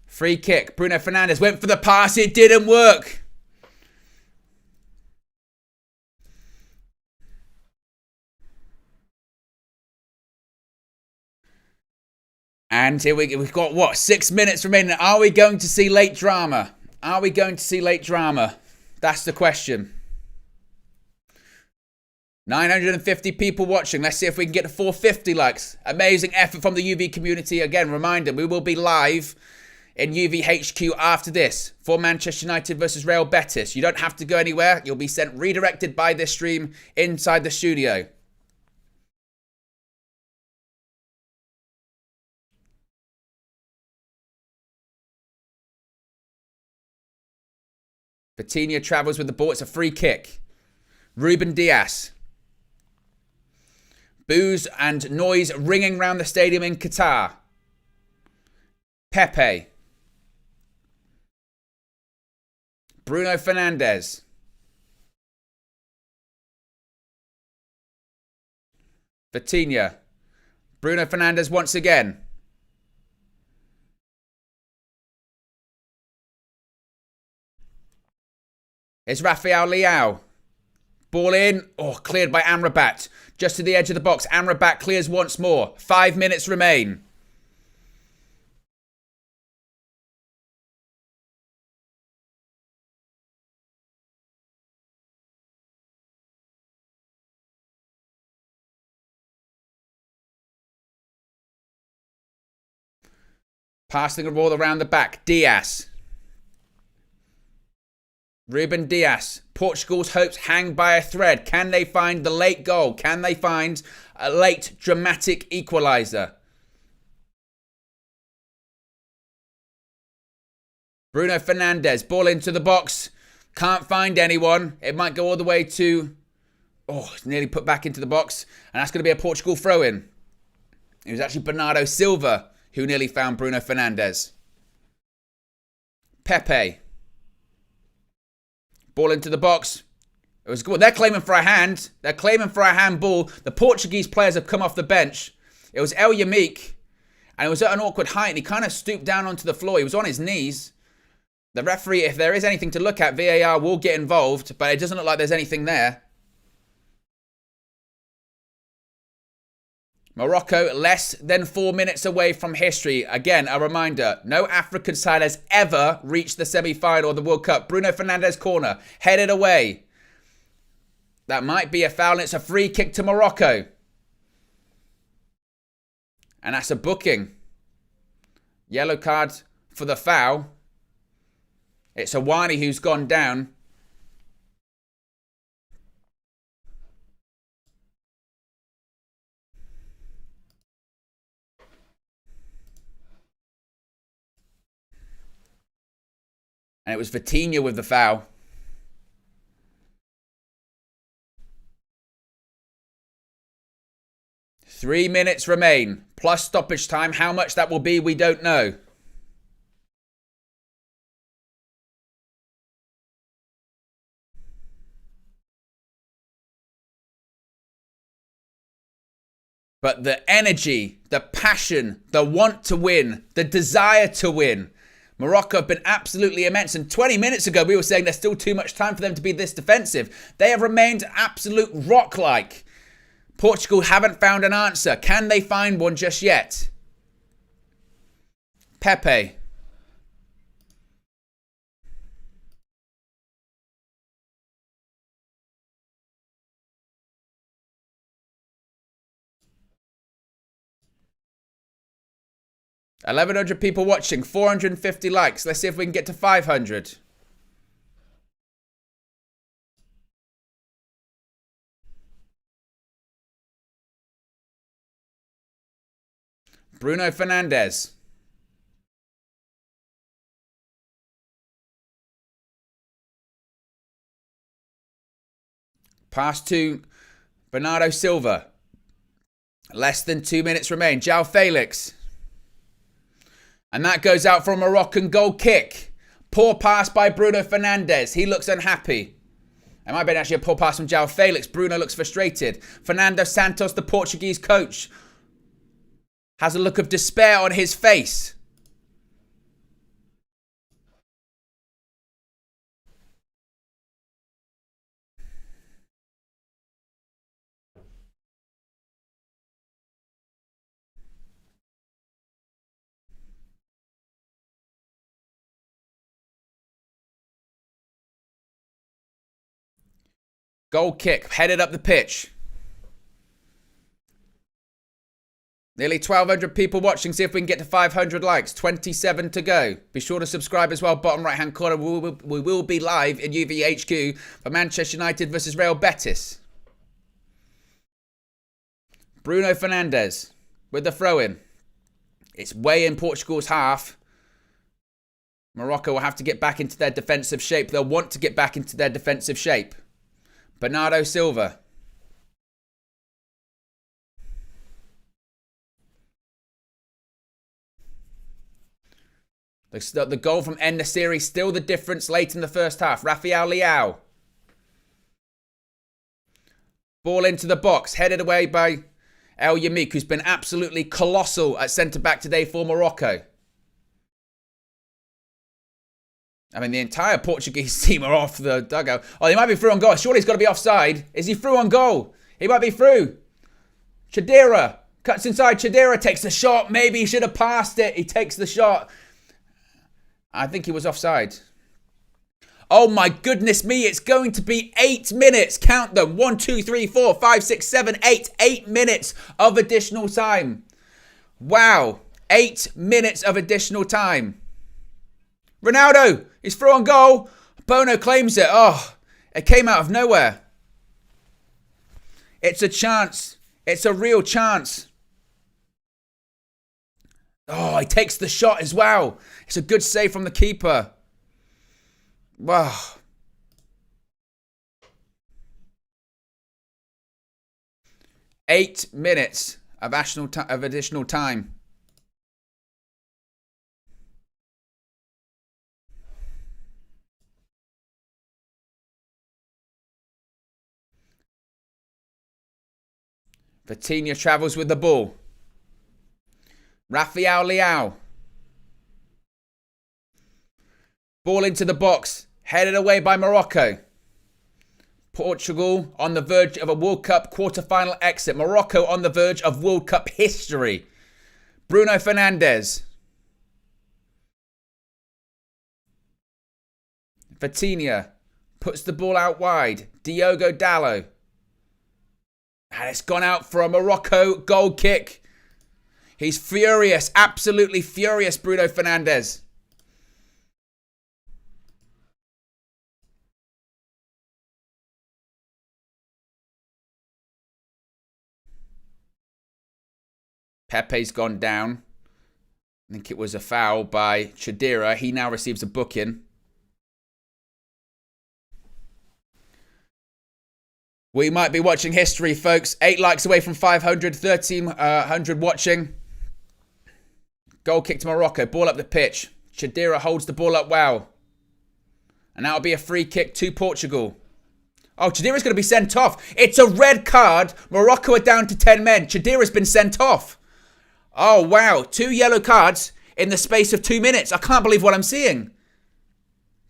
Free kick. Bruno Fernandes went for the pass. It didn't work. And here we've got, what, 6 minutes remaining. Are we going to see late drama? Are we going to see late drama? That's the question. 950 people watching. Let's see if we can get to 450 likes. Amazing effort from the UV community. Again, reminder, we will be live in UV HQ after this for Manchester United versus Real Betis. You don't have to go anywhere. You'll be sent redirected by this stream inside the studio. Vitinha travels with the ball. It's a free kick. Ruben Dias. Boos and noise ringing round the stadium in Qatar. Pepe. Bruno Fernandes. Vitinha. Bruno Fernandes once again. It's Rafael Leao. Ball in. Oh, cleared by Amrabat. Just to the edge of the box. Amrabat clears once more. 5 minutes remain. Passing the ball around the back. Dias. Ruben Dias. Portugal's hopes hang by a thread. Can they find the late goal? Can they find a late dramatic equaliser? Bruno Fernandes. Ball into the box. Can't find anyone. It might go all the way to... Oh, it's nearly put back into the box. And that's going to be a Portugal throw-in. It was actually Bernardo Silva who nearly found Bruno Fernandes. Pepe. Ball into the box. It was good. They're claiming for a hand. They're claiming for a handball. The Portuguese players have come off the bench. It was El Yamik. And it was at an awkward height. And he kind of stooped down onto the floor. He was on his knees. The referee, if there is anything to look at, VAR will get involved. But it doesn't look like there's anything there. Morocco, less than 4 minutes away from history. Again, a reminder, no African side has ever reached the semi-final of the World Cup. Bruno Fernandes corner, headed away. That might be a foul, and it's a free kick to Morocco. And that's a booking. Yellow card for the foul. It's Awani who's gone down. And it was Vitinha with the foul. Three minutes remain, plus stoppage time. How much that will be, we don't know. But the energy, the passion, the want to win, the desire to win. Morocco have been absolutely immense. And 20 minutes ago, we were saying there's still too much time for them to be this defensive. They have remained absolute rock-like. Portugal haven't found an answer. Can they find one just yet? Pepe. $1,100 people watching, 450 likes. Let's see if we can get to 500. Bruno Fernandes. Pass to Bernardo Silva. Less than 2 minutes remain. João Felix. And that goes out for a Moroccan goal kick. Poor pass by Bruno Fernandes. He looks unhappy. It might have been actually a poor pass from João Felix. Bruno looks frustrated. Fernando Santos, the Portuguese coach, has a look of despair on his face. Goal kick, headed up the pitch. Nearly 1,200 people watching. See if we can get to 500 likes. 27 to go. Be sure to subscribe as well. Bottom right hand corner. We will be live in UVHQ for Manchester United versus Real Betis. Bruno Fernandes with the throw-in. It's way in Portugal's half. Morocco will have to get back into their defensive shape. They'll want to get back into their defensive shape. Bernardo Silva. The goal from En-Nesyri, still the difference late in the first half. Rafael Leao. Ball into the box, headed away by El Yamik, who's been absolutely colossal at centre-back today for Morocco. I mean, the entire Portuguese team are off the dugout. Oh, he might be through on goal. Surely he's got to be offside. Is he through on goal? He might be through. Chadira cuts inside. Chadira takes the shot. Maybe he should have passed it. He takes the shot. I think he was offside. Oh my goodness me. It's going to be 8 minutes. Count them. 1, 2, 3, 4, 5, 6, 7, 8. 8 minutes of additional time. Wow. 8 minutes of additional time. Ronaldo is through on goal. Bono claims it. Oh, it came out of nowhere. It's a chance. It's a real chance. Oh, he takes the shot as well. It's a good save from the keeper. Wow. Eight minutes of additional time. Vitinha travels with the ball. Rafael Leao. Ball into the box. Headed away by Morocco. Portugal on the verge of a World Cup quarter-final exit. Morocco on the verge of World Cup history. Bruno Fernandes. Vitinha puts the ball out wide. Diogo Dalot. And it's gone out for a Morocco goal kick. He's furious, absolutely furious, Bruno Fernandes. Pepe's gone down. I think it was a foul by Chadira. He now receives a booking. We might be watching history, folks. 8 likes away from 500, 1,300 watching. Goal kick to Morocco. Ball up the pitch. Chadira holds the ball up well. And that'll be a free kick to Portugal. Oh, Chadira's going to be sent off. It's a red card. Morocco are down to 10 men. Chadira's been sent off. Oh, wow. 2 yellow cards in the space of 2 minutes. I can't believe what I'm seeing.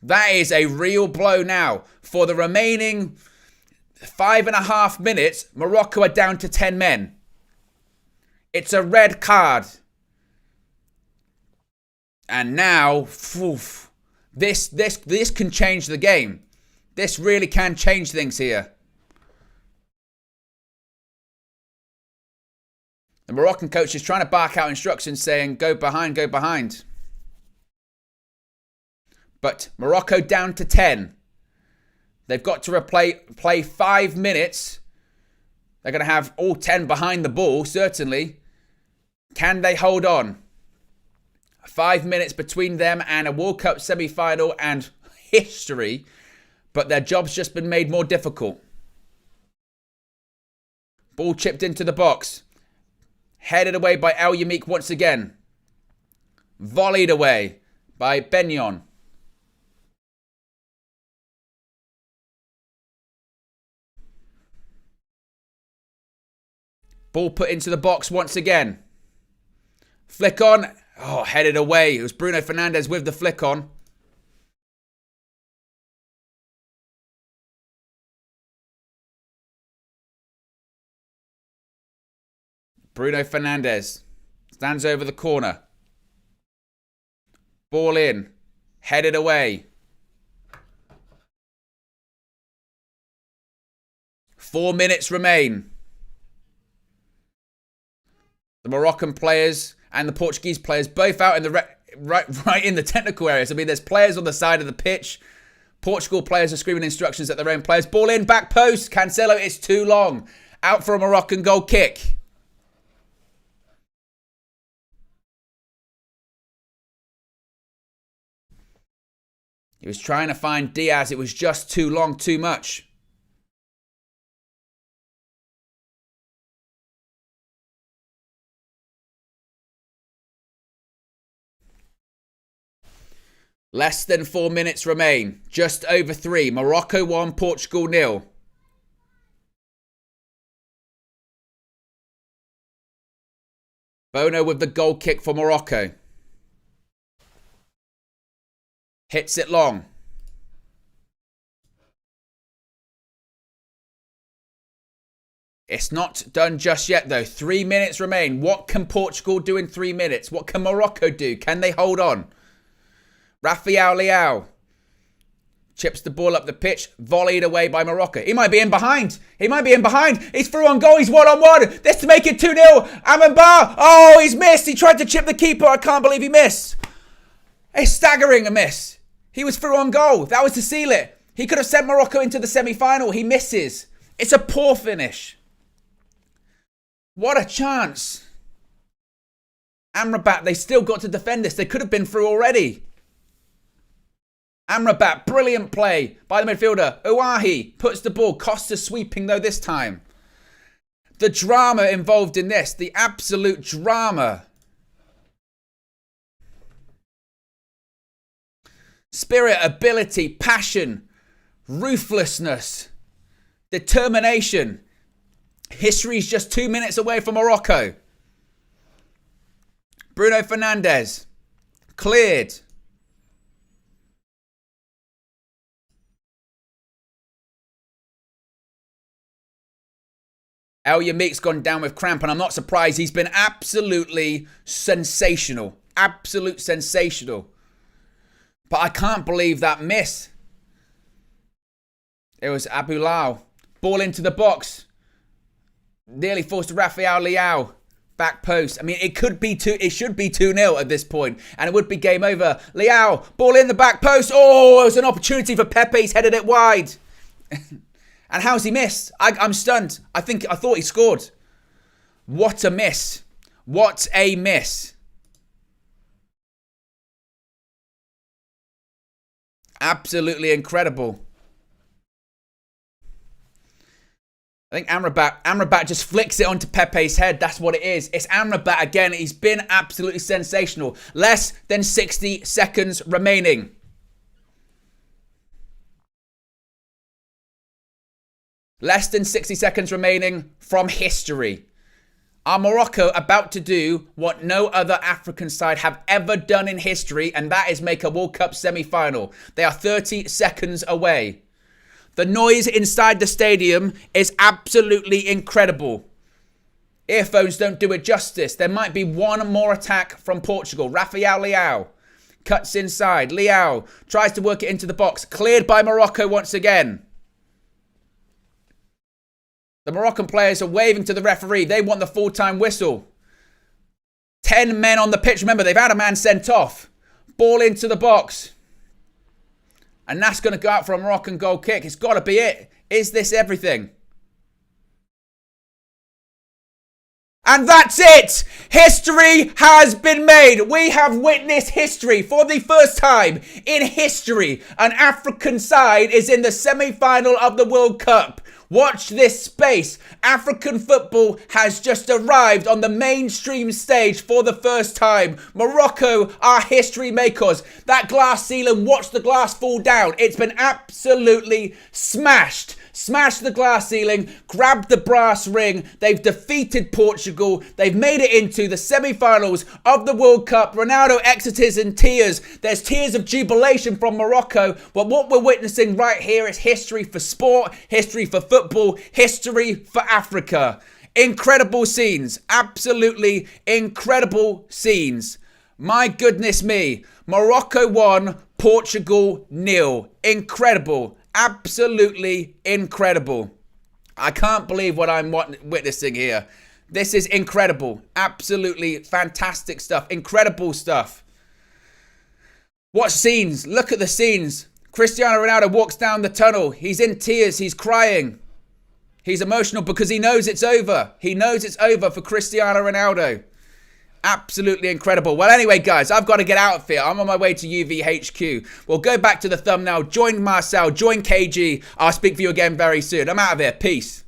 That is a real blow now. For the remaining 5.5 minutes, Morocco are down to 10 men. It's a red card. And now, this can change the game. This really can change things here. The Moroccan coach is trying to bark out instructions saying, go behind, go behind. But Morocco down to 10. They've got to play 5 minutes. They're going to have all 10 behind the ball, certainly. Can they hold on? 5 minutes between them and a World Cup semi-final and history. But their job's just been made more difficult. Ball chipped into the box. Headed away by El Yamik once again. Volleyed away by Benyon. Ball put into the box once again. Flick on. Oh, headed away. It was Bruno Fernandes with the flick on. Bruno Fernandes stands over the corner. Ball in. Headed away. 4 minutes remain. The Moroccan players and the Portuguese players both out in the right in the technical areas. I mean, there's players on the side of the pitch. Portugal players are screaming instructions at their own players. Ball in, back post. Cancelo, it's too long. Out for a Moroccan goal kick. He was trying to find Diaz. It was just too long, too much. Less than 4 minutes remain. Just over 3. Morocco 1, Portugal 0. Bono with the goal kick for Morocco. Hits it long. It's not done just yet, though. 3 minutes remain. What can Portugal do in 3 minutes? What can Morocco do? Can they hold on? Rafael Leao chips the ball up the pitch. Volleyed away by Morocco. He might be in behind. He might be in behind. He's through on goal. He's one-on-one. This to make it 2-0. Amenbar. Oh, he's missed. He tried to chip the keeper. I can't believe he missed. A staggering miss. He was through on goal. That was to seal it. He could have sent Morocco into the semi-final. He misses. It's a poor finish. What a chance. Amrabat, they still got to defend this. They could have been through already. Amrabat, brilliant play by the midfielder. Ouahi puts the ball. Costa sweeping though this time. The drama involved in this. The absolute drama. Spirit, ability, passion, ruthlessness, determination. History's just 2 minutes away from Morocco. Bruno Fernandes. Cleared. El Yamik's gone down with cramp, and I'm not surprised. He's been absolutely sensational. Absolute sensational. But I can't believe that miss. It was Abulao. Ball into the box. Nearly forced to Rafael Leao. Back post. I mean, it should be 2-0 at this point, and it would be game over. Leao, ball in the back post. Oh, it was an opportunity for Pepe. He's headed it wide. And how's he missed? I'm stunned. I thought he scored. What a miss. What a miss. Absolutely incredible. I think Amrabat just flicks it onto Pepe's head. That's what it is. It's Amrabat again. He's been absolutely sensational. Less than 60 seconds remaining. Less than 60 seconds remaining from history. Are Morocco about to do what no other African side have ever done in history, and that is make a World Cup semi-final? They are 30 seconds away. The noise inside the stadium is absolutely incredible. Earphones don't do it justice. There might be one more attack from Portugal. Rafael Leao cuts inside. Leao tries to work it into the box. Cleared by Morocco once again. The Moroccan players are waving to the referee. They want the full-time whistle. 10 men on the pitch. Remember, they've had a man sent off. Ball into the box. And that's going to go out for a Moroccan goal kick. It's got to be it. Is this everything? And that's it. History has been made. We have witnessed history for the first time in history. An African side is in the semi-final of the World Cup. Watch this space. African football has just arrived on the mainstream stage for the first time. Morocco are history makers. That glass ceiling, watch the glass fall down. It's been absolutely smashed. Smashed the glass ceiling, grabbed the brass ring. They've defeated Portugal. They've made it into the semi-finals of the World Cup. Ronaldo exits in tears. There's tears of jubilation from Morocco. But what we're witnessing right here is history for sport, history for football, history for Africa. Incredible scenes. Absolutely incredible scenes. My goodness me. Morocco 1, Portugal 0. Incredible. Absolutely incredible. I can't believe what I'm witnessing here. This is incredible. Absolutely fantastic stuff. Incredible stuff. Watch scenes. Look at the scenes. Cristiano Ronaldo walks down the tunnel. He's in tears. He's crying. He's emotional because he knows it's over. He knows it's over for Cristiano Ronaldo. Absolutely incredible. Well, anyway, guys, I've got to get out of here. I'm on my way to UVHQ. We'll go back to the thumbnail. Join Marcel. Join KG. I'll speak for you again very soon. I'm out of here. Peace.